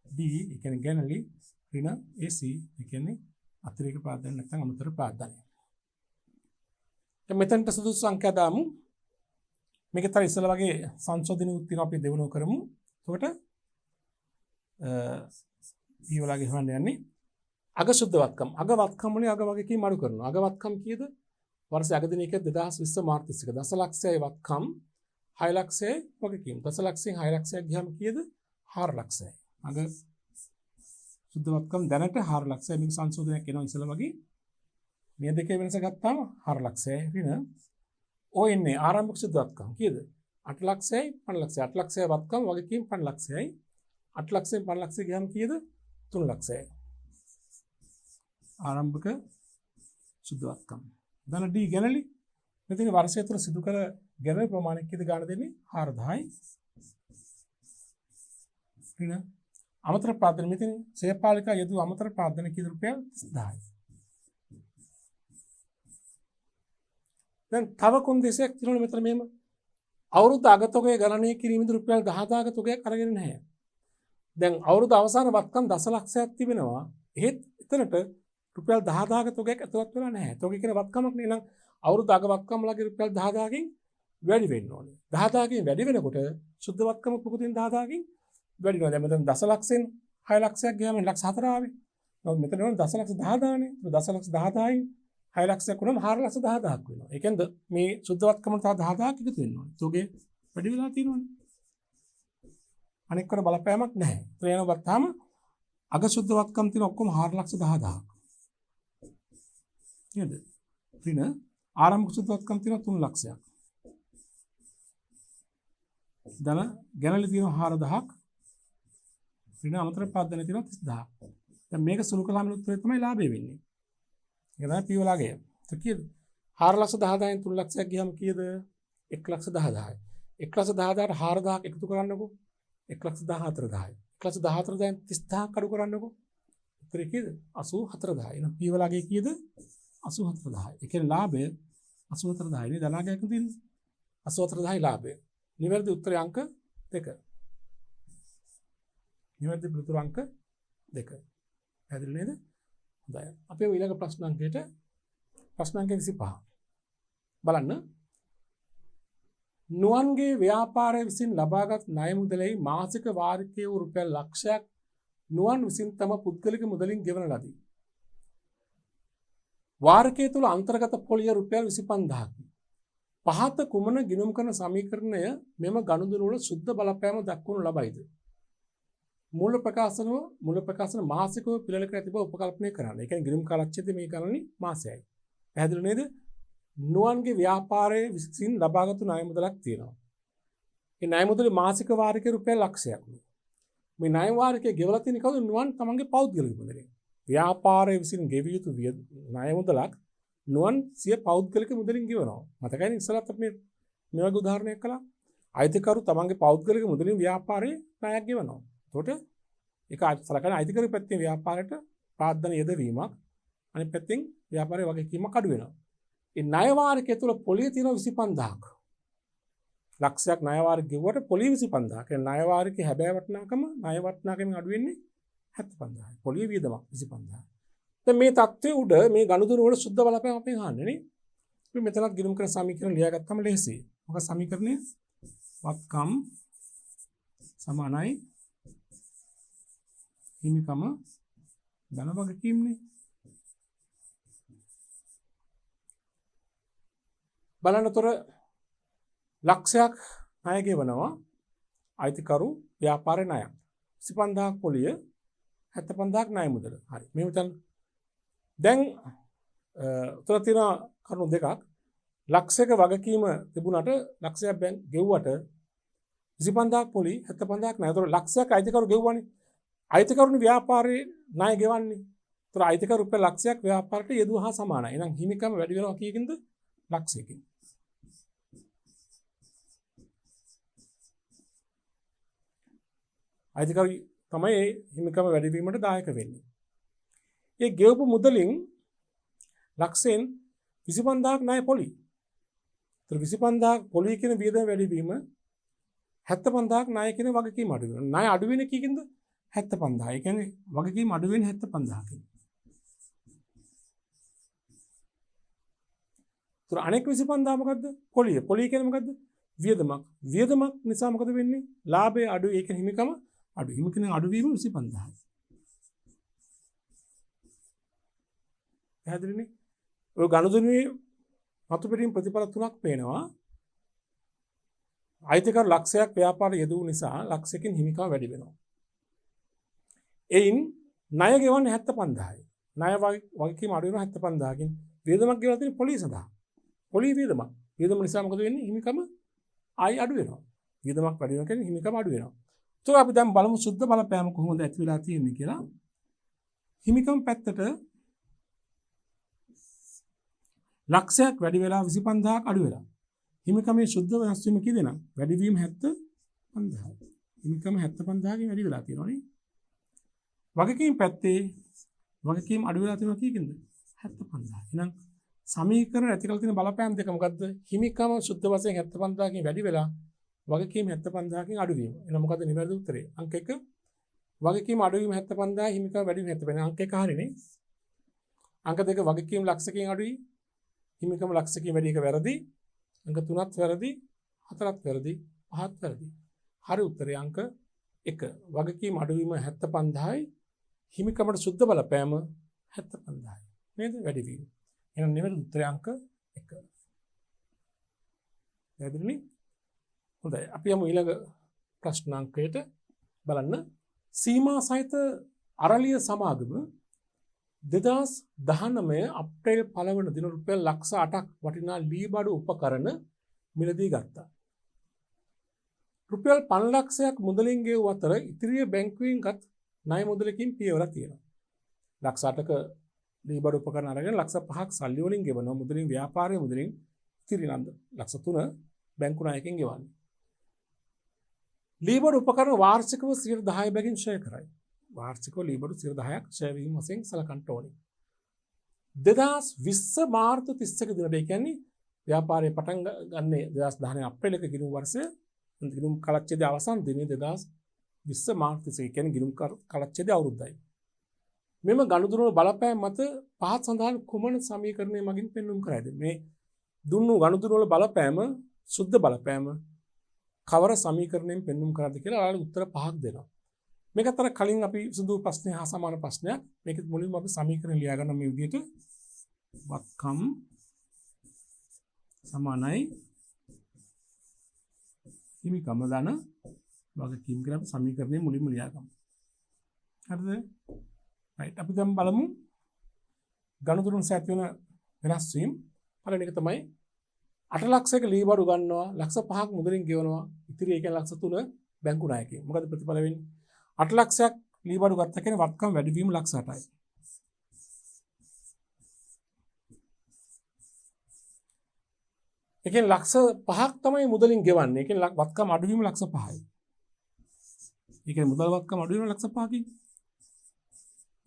D ඒ කියන්නේ ගැළලි ඍණ AC ඒ කියන්නේ අතිරේක පාදනය නැත්නම් අමතර පාදනය. දැන් මෙතනට සුදුසු සංඛ්‍යා දාමු. මේක තර ඉස්සලා වගේ සංශෝධනීය උත්තින අපි දෙවනෝ කරමු. එතකොට ඊවලගේ හොයන්න යන්නේ අග සුද්ධවත්කම්. අග වත්කම් වලින් අග වගකීම් අඩු කරනවා. අග වත්කම් කීයද? වර්ෂයේ අග දිනයක 2020 මාර්තු 31 දශලක්ෂයයි වත්කම් 6 ලක්ෂයයි වගකීම්. දශලක්ෂයෙන් 6 ලක්ෂයක් ගියාම කීයද? 4 ලක්ෂයයි. අග සුද්ධවත්කම් දැනට 4 ලක්ෂයයි. මේක සංශෝධනයක් එනවා ඉස්සලා වගේ. මේ දෙකේ වෙනස ගත්තාම 4 ලක්ෂයයි ඍණ ONA ආරම්භක සුද්ධවත්කම් කීයද? 8 ලක්ෂයයි 5 ලක්ෂයයි. 8 ලක්ෂයයි වත්කම් වගකීම් 5 ලක්ෂයයි. 8 ලක්ෂයෙන් 5 ලක්ෂය ගියාම කීයද? 3 ලක්ෂයයි. ආරම්භක සුද්ධවත්කම්. ධන D ගැළලි. මෙතන වර්ෂය තුන සිදු කළ ගැළලි ප්‍රමාණය කීයද ගන්න දෙන්නේ? 4000යි. ඍණ අමතර ප්‍රාර්ථන මෙතන සේපාලිකා යෙදූ අමතර ප්‍රාර්ථන කීයද රුපියල් 30000යි. දැන් තව කොන්දේසියක් තියෙනවනේ මෙතන මෙහෙම අවුරුදු අගතොගය ගණනය කිරීමේදී රුපියල් 10000ක තොගයක් අරගෙන නැහැ. දැන් අවුරුදු අවසාන වත්කම් දශලක්ෂයක් තිබෙනවා. එහෙත් එතනට රුපියල් 10000ක තොගයක් ඇතුළත් වෙලා නැහැ. තොගය කියන වත්කමක් නේ. එහෙනම් අවුරුදු අග වත්කම් වලගේ රුපියල් 10000කින් වැඩි වෙන්න ඕනේ. 10000කින් වැඩි වෙනකොට සුද්ධ වත්කම පුකුතින් 10000කින් වැඩි වෙනවා. දැන් මෙතන දශලක්ෂෙන් 6 ලක්ෂයක් ගියාම ලක්ෂ 4 ආවේ. නමුත් මෙතන වෙන දශලක්ෂ 10000 නේ. දශලක්ෂ 10000යි 6 ලක්ෂයක් වුණාම 4 ලක්ෂ 10000ක් වෙනවා. ඒ කියන්නේ මේ සුද්ධ වත්කමට තව 10000ක් එකතු වෙන්න ඕනේ. තොගේ වැඩි වෙලා තියෙනවනේ. අනෙක් කොට බලපෑමක් නැහැ. ඒ යන වත්තාම අග සුද්ධ වත්කම් තියෙන ඔක්කොම 4 ලක්ෂ 10000ක්. නේද? ඍණ ආරම්භක සුද්ධ වත්කම් තියෙන 3 ලක්ෂයක්. ධන ගැනලි තියෙන 4000ක්. ඍණ අමතර පාදන තියෙන 30000ක්. දැන් මේක සුළු කළාම උත්තරේ තමයි ලාභය වෙන්නේ. ඒක තමයි පියවලාගේ. ඒක කීයද? 4,10,000න් 3 ලක්ෂයක් ගියාම කීයද? 1,10,000යි. 1,10,000ට 4,000ක් එකතු කරන්නකෝ. 1,14,000යි. 1,14,000න් 30,000ක් අඩු කරන්නකෝ. උත්තරේ කීයද? 84,000යි. එහෙනම් පියවලාගේ කීයද? 84,000යි. ඒ කියන්නේ ලාභය 84,000යි. නේ ධනාගයක් තියෙන්නේ. 84,000යි ලාභය. නිවැරදි උත්තරේ අංක 2. නිවැරදි පිළිතුරු අංක 2. පැහැදිලි නේද? හොඳයි. අපේ ඊළඟ ප්‍රශ්න අංකයට ප්‍රශ්න අංක 25. බලන්න. නුවන්ගේ ව්‍යාපාරය විසින් ලබාගත් ණය මුදලෙහි මාසික වාරිකයේ වූ රුපියල් ලක්ෂයක් නුවන් විසින් තම පුද්ගලික මුදලින් ගෙවන ලදී. වාරිකය තුල අන්තර්ගත පොලිය රුපියල් 25000කි. පහත කුමන ගිණුම් කරන සමීකරණය මෙම ගනුදෙනු වල සුද්ධ බලපෑම දක්වනු ලබයිද? මූල ප්‍රකාශන මාසිකව පිළිලක ඇති බව උපකල්පනය කරන්න. ඒ කියන්නේ ගිණුම් කාලච්ඡේදය මේ කරන්නේ මාසයයි. පැහැදිලි නේද? නුවන්ගේ ව්‍යාපාරයේ විසින් ලබාගත් ණය මුදලක් තියෙනවා. ඒ ණය මුදලේ මාසික වාරිකය රුපියල් ලක්ෂයක්. මේ ණය වාරිකය ගෙවලා තියෙන කවුද? නුවන් තමන්ගේ පෞද්ගලික මුදලෙන්. ව්‍යාපාරයේ විසින් ගෙවිය යුතු ණය මුදලක් නුවන් සිය පෞද්ගලික මුදලින් ගෙවනවා. මතකයිනේ ඉස්සලත් අපි මේ වගේ උදාහරණයක් කළා. අයිතිකරු තමන්ගේ පෞද්ගලික මුදලින් ව්‍යාපාරයේ ණයක් ගෙවනවා. එතකොට ඒක සලකන අයිතිකරු පැත්තේ ව්‍යාපාරයට ප්‍රාර්ථන යෙදවීමක්, අනිත් පැත්තෙන් ව්‍යාපාරයේ වගකීමක් අඩු වෙනවා. ඒ ණය වාරිකය තුල පොලිය තියෙනවා 25000ක්. ලක්ෂයක් ණය වාරික ගෙවුවට පොලිය 25000ක්. ඒ ණය වාරිකේ හැබෑ වටිනාකම ණය වටිනාකමෙන් අඩු වෙන්නේ 75000යි. පොලිය වියදමක් 25000යි. දැන් මේ தත්ත්වයේ උඩ මේ ගනුදෙනු වල සුද්ධ බලපෑම අපෙන් අහන්නේ නේ. අපි මෙතනත් ගිණුම් කරන සමීකරණ ලියාගත්තම ලේසියි. මොකක් සමීකරණය? වත්කම් සමානයි හිමිකම ධන වගකීම්නේ. බලන්නතොර ලක්ෂයක් ණය ගෙවනවා අයිතිකරු ව්‍යාපාරේ ණයක්. 25000ක් පොලිය 75000ක් ණය මුදල. හරි. මෙහෙම හිතන්න. දැන් උතන තියෙන කරුණු දෙකක්. ලක්ෂයක වගකීම තිබුණාට ලක්ෂයක් බැං ගෙව්වට 25000ක් පොලි 75000ක් ණය. ඒතර ලක්ෂයක් අයිතිකරු ගෙව්වනේ. අයිතිකරුනේ ව්‍යාපාරේ ණය ගෙවන්නේ. ඒතර අයිතිකරු රුපියල් ලක්ෂයක් ව්‍යාපාරයට යෙදුවා හා සමානයි. එහෙනම් හිමිකම වැඩි වෙනවා කීයකින්ද? ලක්ෂයකින්. අයිතිකරු තමයි හිමිකම වැඩි වීමට දායක වෙන්නේ. ඒ ගෙවපු මුදලින් ලක්ෂයෙන් 25000ක් ණය පොලි. ඒතර 25000ක් පොලි කියන වියදම වැඩි වීම 75000ක් ණය කියන වගකීම අඩු වෙනවා. ණය අඩු වෙන්නේ කීකින්ද? 75000. ඒ කියන්නේ වගකීම අඩු වෙන්නේ 75000කින්. ඒතර අනෙක් 25000 මොකද්ද? පොලිය. පොලිය කියන්නේ මොකද්ද? වියදමක්. වියදමක් නිසා මොකද වෙන්නේ? ලාභය අඩු. ඒ කියන්නේ හිමිකම අඩු. හිමිකම අඩු වීම 25000යි. පැහැදිලිනේ? ඔය ගනුදෙනුවේ මතු පිටින් ප්‍රතිඵල තුනක් පේනවා. අයිතිකරු ලක්ෂයක් ව්‍යාපාරය යෙදුව නිසා ලක්ෂයකින් හිමිකම වැඩි වෙනවා. එයින් ණය ගෙවන්නේ 75000යි. ණය වගකීම අඩු වෙනවා 75000කින්. වියදමක් ගෙවලා තියෙන පොලිය සඳහා. පොලිය වියදමක්. වියදම නිසා මොකද වෙන්නේ? හිමිකම ආයි අඩු වෙනවා. වියදමක් වැඩි වෙනවා කියන්නේ හිමිකම අඩු වෙනවා. ඒක අපි දැන් බලමු සුද්ධ බලපෑම කොහොමද ඇති වෙලා තියෙන්නේ කියලා. හිමිකම පැත්තට ලක්ෂයක් වැඩි වෙලා 25000ක් අඩු වෙලා. හිමිකමේ සුද්ධ වෙනස් වීම කී දෙනා? වැඩි වීම 75000. හිමිකම 75000කින් වැඩි වෙලා තියෙනවා නේ. වගකීම් පැත්තේ වගකීම් අඩු වෙලා තියෙනවා කීකින්ද? 75000. එහෙනම් සමීකරණ ඇති කරලා තියෙන බලපෑම් දෙක මොකද්ද? හිමිකම සුද්ධ වශයෙන් 75000කින් වැඩි වෙලා වගකීම් 75000කින් අඩු වීම. එහෙනම් මොකද්ද නිවැරදි උත්තරේ? අංක 1 වගකීම් අඩු වීම 75000 හිමිකම වැඩි වීම 75000. අංක 1 හරිනේ. අංක 2 වගකීම් ලක්ෂකින් අඩුයි හිමිකම ලක්ෂකින් වැඩි එක වැරදි. අංක 3ත් වැරදි 4ත් වැරදි 5ත් වැරදි. හරි උත්තරේ අංක 1. වගකීම් අඩු වීම 75000යි හිමිකමට සුද්ධ බලපෑම 75000යි. නේද? වැඩි වීම. එහෙනම් නිවැරදි උත්තරේ අංක 1. පැහැදිලිනේ? හොඳයි. අපි යමු ඊළඟ ප්‍රශ්න අංකයට බලන්න. සීමා සහිත අරලිය සමාගම 2019 අප්‍රේල් 1 වන දින රුපියල් ලක්ෂ 8ක් වටිනා ලී බඩු උපකරණ මිලදී ගත්තා. රුපියල් 5 ලක්ෂයක් මුදලින් ගෙවූ අතර ඉතිරිය බැංකුවෙන් ගත් ණය මුදලකින් පියවලා තියෙනවා. ලක්ෂ 8ක ලී බඩු උපකරණ අරගෙන ලක්ෂ 5ක් සල්ලි වලින් ගෙවනවා. මුදලින් ව්‍යාපාරයේ මුදලින් ඉතිරි නන්ද ලක්ෂ 3 බැංකු ණයකින් ගෙවන්නේ. ලී බඩු උපකරණ වාර්ෂිකව 10% බැගින් ෂෙයා කරයි. වාර්ෂිකව ලී බඩු 10%ක් ෂෙයා වීම වශයෙන් සලකන්න ඕනේ. 2020 මාර්තු 31 දිනට, ඒ කියන්නේ ව්‍යාපාරය පටන් ගන්නේ 2019 අප්‍රේල් 1 ගිණුම් වර්ෂය ගිණුම් කාලච්ඡේදයේ අවසන් දිනේ 2020 මාර්තු 31 කියන්නේ ගිණුම් කාලච්ඡේදයේ අවුරුද්දයි. මෙම ගනුදෙනු බලපෑම් මත පහත් සඳහන් කුමන සමීකරණය මගින් පෙන්වුම් කරයිද? මේ දුන්නු ගනුදෙනු වල බලපෑම සුද්ධ බලපෑම කවර සමීකරණයෙන් පෙන්වුම් කරාද කියලා ඔයාලට උත්තර පහක් දෙනවා. මේක අතර කලින් අපි සුදු ප්‍රශ්නය හා සමාන ප්‍රශ්නයක්. මේක මුලින්ම අපි සමීකරණ ලියා ගන්න මේ විදිහට වත්කම් සමානයි හිමිකම දාන වගකීම් කියලා අපි සමීකරණය මුලින්ම ලියා ගමු. හරිද? right. අපි දැන් බලමු ගනුදෙනු සැට වෙන වෙනස් වීම. පළවෙනි එක තමයි 8 ලක්ෂයක ලී බඩු ගන්නවා ලක්ෂ 5ක් මුදලින් ගෙවනවා ඉතිරි ඒ කියන්නේ ලක්ෂ 3 බැංකු ණයකින්. මොකද ප්‍රතිඵල වෙන්නේ? 8 ලක්ෂයක් ලී බඩු ගත්ත කියන්නේ වත්කම් වැඩි වීම ලක්ෂ 8යි. ඒ කියන්නේ ලක්ෂ 5ක් තමයි මුදලින් ගෙවන්නේ. ඒ කියන්නේ වත්කම් අඩු වීම ලක්ෂ 5යි. ඒ කියන්නේ මුදල් වත්කම් අඩු වීම ලක්ෂ 5කින්.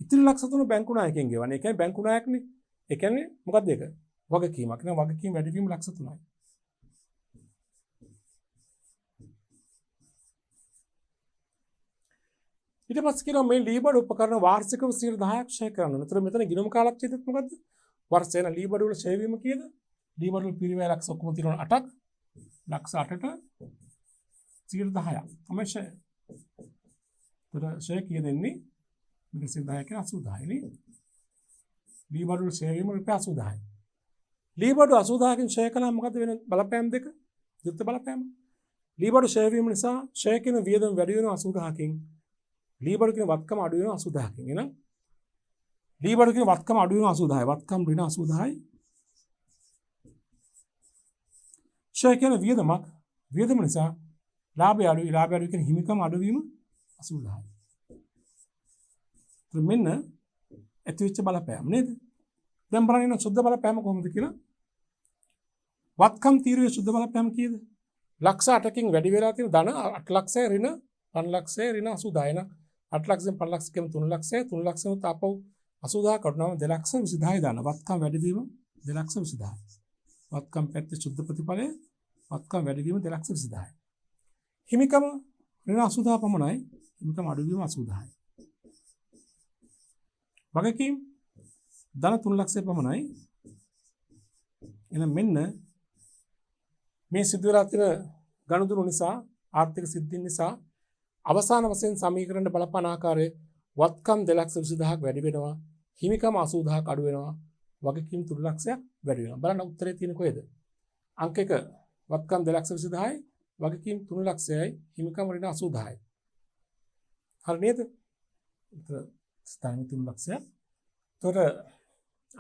ඉතිරි ලක්ෂ 3 බැංකු ණයකින් ගෙවන්නේ. ඒ කියන්නේ බැංකු ණයක්නේ. ඒ කියන්නේ මොකක්ද ඒක? වගකීමක්. නේ වගකීම් වැඩි වීම ලක්ෂ 3යි. ඊට පස්සේ කියනවා මේ ලී බඩු උපකරණ වාර්ෂිකව 10%ක් ෂෙයා කරන්න. ඒතර මෙතන ගිණුම් කාලච්ඡේදෙත් මොකද්ද? වර්ෂේන ලී බඩු වල ෂෙයා වීම කීයද? ලී බඩු වල පිරිවැය ලක්ෂ ඔක්කොම තියෙනවා 8ක්. ලක්ෂ 8ට 10%ක්. තමයි ෂෙයා. ඒතර ෂෙයා කීය දෙන්නේ? මේක 10% කියන 80000යි නේ. ලී බඩු වල ෂෙයා වීම රුපියල් 80000යි. ලී බඩු 80000කින් ෂෙයා කළාම මොකද වෙන බලපෑම් දෙක? යුක්ත බලපෑම. ලී බඩු ෂෙයා වීම නිසා ෂෙයා කියන වියදම වැඩි වෙනවා 80000කින්. ලී බඩු කියන වත්කම අඩු වෙනවා 80000කින්. එහෙනම් ලී බඩු කියන වත්කම අඩු වෙනවා 80000යි. වත්කම් ඍණ 80000යි. ෂෙයා කියන වියදම නිසා ලාභය අඩුයි. ලාභය අඩු කියන හිමිකම අඩු වීම 80000යි. මෙන්න ඇතිවෙච්ච බලපෑම නේද? දැන් බලන්න සුද්ධ බලපෑම කොහොමද කියලා. වත්කම් තීරුවේ සුද්ධ බලපෑම කීයද? ලක්ෂ 8කින් වැඩි වෙලා තියෙන ධන 8 ලක්ෂය ඍණ 5 ලක්ෂය ඍණ 80000යි න 8 ලක්ෂයෙන් 5 ලක්ෂ කියමු 3 ලක්ෂය 3 ලක්ෂෙම තාපව 80000 කඩනවා 2,20,000යි දාන වත්කම් වැඩි වීම 2,20,000යි. වත්කම් පැත්තේ සුද්ධ ප්‍රතිඵලය වත්කම් වැඩි වීම 2,20,000යි. හිමිකම ඍණ 80000 පමණයි. හිමිකම අඩු වීම 80000යි. වගකීම් ධන 3 ලක්ෂය පමණයි. එහෙනම් මෙන්න මේ සිදු වෙලා තියෙන ගනුදෙනු නිසා ආර්ථික සිද්ධීන් නිසා අවසාන වශයෙන් සමීකරණ බලපාන ආකාරයේ වත්කම් 2,20,000ක් වැඩි වෙනවා. හිමිකම 80000ක් අඩු වෙනවා. වගකීම් 3 ලක්ෂයක් වැඩි වෙනවා. බලන්න උත්තරේ තියෙන්නේ කොහෙද? අංක 1 වත්කම් 2,20,000යි වගකීම් 3 ලක්ෂයයි හිමිකම ඍණ 80000යි. හරි නේද? උත්තර ස්ථාන 3 ලක්ෂයක්. එතකොට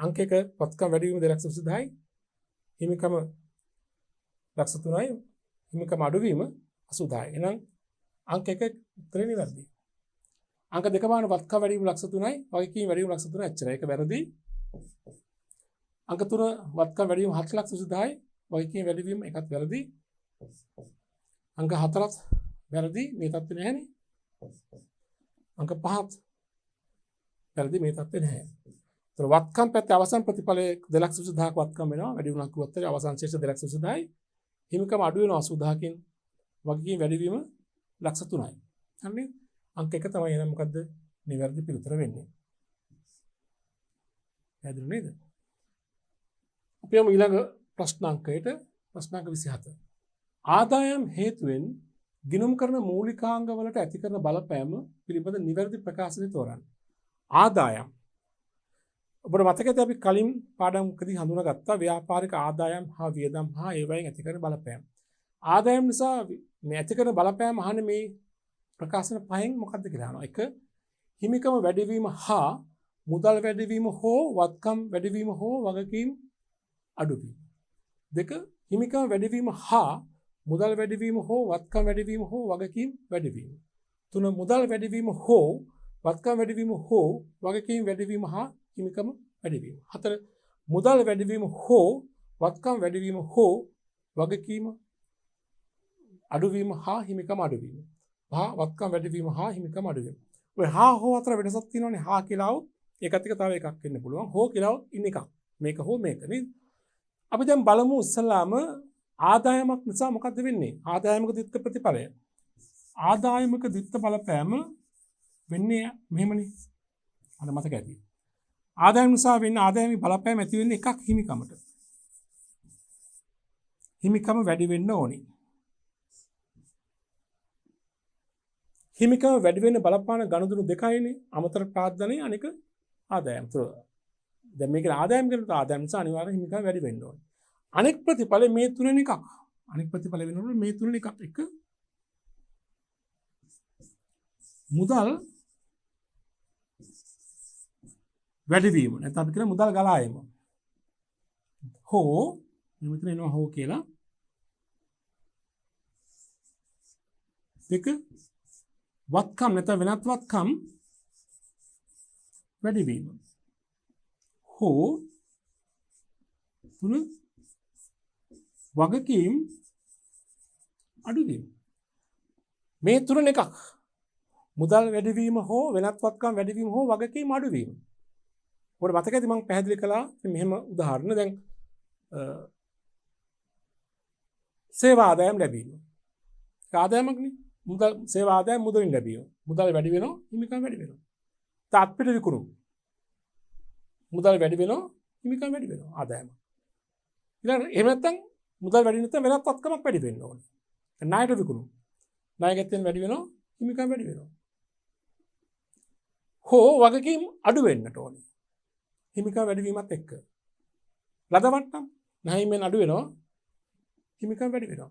අංක 1 වත්කම් වැඩි වීම 2,20,000යි හිමිකම ලක්ෂ 3යි හිමිකම අඩු වීම 80000යි. එහෙනම් අංක 1 උත්තරේ නිවැරදි. අංක 2 බලන්න වත්කම් වැඩි වීම ලක්ෂ 3යි වගකීම් වැඩි වීම ලක්ෂ 3යි එච්චරයි. ඒක වැරදි. අංක 3 වත්කම් වැඩි වීම 7,20,000යි වගකීම් වැඩි වීම එකත් වැරදි. අංක 4ත් වැරදි මේ තත්ත්වේ නැහැනේ. අංක 5ත් වැරදි මේ තත්ත්වේ නැහැ. ඒතර වත්කම් පැත්තේ අවසන් ප්‍රතිඵලයේ 220000ක් වත්කම් වෙනවා. වැඩි වුණා කිව්වත් අවසන් ශේෂ 220000යි. හිමිකම අඩු වෙනවා 80000කින්. වගකීම් වැඩිවීම 3යි. හරිනේ? අංක 1 තමයි එහෙනම් මොකද්ද? නිවැරදි පිළිතුර වෙන්නේ. පැහැදිලි නේද? අපි යමු ඊළඟ ප්‍රශ්නාංකයට. ප්‍රශ්නාංක 27. ආදායම් හේතුවෙන් ගිණුම් කරන මූලිකාංග වලට ඇති කරන බලපෑම පිළිබඳ නිවැරදි ප්‍රකාශනය තෝරන්න. ආදායම්. ඔබට මතකද අපි කලින් පාඩම්කදී හඳුනාගත්තා ව්‍යාපාරික ආදායම් හා වියදම් හා ඒවයින් ඇති කරන බලපෑම. ආදායම් නිසා මේ ඇති කරන බලපෑම අහන්නේ මේ ප්‍රකාශන පහෙන් මොකක්ද කියලා අහනවා. 1. හිමිකම වැඩිවීම හා මුදල් වැඩිවීම හෝ වත්කම් වැඩිවීම හෝ වගකීම් අඩුවීම. 2. හිමිකම වැඩිවීම හා මුදල් වැඩිවීම හෝ වත්කම් වැඩිවීම හෝ වගකීම් වැඩිවීම. 3. මුදල් වැඩිවීම හෝ වත්කම් වැඩිවීම හෝ වගකීම් වැඩිවීම හා හිමිකම වැඩිවීම. 4. මුදල් වැඩිවීම හෝ වත්කම් වැඩිවීම හෝ වගකීම අඩුවීම හා හිමිකම අඩුවීම. 5. වත්කම් වැඩිවීම හා හිමිකම අඩුවීම. ඔය හා හෝ අතර වෙනසක් තියෙනවනේ. හා කියලා ඒකත් එක්ක තව එකක් වෙන්න පුළුවන්. හෝ කියලා ඉන්න එකක්. මේක හෝ මේක නේද? අපි දැන් බලමු ඉස්සල්ලාම ආදායමක් නිසා මොකද්ද වෙන්නේ? ආදායමක ද්විත්ව ප්‍රතිඵලය. ආදායමක ද්විත්ව බලපෑම වෙන්නේ මෙහෙමනේ. අර මතක ඇති. ආදායම නිසා වෙන්නේ ආදායමේ බලපෑම ඇති වෙන්නේ එකක් හිමිකමට. හිමිකම වැඩි වෙන්න ඕනේ. හිමිකම වැඩි වෙන්න බලපාන ගනුදෙනු දෙකයිනේ. අමතර ප්‍රාර්ථනය අනික ආදායම්. දැන් මේක ආදායම් කරනකොට ආදායම් නිසා අනිවාර්යෙන් හිමිකම වැඩි වෙන්න ඕනේ. අනෙක් ප්‍රතිඵල මේ තුනෙන් එකක්. අනෙක් ප්‍රතිඵල වෙනකොට මේ තුනෙන් එකක්. එක මුදල් වැඩිවීම. නැත්නම් අපි කියන මුදල් ගලා යෑම. හෝ මෙතන එනවා හෝ කියලා. 2. වත්කම් නැත්නම් වෙනත් වත්කම් වැඩිවීම. හෝ 3. වගකීම් අඩුවීම. මේ තුනෙන් එකක්. මුදල් වැඩිවීම හෝ වෙනත් වත්කම් වැඩිවීම හෝ වගකීම් අඩුවීම. ඔබට මතකද මම පැහැදිලි කළා මෙහෙම උදාහරණ. දැන් සේවා ආදායම් ලැබීම. ආදායමක්නේ. මුදල් සේවා ආදායම් මුදලින් ලැබීම. මුදල් වැඩි වෙනවා, හිමිකම් වැඩි වෙනවා. තාත්පිට විකුණුම්. මුදල් වැඩි වෙනවා, හිමිකම් වැඩි වෙනවා ආදායම. ඊළඟ එහෙම නැත්නම් මුදල් වැඩි නැත්නම් වෙනත් වත්කමක් වැඩි වෙන්න ඕනේ. ණයට විකුණුම්. ණය ගැත්තෙන් වැඩි වෙනවා, හිමිකම් වැඩි වෙනවා. හෝ වගකීම් අඩු වෙන්නට ඕනේ. හිමිකම් වැඩිවීමත් එක්ක. ලදවට්ටම් ණයින් අඩු වෙනවා, හිමිකම් වැඩි වෙනවා.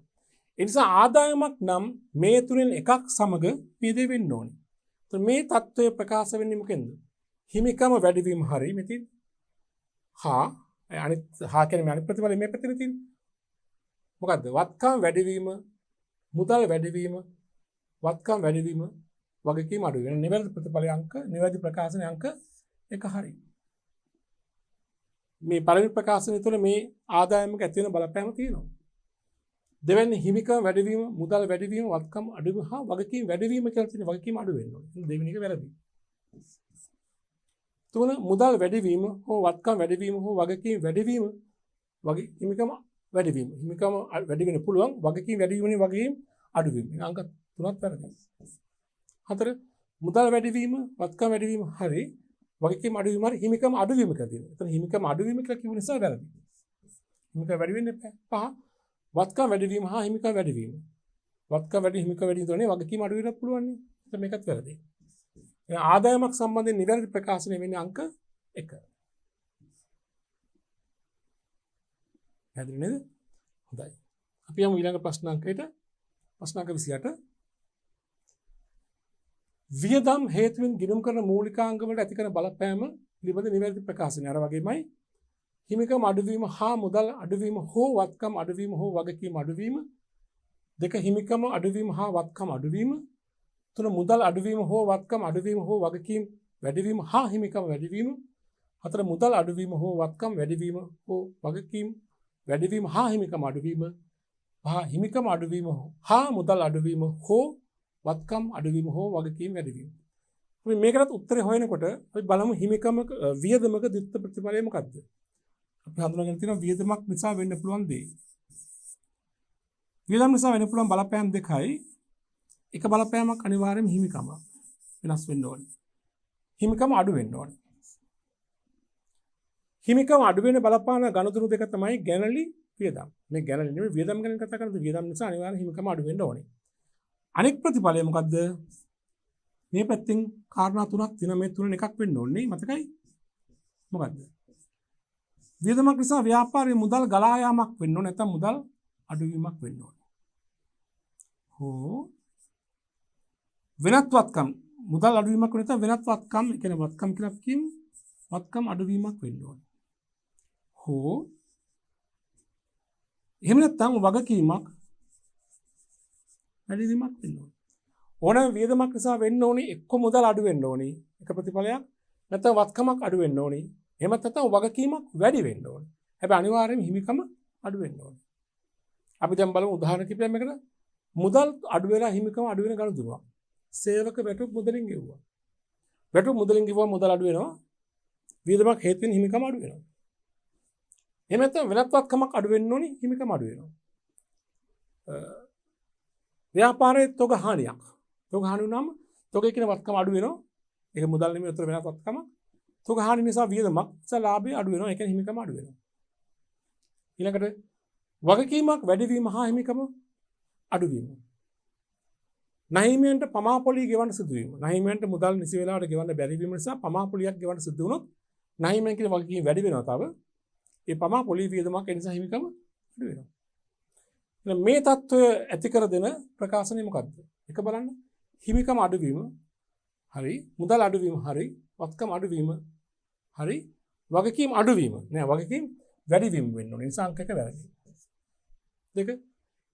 ඒ නිසා ආදායමක් නම් මේ තුනෙන් එකක් සමග පියදෙ වෙන්න ඕනේ. ඒත් මේ தত্ত্বය ප්‍රකාශ වෙන්නේ මොකෙන්ද? හිමිකම වැඩිවීම හරිය මෙතින් හා අනිත් හා කියන්නේ අනිත් ප්‍රතිඵලෙ මේ පැත්තේ තියෙන්නේ. මොකද්ද? වත්කම් වැඩිවීම, මුදල් වැඩිවීම, වත්කම් වැඩිවීම, වගකීම් අඩු වෙන නිවැරදි ප්‍රතිඵලයේ අංක, නිවැරදි ප්‍රකාශනයේ අංක එක හරියි. මේ පළවෙනි ප්‍රකාශනය තුළ මේ ආදායමක ඇති වෙන බලපෑම තියෙනවා. දෙවැනි හිමිකම වැඩිවීම, මුදල් වැඩිවීම, වත්කම් අඩුවීම හා වගකීම් වැඩිවීම කියලා තියෙන වගකීම් අඩු වෙන්න ඕනේ. දෙවෙනි එක වැරදි. තුන මුදල් වැඩිවීම හෝ වත්කම් වැඩිවීම හෝ වගකීම් වැඩිවීම වගේ හිමිකම වැඩිවීම. හිමිකම වැඩි වෙන්න පුළුවන්, වගකීම් වැඩිවීමනේ වගකීම් අඩුවීම. අංක තුනක් වැරදි. හතර මුදල් වැඩිවීම, වත්කම් වැඩිවීම හරි, වගකීම් අඩුවීම හරි, හිමිකම අඩුවීම කියලා තියෙනවා. එතන හිමිකම අඩුවීම කියලා කියව නිසා වැරදි. හිමිකම වැඩි වෙන්න එපා. පහ වත්කම් වැඩිවීම හා හිමිකම් වැඩිවීම. වත්කම් වැඩි හිමිකම් වැඩි වෙනතෝනේ වගකීම් අඩු වෙන්නත් පුළුවන් නේ. එතන මේකත් වැරදි. එහෙනම් ආදායමක් සම්බන්ධයෙන් නිවැරදි ප්‍රකාශනය වෙන්නේ අංක 1. හැදෙන්නේ නේද? හොඳයි. අපි යමු ඊළඟ ප්‍රශ්නාංකයට. ප්‍රශ්නාංක 28. වියදම් හේතුවෙන් ගිණුම් කරන මූලිකාංග වලට ඇති කරන බලපෑම පිළිබඳ නිවැරදි ප්‍රකාශනය. අර වගේමයි හිමිකම් අඩුවීම හා මුදල් අඩුවීම හෝ වත්කම් අඩුවීම හෝ වගකීම් අඩුවීම. 2 හිමිකම අඩුවීම හා වත්කම් අඩුවීම. 3 මුදල් අඩුවීම හෝ වත්කම් අඩුවීම හෝ වගකීම් වැඩිවීම හා හිමිකම් වැඩිවීම. 4 මුදල් අඩුවීම හෝ වත්කම් වැඩිවීම හෝ වගකීම් වැඩිවීම හා හිමිකම් අඩුවීම. 5 හිමිකම අඩුවීම හා මුදල් අඩුවීම හෝ වත්කම් අඩුවීම හෝ වගකීම් වැඩිවීම. අපි මේකටත් උත්තරේ හොයනකොට අපි බලමු හිමිකමක වියදමක ද්විත්ව ප්‍රතිඵලය මොකක්ද? අපි හඳුනාගෙන තියෙනවා වියදමක් නිසා වෙන්න පුළුවන් දේ. වියදම් නිසා වෙන්න පුළුවන් බලපෑම් දෙකයි. එක බලපෑමක් අනිවාර්යයෙන්ම හිමිකම වෙනස් වෙන්න ඕනේ. හිමිකම අඩු වෙන්න ඕනේ. හිමිකම අඩු වෙන බලපාන ගණතුරු දෙක තමයි ගැනලි වියදම්. මේ ගැනලි නෙමෙයි වියදම් ගැන කතා කරන්නේ. වියදම් නිසා අනිවාර්යයෙන් හිමිකම අඩු වෙන්න ඕනේ. අනෙක් ප්‍රතිඵලය මොකද්ද? මේ පැත්තෙන් කාරණා තුනක් තියෙනවා. මේ තුනෙන් එකක් වෙන්න ඕනේ. මතකයි? මොකද්ද? වියදමක් නිසා ව්‍යාපාරයේ මුදල් ගලා යාමක් වෙන්න ඕනේ. නැත්නම් මුදල් අඩුවීමක් වෙන්න ඕනේ. හෝ වෙනත් වත්කම් මුදල් අඩුවීමක් වෙන නැත්නම් වෙනත් වත්කම් කියන්නේ වත්කම් කියලා කියමු. වත්කම් අඩුවීමක් වෙන්න ඕනේ. හෝ එහෙම නැත්නම් වගකීමක් වැඩිවීමක් වෙන්න ඕනේ. ඕනෑම වියදමක් නිසා වෙන්න ඕනේ එක්ක මුදල් අඩු වෙන්න ඕනේ. එක ප්‍රතිඵලයක් නැත්නම් වත්කමක් අඩු වෙන්න ඕනේ. එහෙම නැත්නම් වගකීමක් වැඩි වෙන්න ඕනේ. හැබැයි අනිවාර්යයෙන්ම හිමිකම අඩු වෙන්න ඕනේ. අපි දැන් බලමු උදාහරණ කිපයක් මේකට. මුදල් අඩු වෙලා හිමිකම අඩු වෙන ගණතුරුවක්. සේවක වැටුප් මුදලින් ගෙවුවා. වැටුප් මුදලින් ගෙවුවා මුදල් අඩු වෙනවා. වියදමක් හේතුවෙන් හිමිකම අඩු වෙනවා. එහෙම නැත්නම් වෙනත් වත්කමක් අඩු වෙන්න ඕනේ හිමිකම අඩු වෙනවා. ව්‍යාපාරයේ තොග හානියක්. තොග හානි වුණාම තොගේ කියන වත්කම අඩු වෙනවා. ඒක මුදල් නෙමෙයි උතර වෙනත් වත්කමක්. තොග හානි නිසා වියදමක් නිසා ලාභය අඩු වෙනවා. ඒ කියන්නේ හිමිකම අඩු වෙනවා. ඊළඟට වගකීමක් වැඩිවීම හා හිමිකම අඩුවීම. නහිමියන්ට පමාපොලි ගෙවන්න සිදු වීම. නහිමියන්ට මුදල් නිසි වෙලාවට ගෙවන්න බැරි වීම නිසා පමාපොලියක් ගෙවන්න සිදු වුණොත් නහිමියන් කියන වගකීම වැඩි වෙනවා තව. ඒ පමාපොලි වියදමක් ඒ නිසා හිමිකම අඩු වෙනවා. මේ தত্ত্বය ඇති කර දෙන ප්‍රකාශනය මොකද්ද? එක බලන්න. හිමිකම අඩුවීම හරි, මුදල් අඩුවීම හරි, වත්කම අඩුවීම හරි, වගකීම් අඩුවීම නෑ වගකීම් වැඩිවීම වෙන්න ඕනේ. නිසා අංක එක වැරදි. දෙක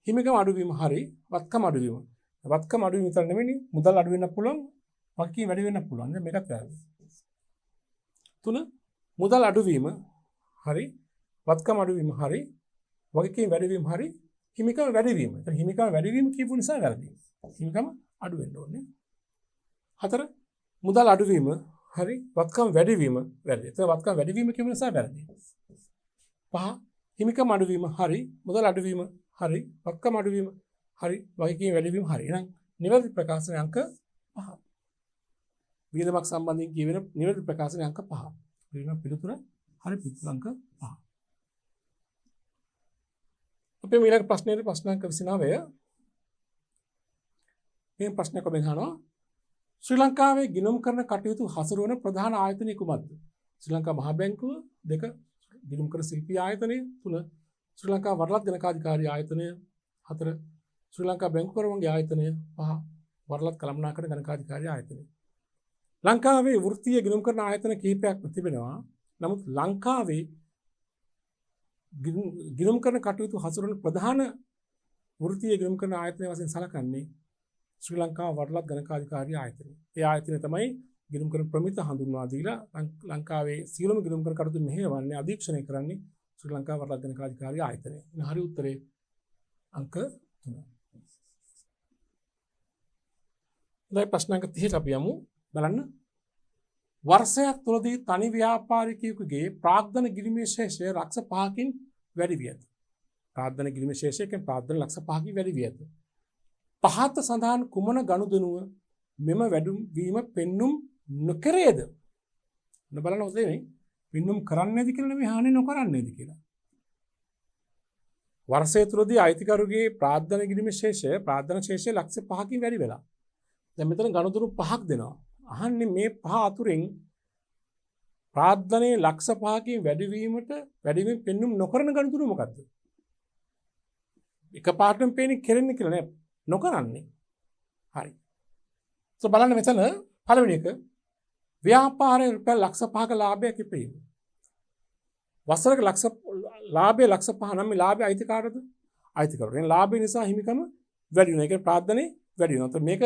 හිමිකම අඩුවීම හරි, වත්කම අඩුවීම. වත්කම අඩුවීම විතර නෙමෙයි මුදල් අඩු වෙන්න පුළුවන්, වගකීම් වැඩි වෙන්න පුළුවන්. දැන් මේකත් වැරදි. තුන මුදල් අඩුවීම හරි, වත්කම අඩුවීම හරි, වගකීම් වැඩිවීම හරි, හිමිකම වැඩිවීම. එතන හිමිකම වැඩිවීම කියපු නිසා වැරදි. හිමිකම අඩු වෙන්න ඕනේ. හතර මුදල් අඩුවීම හරි, වත්කම වැඩිවීම වැරදි. එතන වත්කම වැඩිවීම කියපු නිසා වැරදි. පහ හිමිකම අඩුවීම හරි, මුදල් අඩුවීම හරි, වත්කම අඩුවීම හරි, වගකීම් වැඩිවීම හරි. එහෙනම් නිවැරදි ප්‍රකාශනයේ අංක 5. වියදමක් සම්බන්ධයෙන් කියවෙන නිවැරදි ප්‍රකාශනයේ අංක 5. වියදම පිළිතුර හරි පිළිතුර අංක 5. අපේ ඊළඟ ප්‍රශ්නයේ ප්‍රශ්න අංක 29. මේ ප්‍රශ්නයක් ඔබෙන් අහනවා. ශ්‍රී ලංකාවේ ගිණුම් කරන කටයුතු හසුරුවන ප්‍රධාන ආයතනය කුමක්ද? ශ්‍රී ලංකා මහා බැංකුව, 2 ගිණුම් කර ශිල්පී ආයතනය, 3 ශ්‍රී ලංකා වරලත් ගණකාධිකාරී ආයතනය, 4 ශ්‍රී ලංකා බැංකු කරුවන්ගේ ආයතනය, 5 වරලත් කළමනාකරන ගණකාධිකාරී ආයතනය. ලංකාවේ වෘත්තීය ගිණුම් කරන ආයතන කිහිපයක් තිබෙනවා. නමුත් ලංකාවේ ගිණුම් කරන කටයුතු හසුරුවන ප්‍රධාන වෘත්තීය ගිණුම් කරන ආයතනය වශයෙන් සැලකන්නේ ශ්‍රී ලංකා වරලත් ගණකාධිකාරී ආයතනය. ඒ ආයතනය තමයි ගිණුම් කරන ප්‍රමිත හඳුන්වා දීලා ලංකාවේ සියලුම ගිණුම් කරන කටයුතු මෙහෙයවන්නේ අධීක්ෂණය කරන්නේ ශ්‍රී ලංකා වරලත් ගණකාධිකාරී ආයතනය. එන හරි උත්තරේ අංක 3. දැන් ප්‍රශ්න අංක 30ට අපි යමු. බලන්න. වර්ෂයක් තුළදී තනි ව්‍යාපාරිකයෙකුගේ ප්‍රාග්ධන ගිණුමේ ශේෂය ලක්ෂ 5කින් වැඩි විය. ප්‍රාග්ධන ගිණුමේ ශේෂය කියන්නේ ප්‍රාග්ධන ලක්ෂ 5කින් වැඩි විය. පහත සඳහන් කුමන ගනුදෙනුව මෙම වැඩි වීම පෙන්눔 නොකරේද? බලන්න ඔතේ පෙන්눔 කරන්නේද කියලා නෙමෙයි හානි නොකරන්නේද කියලා. වර්ෂය තුළදී අයිතිකරුගේ ප්‍රාග්ධන ගිණුමේ ශේෂය ප්‍රාග්ධන ශේෂය ලක්ෂ 5කින් වැඩි වෙලා. දැන් මෙතන ගනුදෙනු 5ක් දෙනවා. අහන්නේ මේ 5 අතුරෙන් ප්‍රාග්ධනයේ ලක්ෂ 5කින් වැඩිවීමට වැඩිවීම පෙන්눔 නොකරන ගනුදෙනු මොකද්ද? එකපාරටම පේන්නේ කෙරෙන්නේ කියලා නෑ. නොකරන්නේ. හරි. බලන්න මෙතන පළවෙනි එක ව්‍යාපාරයේ රුපියල් ලක්ෂ 5ක ලාභයක් ඉපීම. වසරක ලාභය ලක්ෂ 5 නම් මේ ලාභය අයිතිකාරද? අයිතිකාරද. ඒ ලාභය නිසා හිමිකම වැඩි වෙනවා. ඒ කියන්නේ ප්‍රාග්ධනේ වැඩි වෙනවා. ඒත් මේක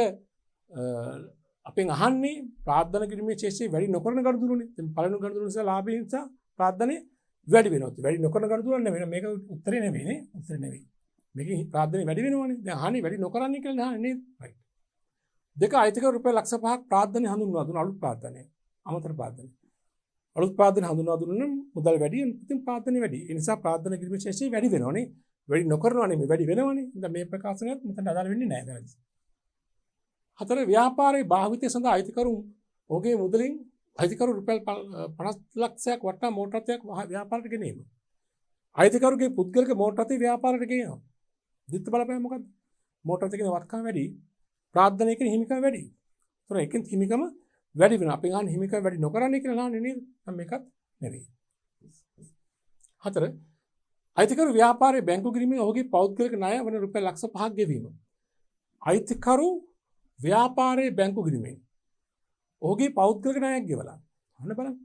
අපෙන් අහන්නේ ප්‍රාග්ධන කිරීමේ ශේෂය වැඩි නොකරන ගනුදෙනුනේ. දැන් පළවෙනි ගනුදෙනු නිසා ලාභය නිසා ප්‍රාග්ධනේ වැඩි වෙනවා. වැඩි නොකරන ගනුදෙනු නෙවෙයි. මේක උත්තරේ නෙවෙයි නේ. උත්තරේ නෙවෙයි. මේකේ ප්‍රාග්ධනේ වැඩි වෙනවනේ. දැන් අහන්නේ වැඩි නොකරන්නේ කියලා අහන්නේ නේද? right. දෙක අයිතිකරු රුපියල් ලක්ෂ 5ක් ප්‍රාර්ථනය හඳුන්වා දුන්න අලුත් ප්‍රාර්ථනය. අමතර ප්‍රාර්ථනය. අලුත් ප්‍රාර්ථනය හඳුන්වා දුන්න මුදල් වැඩි ඉතින් ප්‍රාර්ථනය වැඩි. ඒ නිසා ප්‍රාර්ථනා කිරීමේ ශේෂය වැඩි වෙනවනේ. වැඩි නොකරනවා නෙමෙයි වැඩි වෙනවනේ. දැන් මේ ප්‍රකාශනයත් මෙතන අදාළ වෙන්නේ නැහැ දැන්. හතර ව්‍යාපාරයේ භාවිතය සඳහා අයිතිකරු ඔහුගේ මුදලින් අයිතිකරු රුපියල් 50 ලක්ෂයක් වටා මෝටර් රථයක් ව්‍යාපාරයට ගෙනීම. අයිතිකරුගේ පුද්ගලික මෝටර් රථය ව්‍යාපාරයට ගෙනියනවා. දිත්ත බලපෑම මොකද්ද? මෝටර් රථයේ වත්කම් වැඩි, ප්‍රාර්ථනයකින් හිමිකම වැඩි. ඒතර එකෙන් හිමිකම වැඩි වෙනවා. අපි ගන්න හිමිකම වැඩි නොකරන්නේ කියලා නාන්නේ නේද? මේකත් නෙවෙයි. හතර අයිතිකරු ව්‍යාපාරයේ බැංකු ගිණුමේ ඔහුගේ පෞද්ගලික ණය වන රුපියල් ලක්ෂ 5ක් ගෙවීම. අයිතිකරු ව්‍යාපාරයේ බැංකු ගිණුමේ ඔහුගේ පෞද්ගලික ණයක් ගෙවලා. අන්න බලන්න.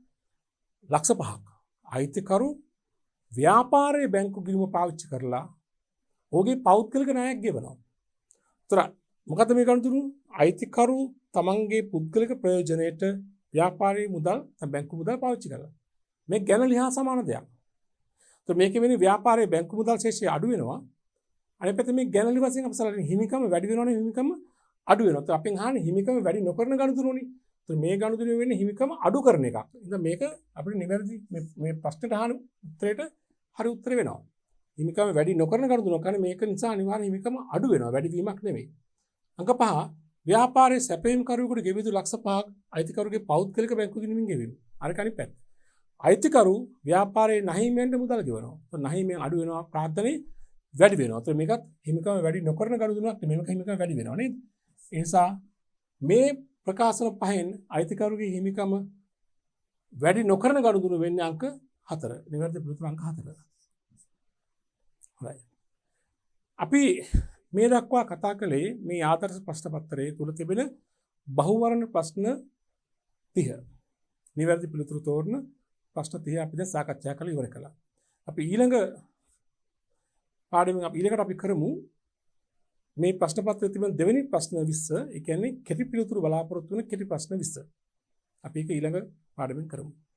ලක්ෂ 5ක්. අයිතිකරු ව්‍යාපාරයේ බැංකු ගිණුම පාවිච්චි කරලා ඔහුගේ පෞද්ගලික ණයක් ගෙවනවා. ඒතර මොකද මේ ගනුදෙනු? අයිතිකරු තමන්ගේ පුද්ගලික ප්‍රයෝජනයට ව්‍යාපාරයේ මුදල් බැංකු මුදල් පාවිච්චි කරලා. මේ ගැන ලිහා සමාන දෙයක්. ඒතර මේකේ වෙන්නේ ව්‍යාපාරයේ බැංකු මුදල් ශේෂය අඩු වෙනවා. අනිත් පැත්තේ මේ ගැනලි වශයෙන් අපසලන හිමිකම වැඩි වෙනවනේ හිමිකම අඩු වෙනවා. ඒතර අපෙන් අහන්නේ හිමිකම වැඩි නොකරන ගනුදෙනුනේ. ඒතර මේ ගනුදෙනු වෙන්නේ හිමිකම අඩු කරන එකක්. ඉතින් මේක අපිට නිවැරදි මේ ප්‍රශ්නට අහන උත්තරේට හරි උත්තර වෙනවා. හිමිකම වැඩි නොකරන ගනුදෙනුවක් කියන්නේ මේක නිසා අනිවාර්ය හිමිකම අඩු වෙනවා. වැඩි වීමක් නෙමෙයි. අංක 5 ව්‍යාපාරයේ සැපයීම් කරුවෙකුට ගෙවිතු ලක්ෂ 5ක් අයිතිකරුගේ පෞද්ගලික බැංකු ගිණුමින් ගෙවීම. අර කණි පැත්ත. අයිතිකරු ව්‍යාපාරයේ නැහිමෙන්ද මුදල් ගෙවනවා. ඒත් නැහිමෙන් අඩු වෙනවා ප්‍රාර්ථනේ වැඩි වෙනවා. ඒත් මේකත් හිමිකම වැඩි නොකරන ගනුදෙනුවක් නෙමෙයි. මේක හිමිකම වැඩි වෙනවා නේද? ඒ නිසා මේ ප්‍රකාශන පහෙන් අයිතිකරුගේ හිමිකම වැඩි නොකරන ගනුදෙනු වෙන්නේ අංක 4. නිවැරදි පිළිතුර අංක 4. හොඳයි. අපි මේ දක්වා කතා කළේ මේ ආදර්ශ ප්‍රශ්න පත්‍රයේ තුල තිබෙන බහුවර්ණ ප්‍රශ්න 30. නිවැරදි පිළිතුරු තෝරන ප්‍රශ්න 30 අපි දැන් සාකච්ඡා කරලා ඉවර කළා. අපි ඊළඟ පාඩමෙන් ඊළඟට අපි කරමු මේ ප්‍රශ්න පත්‍රයේ තිබෙන දෙවෙනි ප්‍රශ්න 20. ඒ කියන්නේ කෙටි පිළිතුරු බලාපොරොත්තු වෙන කෙටි ප්‍රශ්න 20. අපි ඒක ඊළඟ පාඩමෙන් කරමු.